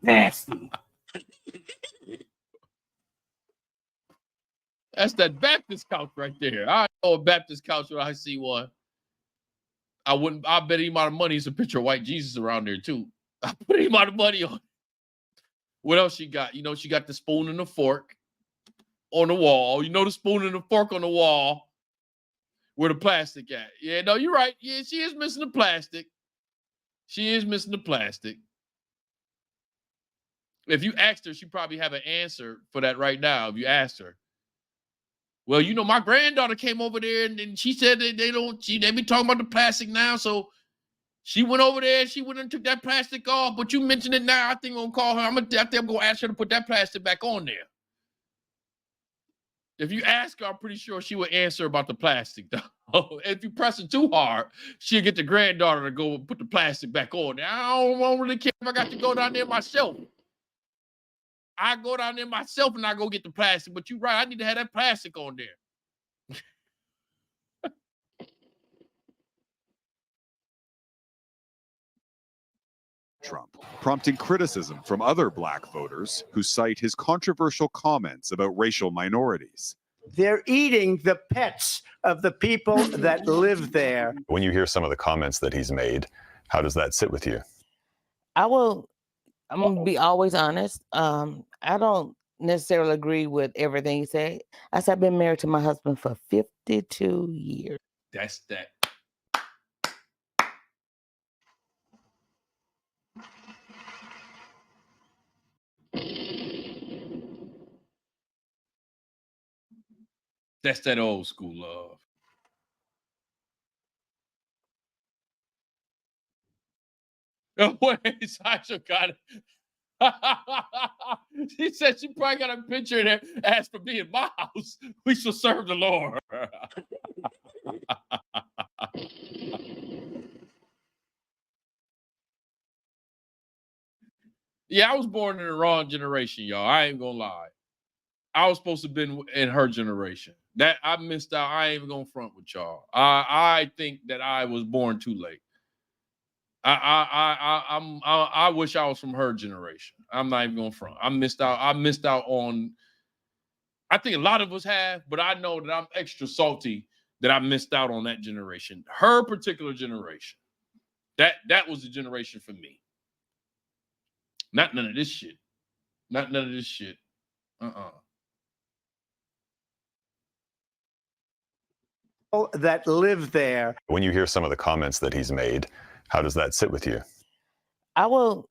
Nasty. That's that Baptist couch right there. I know a Baptist couch when I see one. I bet any amount of money is a picture of white Jesus around there too. I put any amount of money on. What else she got? You know, she got the spoon and the fork on the wall. You know the spoon and the fork on the wall where the plastic at. Yeah, no, you're right. Yeah, she is missing the plastic. She is missing the plastic. If you asked her, she probably have an answer for that right now. If you asked her. Well, you know, my granddaughter came over there and she said they be talking about the plastic now. So she went over there, she went and took that plastic off. But you mentioned it now. I think I'm gonna call her. I'm gonna ask her to put that plastic back on there. If you ask her, I'm pretty sure she would answer about the plastic, though. If you press it too hard, she'll get the granddaughter to go and put the plastic back on there. I don't really care if I got to go down there myself. I go down there myself and I go get the plastic. But you're right, I need to have that plastic on there. Trump, prompting criticism from other black voters who cite his controversial comments about racial minorities. They're eating the pets of the people that live there. When you hear some of the comments that he's made, how does that sit with you? I'm going to be always honest. I don't necessarily agree with everything he said. I've been married to my husband for 52 years. That's that. That's that old school love. Oh, wait, Sasha got it. She said she probably got a picture there. As for me in my house, we shall serve the Lord. Yeah, I was born in the wrong generation, y'all. I ain't gonna lie. I was supposed to have been in her generation. That I missed out. I ain't even gonna front with y'all. I think that I was born too late. I wish I was from her generation. I'm not even gonna front. I missed out on. I think a lot of us have, but I know that I'm extra salty that I missed out on that generation. Her particular generation. That was the generation for me. Not none of this shit. Not none of this shit. That live there. When you hear some of the comments that he's made, how does that sit with you? I'm going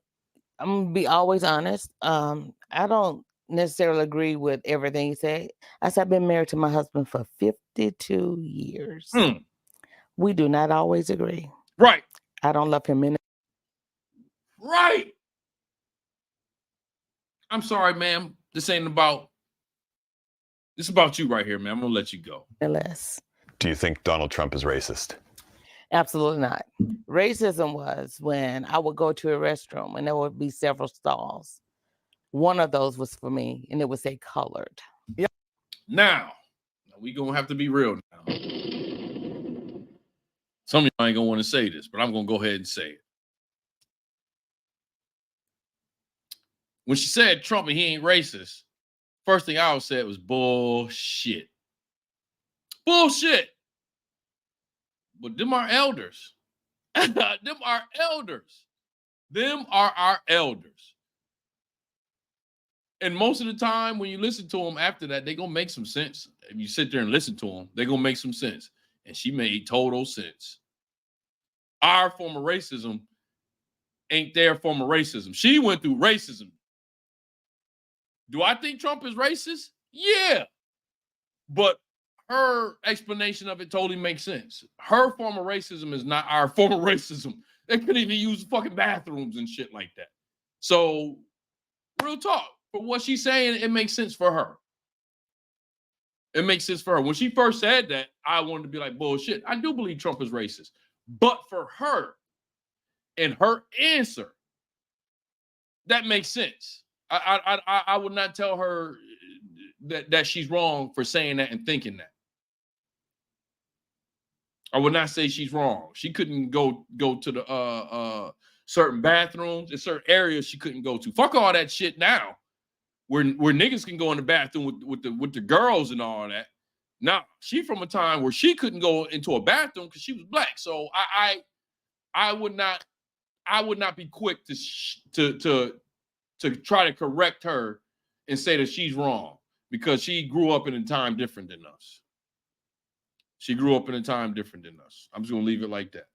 to be always honest. I don't necessarily agree with everything he said. I've been married to my husband for 52 years. We do not always agree. Right. I don't love him in it. Right. I'm sorry, ma'am. This ain't about. This is about you right here, man. I'm gonna let you go. Unless. Do you think Donald Trump is racist? Absolutely not. Racism was when I would go to a restroom and there would be several stalls. One of those was for me, and it would say colored. Yep. Now we gonna have to be real now. Some of you ain't gonna want to say this, but I'm gonna go ahead and say it. When she said Trump and he ain't racist, first thing I said was bullshit. Bullshit. But them are elders. Them are elders. Them are our elders. And most of the time, when you listen to them after that, they're going to make some sense. If you sit there and listen to them, they're going to make some sense. And she made total sense. Our form of racism ain't their form of racism. She went through racism. Do I think Trump is racist? Yeah. But her explanation of it totally makes sense. Her form of racism is not our form of racism. They couldn't even use fucking bathrooms and shit like that. So, real talk. For what she's saying, it makes sense for her. It makes sense for her. When she first said that, I wanted to be like, bullshit. I do believe Trump is racist. But for her and her answer, that makes sense. I would not tell her that she's wrong for saying that and thinking that. I would not say she's wrong. She couldn't go to the certain bathrooms in certain areas she couldn't go to. Fuck all that shit now. Where niggas can go in the bathroom with the girls and all that. Now, she from a time where she couldn't go into a bathroom because she was black. So I would not be quick to try to correct her and say that she's wrong because she grew up in a time different than us. She grew up in a time different than us. I'm just going to leave it like that.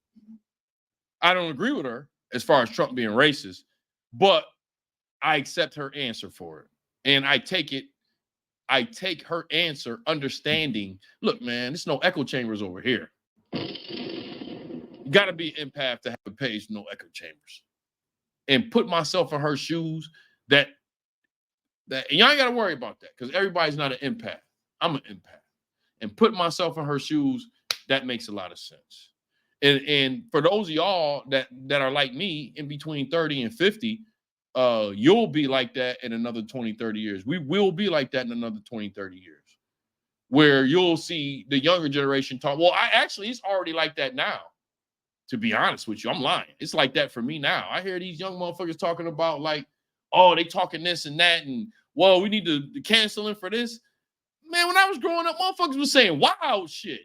I don't agree with her as far as Trump being racist, but I accept her answer for it. And I take her answer understanding, look, man, there's no echo chambers over here. You got to be an empath to have a page, no echo chambers. And put myself in her shoes that and y'all ain't got to worry about that because everybody's not an empath. I'm an empath. And put myself in her shoes, that makes a lot of sense. And for those of y'all that are like me in between 30 and 50, you'll be like that in another 20, 30 years. We will be like that in another 20, 30 years. Where you'll see the younger generation talk, well, it's already like that now. To be honest with you, I'm lying. It's like that for me now. I hear these young motherfuckers talking about like, oh, they talking this and that, and well, we need to cancel him for this. Man, when I was growing up, motherfuckers was saying wild shit,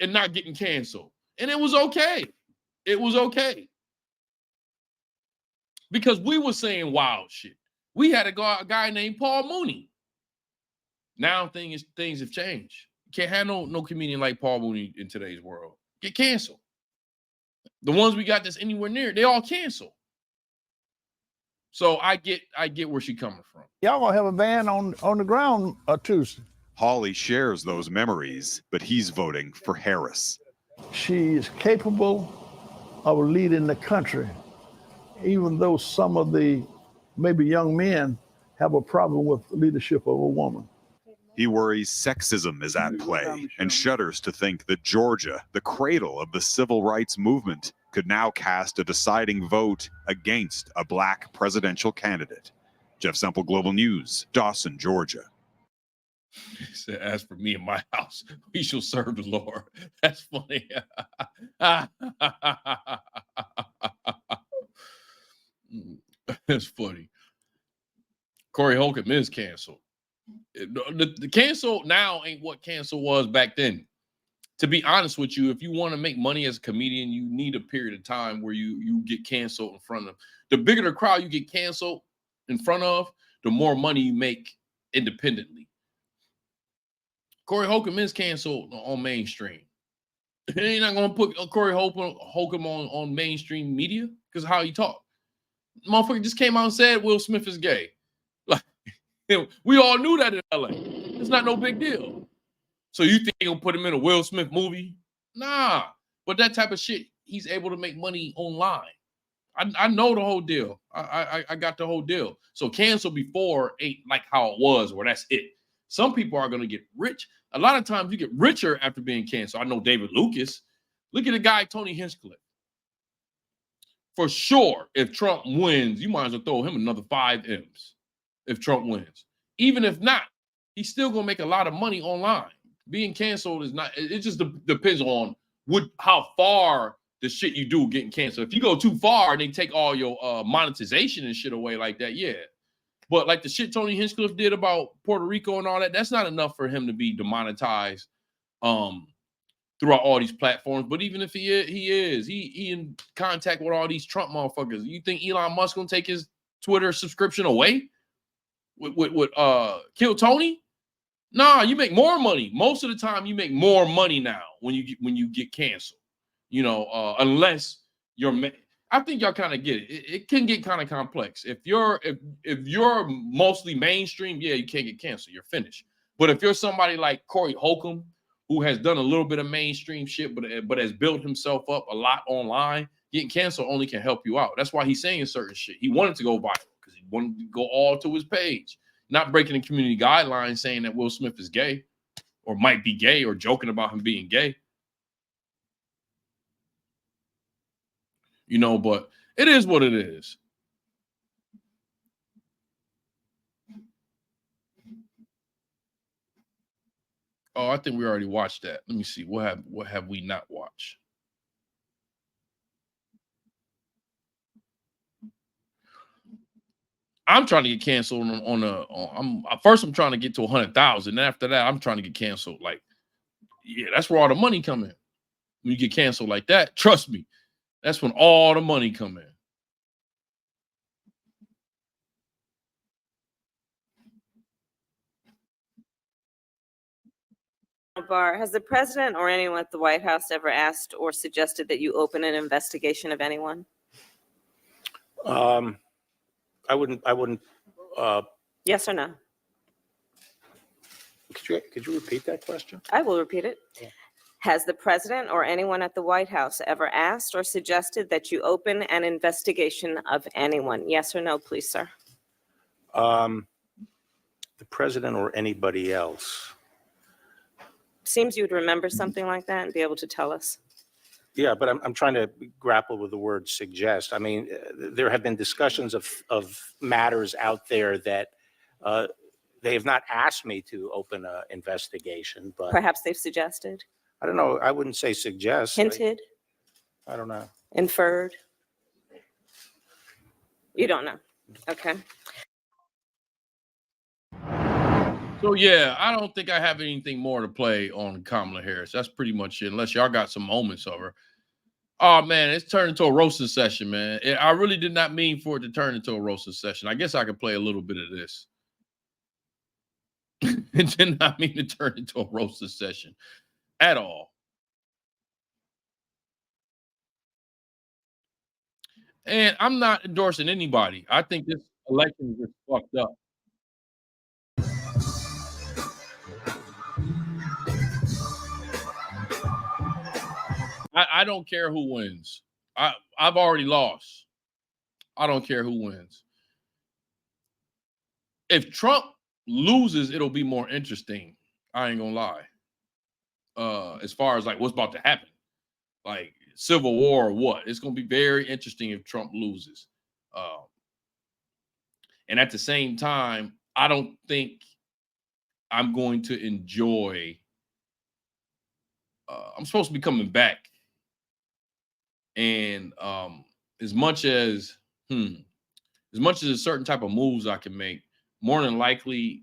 and not getting canceled. And it was okay. It was okay. Because we were saying wild shit. We had a guy named Paul Mooney. Now things have changed. You can't have no comedian like Paul Mooney in today's world. Get canceled. The ones we got that's anywhere near, they all canceled. So I get where she's coming from. Y'all gonna have a van on the ground Tuesday. Hawley shares those memories, but he's voting for Harris. She is capable of leading the country, even though some of the maybe young men have a problem with leadership of a woman. He worries sexism is at play and shudders to think that Georgia, the cradle of the civil rights movement, could now cast a deciding vote against a Black presidential candidate. Jeff Semple, Global News, Dawson, Georgia. He said, as for me and my house, we shall serve the Lord. That's funny. That's funny. Corey Holcomb is canceled. The cancel now ain't what cancel was back then. To be honest with you, if you want to make money as a comedian, you need a period of time where you get canceled in front of. The bigger the crowd you get canceled in front of, the more money you make independently. Corey Holcomb is canceled on mainstream. You're not going to put Corey Holcomb on mainstream media because of how he talk. Motherfucker just came out and said Will Smith is gay. Like, we all knew that in LA. It's not no big deal. So you think he'll put him in a Will Smith movie? Nah. But that type of shit, he's able to make money online. I know the whole deal. I got the whole deal. So cancel before ain't like how it was, where that's it. Some people are going to get rich. A lot of times you get richer after being canceled. I know David Lucas. Look at the guy, Tony Hinchcliffe. For sure, if Trump wins, you might as well throw him another 5 M's if Trump wins. Even if not, he's still going to make a lot of money online. Being canceled is not, it just depends on how far the shit you do getting canceled. If you go too far and they take all your monetization and shit away like that, yeah. But like the shit Tony Hinchcliffe did about Puerto Rico and all that, that's not enough for him to be demonetized throughout all these platforms. But even if he in contact with all these Trump motherfuckers, you think Elon Musk gonna take his Twitter subscription away with Kill Tony? Nah, you make more money. Most of the time, you make more money now when you get canceled. You know, unless you're. I think y'all kind of get it. It can get kind of complex. If you're mostly mainstream, yeah, you can't get canceled. You're finished. But if you're somebody like Corey Holcomb, who has done a little bit of mainstream shit, but has built himself up a lot online, getting canceled only can help you out. That's why he's saying certain shit. He wanted to go viral because he wanted to go all to his page, not breaking the community guidelines saying that Will Smith is gay or might be gay or joking about him being gay. You know, but it is what it is. Oh, I think we already watched that. Let me see. What have we not watched? I'm trying to get canceled first I'm trying to get to 100,000. And after that, I'm trying to get canceled. Like, yeah, that's where all the money come in. When you get canceled like that, trust me, that's when all the money come in. Barr, has the president or anyone at the White House ever asked or suggested that you open an investigation of anyone? I wouldn't. Yes or no? Could you repeat that question? I will repeat it. Yeah. Has the president or anyone at the White House ever asked or suggested that you open an investigation of anyone? Yes or no, please, sir? The president or anybody else? Seems you would remember something like that and be able to tell us. Yeah, but I'm trying to grapple with the word suggest. I mean, there have been discussions of matters out there that they have not asked me to open an investigation, but perhaps they've suggested. I don't know. I wouldn't say suggest. Hinted, I don't know. inferred. You don't know. Okay. So yeah, I don't think I have anything more to play on Kamala Harris. That's pretty much it, unless y'all got some moments of her. Oh man, it's turned into a roasting session, man. I really did not mean for it to turn into a roasting session. I guess I could play a little bit of this. It did not mean to turn into a roasting session at all. And I'm not endorsing anybody. I think this election is just fucked up. I don't care who wins. I've already lost. I don't care who wins. If Trump loses, it'll be more interesting. I ain't gonna lie. As far as like what's about to happen, like civil war or what, it's gonna be very interesting if Trump loses. And at the same time, I don't think I'm going to enjoy. I'm supposed to be coming back, and as much as a certain type of moves I can make, more than likely,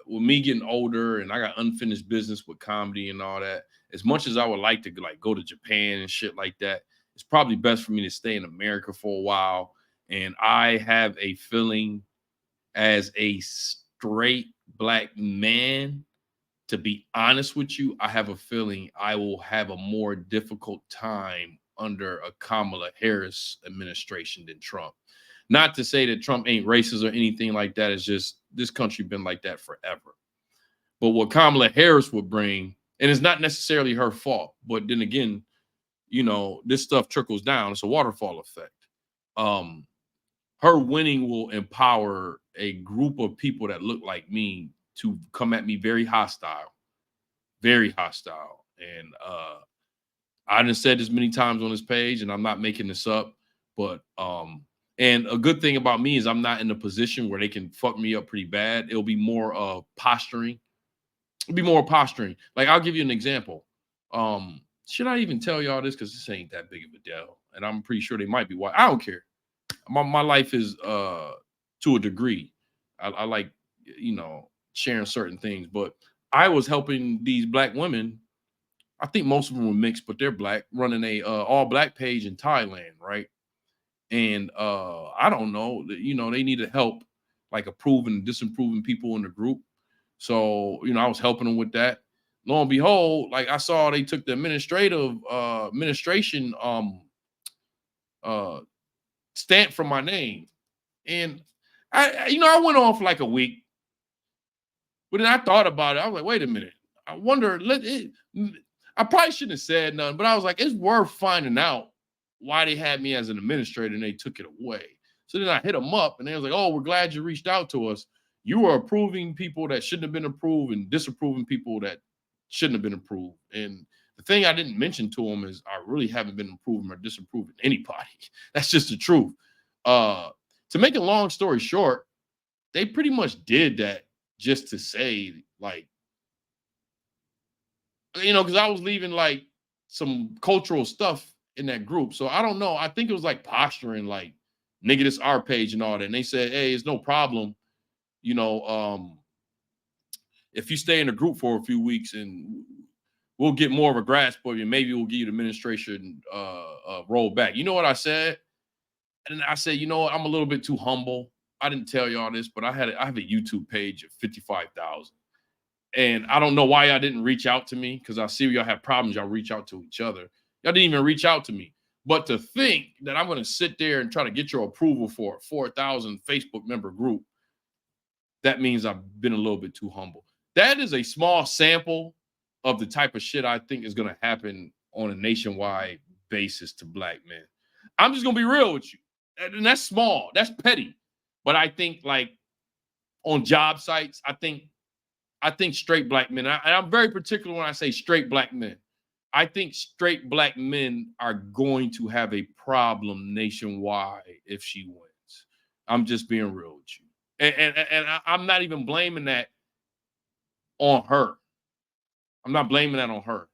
with me getting older and I got unfinished business with comedy and all that, as much as I would like to like go to Japan and shit like that, it's probably best for me to stay in America for a while. And I have a feeling, as a straight black man, to be honest with you, I have a feeling I will have a more difficult time under a Kamala Harris administration than Trump. Not to say that Trump ain't racist or anything like that. It's just this country been like that forever. But what Kamala Harris would bring, and it's not necessarily her fault, but then again, this stuff trickles down. It's a waterfall effect. Her winning will empower a group of people that look like me to come at me very hostile. And I done said this many times on this page, and I'm not making this up, but and a good thing about me is I'm not in a position where they can fuck me up pretty bad. It'll be more posturing. It'll be more posturing. Like, I'll give you an example. Should I even tell y'all this? Because this ain't that big of a deal. And I'm pretty sure they might be white. I don't care. My life is to a degree. I like, sharing certain things. But I was helping these black women. I think most of them were mixed, but they're black, running a all black page in Thailand, right? And I don't know, they needed help, like approving and disapproving people in the group. So, I was helping them with that. Lo and behold, like I saw they took the administration stamp from my name. And I went on for like a week. But then I thought about it. I was like, wait a minute. I wonder, I probably shouldn't have said nothing, but I was like, it's worth finding out why they had me as an administrator and they took it away. So then I hit them up and they was like, oh, we're glad you reached out to us. You were approving people that shouldn't have been approved and disapproving people that shouldn't have been approved. And the thing I didn't mention to them is I really haven't been approving or disapproving anybody. That's just the truth. To make a long story short, they pretty much did that just to say, like, because I was leaving like some cultural stuff in that group. So I don't know. I think it was like posturing, like, nigga, this our page and all that. And they said, hey, it's no problem. If you stay in the group for a few weeks and we'll get more of a grasp of you, maybe we'll give you the administration roll back. You know what I said? And I said, you know what? I'm a little bit too humble. I didn't tell y'all this, but I have a YouTube page of 55,000. And I don't know why y'all didn't reach out to me, because I see y'all have problems. Y'all reach out to each other. Y'all didn't even reach out to me. But to think that I'm going to sit there and try to get your approval for a 4,000 Facebook member group, that means I've been a little bit too humble. That is a small sample of the type of shit I think is going to happen on a nationwide basis to black men. I'm just going to be real with you. And that's small. That's petty. But I think, like, on job sites, I think straight black men, and I'm very particular when I say straight black men. I think straight black men are going to have a problem nationwide if she wins. I'm just being real with you. And I'm not even blaming that on her. I'm not blaming that on her.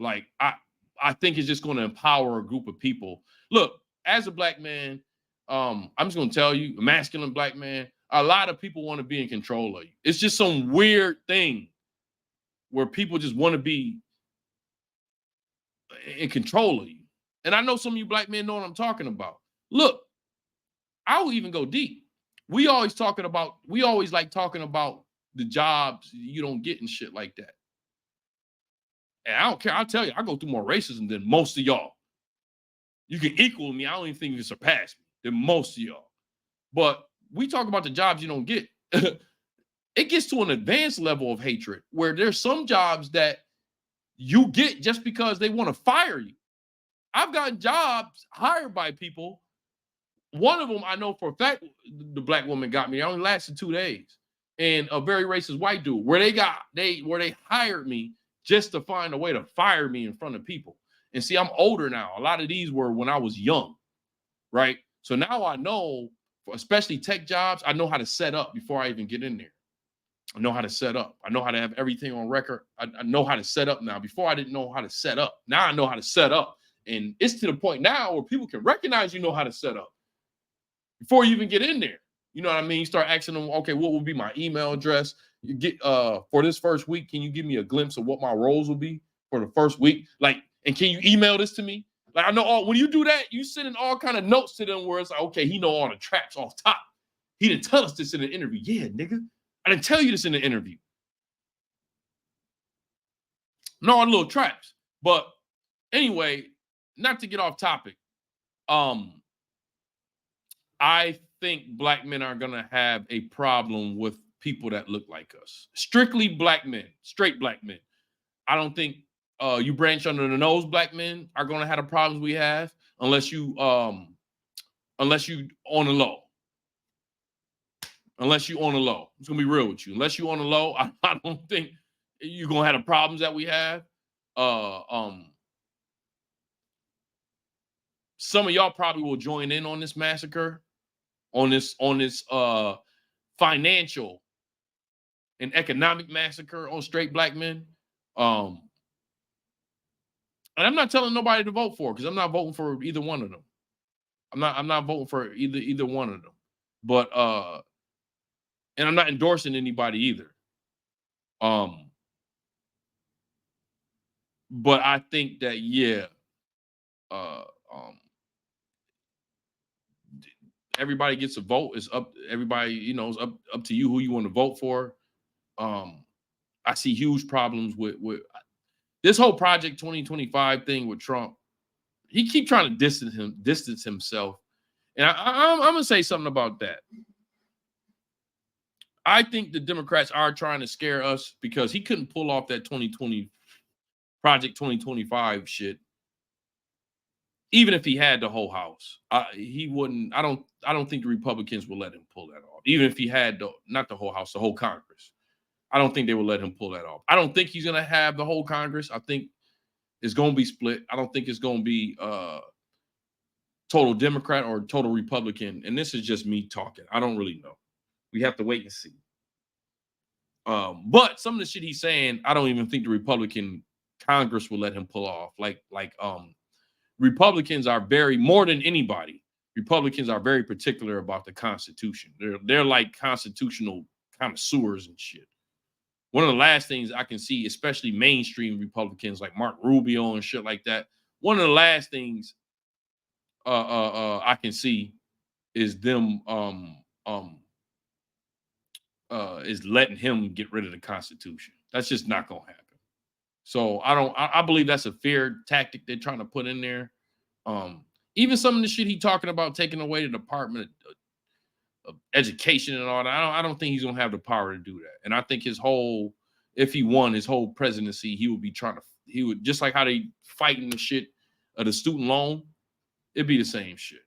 Like, I think it's just going to empower a group of people. Look, as a black man, I'm just going to tell you, a masculine black man, a lot of people want to be in control of you. It's just some weird thing where people just want to be in control of you. And I know some of you black men know what I'm talking about. Look, I will even go deep. We always like talking about the jobs you don't get and shit like that. And I don't care. I'll tell you, I go through more racism than most of y'all. You can equal me. I don't even think you can surpass me than most of y'all. But we talk about the jobs you don't get. It gets to an advanced level of hatred where there's some jobs that you get just because they want to fire you. I've gotten jobs hired by people. One of them I know for a fact the black woman got me. It only lasted 2 days. And a very racist white dude where they hired me just to find a way to fire me in front of people. And see, I'm older now. A lot of these were when I was young, right? So now I know, especially tech jobs, I know how to set up before I even get in there. I know how to set up. I know how to have everything on record. I know how to set up now. Before I didn't know how to set up. Now I know how to set up. And it's to the point now where people can recognize you know how to set up before you even get in there. You know what I mean? You start asking them, okay, what will be my email address? You get for this first week, can you give me a glimpse of what my roles will be for the first week? Like, and can you email this to me? Like, I know when you do that, you send in all kind of notes to them where it's like, okay, he know all the traps off top. He didn't tell us this in an interview. Yeah, nigga. I didn't tell you this in the interview. No, all the little traps. But anyway, not to get off topic. I think black men are going to have a problem with people that look like us. Strictly black men, straight black men. I don't think you branch under the nose black men are going to have the problems we have unless you on the low. Unless you on the low. It's going to be real with you. Unless you on the low, I don't think you're going to have the problems that we have. Some of y'all probably will join in on this massacre, on this financial and economic massacre on straight black men. And I'm not telling nobody to vote for because I'm not voting for either one of them. I'm not voting for either one of them. But and I'm not endorsing anybody either. But I think that everybody gets a vote. It's up. Everybody, it's up to you who you want to vote for. I see huge problems with this whole Project 2025 thing with Trump. He keep trying to distance himself, and I'm gonna say something about that. I think the Democrats are trying to scare us because he couldn't pull off that 2020 Project 2025 shit. Even if he had the whole house, he wouldn't. I don't think the Republicans will let him pull that off. Even if he had not the whole house, the whole Congress, I don't think they will let him pull that off. I don't think he's gonna have the whole Congress. I think it's gonna be split. I don't think it's gonna be total Democrat or total Republican. And this is just me talking. I don't really know. We have to wait and see. But some of the shit he's saying, I don't even think the Republican Congress will let him pull off. Like Republicans are more than anybody. Republicans are very particular about the Constitution. They're like constitutional connoisseurs and shit. One of the last things I can see, especially mainstream Republicans like Mark Rubio and shit like that, one of the last things I can see is them is letting him get rid of the Constitution. That's just not gonna happen. So I believe that's a fear tactic they're trying to put in there. Even some of the shit he talking about taking away the Department of Education and all that. I don't think he's gonna have the power to do that. And I think if he won his whole presidency, he would just like how they fighting the shit of the student loan. It'd be the same shit.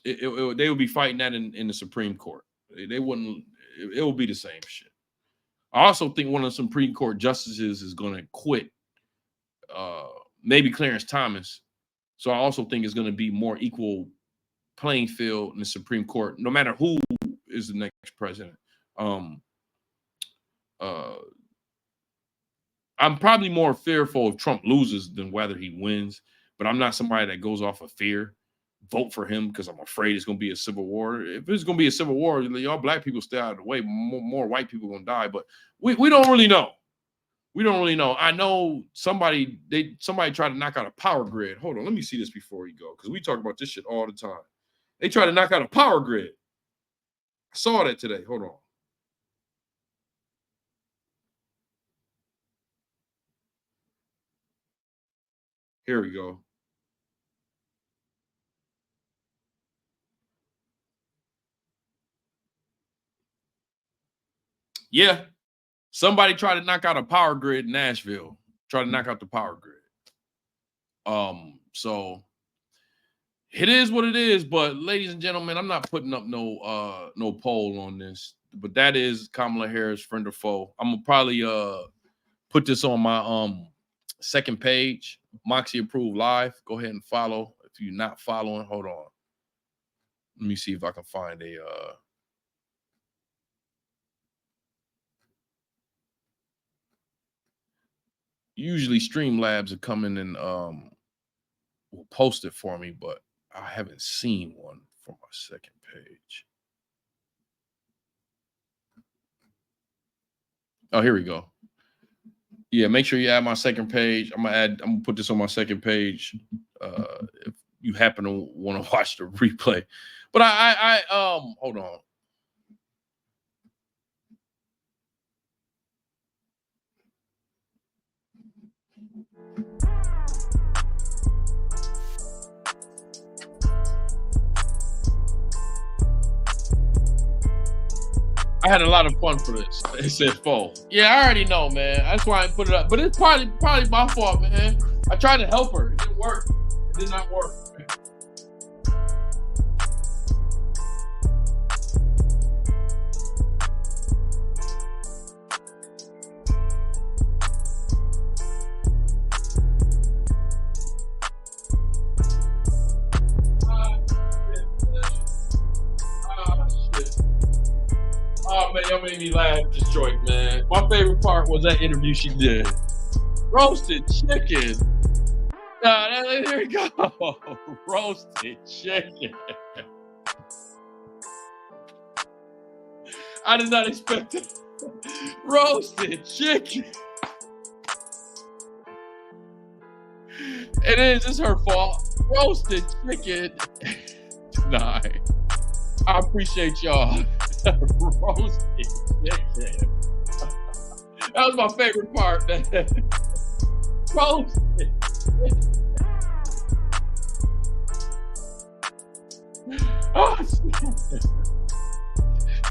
They would be fighting that in the Supreme Court. They wouldn't. It will be the same shit. I also think one of the Supreme Court justices is going to quit. Maybe Clarence Thomas. So I also think it's going to be more equal playing field in the Supreme Court, no matter who is the next president. I I'm probably more fearful if Trump loses than whether he wins, but I'm not somebody that goes off of fear. Vote for him because I'm afraid it's going to be a civil war. If it's going to be a civil war, y'all black people stay out of the way. More white people going to die, but we don't really know. We don't really know. I know somebody tried to knock out a power grid. Hold on, let me see this before you go, because we talk about this shit all the time. They tried to knock out a power grid. I saw that today. Hold on. Here we go. Yeah. Somebody tried to knock out a power grid in Nashville. Try to knock out the power grid. So it is what it is, but ladies and gentlemen, I'm not putting up no poll on this, but that is Kamala Harris, friend or foe. I'm gonna probably put this on my second page, Moxy Approved Live. Go ahead and follow. If you're not following, hold on. Let me see if I can find a usually Streamlabs are coming and will post it for me, but I haven't seen one for my second page. Oh, here we go. Yeah, make sure you add my second page. I'm gonna put this on my second page if you happen to want to watch the replay. But I hold on. I had a lot of fun for this. It said foe. Yeah, I already know, man. That's why I put it up. But it's probably my fault, man. I tried to help her. It didn't work. It did not work, man. Oh, man, y'all made me laugh this joint, man. My favorite part was that interview she did. Roasted chicken. There we go. Roasted chicken. I did not expect it. Roasted chicken. It is. It's her fault. Roasted chicken. Nah. I appreciate y'all. Roasted chicken. That was my favorite part, man. Roasted chicken. Oh,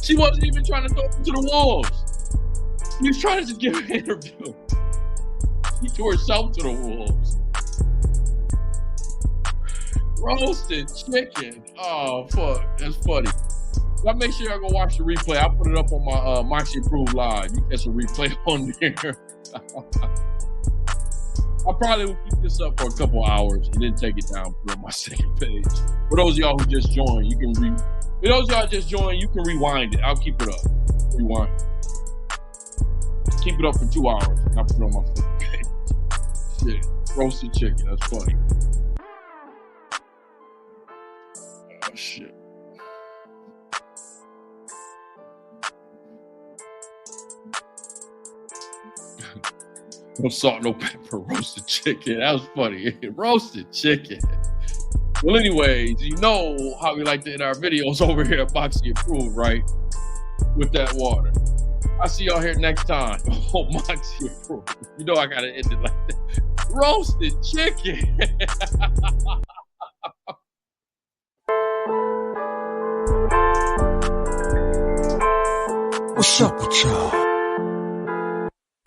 she wasn't even trying to throw him to the wolves. She was trying to just give an interview. She threw herself to the wolves. Roasted chicken. Oh, fuck. That's funny. Y'all make sure y'all go watch the replay. I'll put it up on my Moxy Approved Live. You get some replay on there. I probably will keep this up for a couple hours and then take it down, put it on my second page. For those of y'all who just joined, you can you can rewind it. I'll keep it up. Rewind. Keep it up for 2 hours and I'll put it on my second page. Shit. Roasted chicken. That's funny. Oh, shit. No salt, no pepper, roasted chicken. That was funny. Roasted chicken. Well, anyways, you know how we like to end our videos over here at Moxy Approved, right? With that water. I'll see y'all here next time. Oh, Moxy Approved. You know I gotta end it like that. Roasted chicken. What's up with y'all?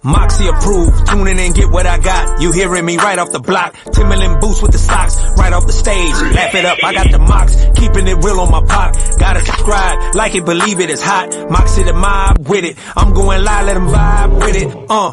Moxy Approved, tune in and get what I got. You hearing me right off the block. Timberland boots with the socks, right off the stage. Laugh it up, I got the Mox, keeping it real on my pop. Gotta subscribe, like it, believe it, it's hot. Moxy the mob with it, I'm going live, let them vibe with it.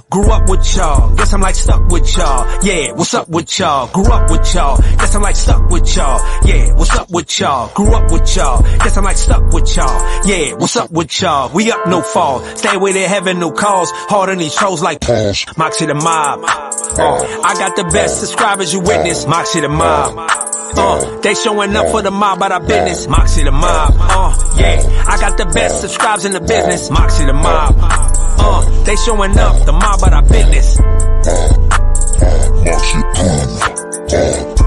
Grew up with y'all, guess I'm like stuck with y'all. Yeah, what's up with y'all? Grew up with y'all, guess I'm like stuck with y'all. Yeah, what's up with y'all? Grew up with y'all, guess I'm like stuck with y'all. Yeah, what's up with y'all? We up, no fall. Stay away there, having no calls. Hard on these trolls. goes like Moxy the mob. I got the best subscribers you witness. Moxy the mob. They showing up for the mob about our business. Moxy the mob. Yeah, I got the best subscribers in the business. Moxy the mob. They showing up the mob about our business. Moxy Approved.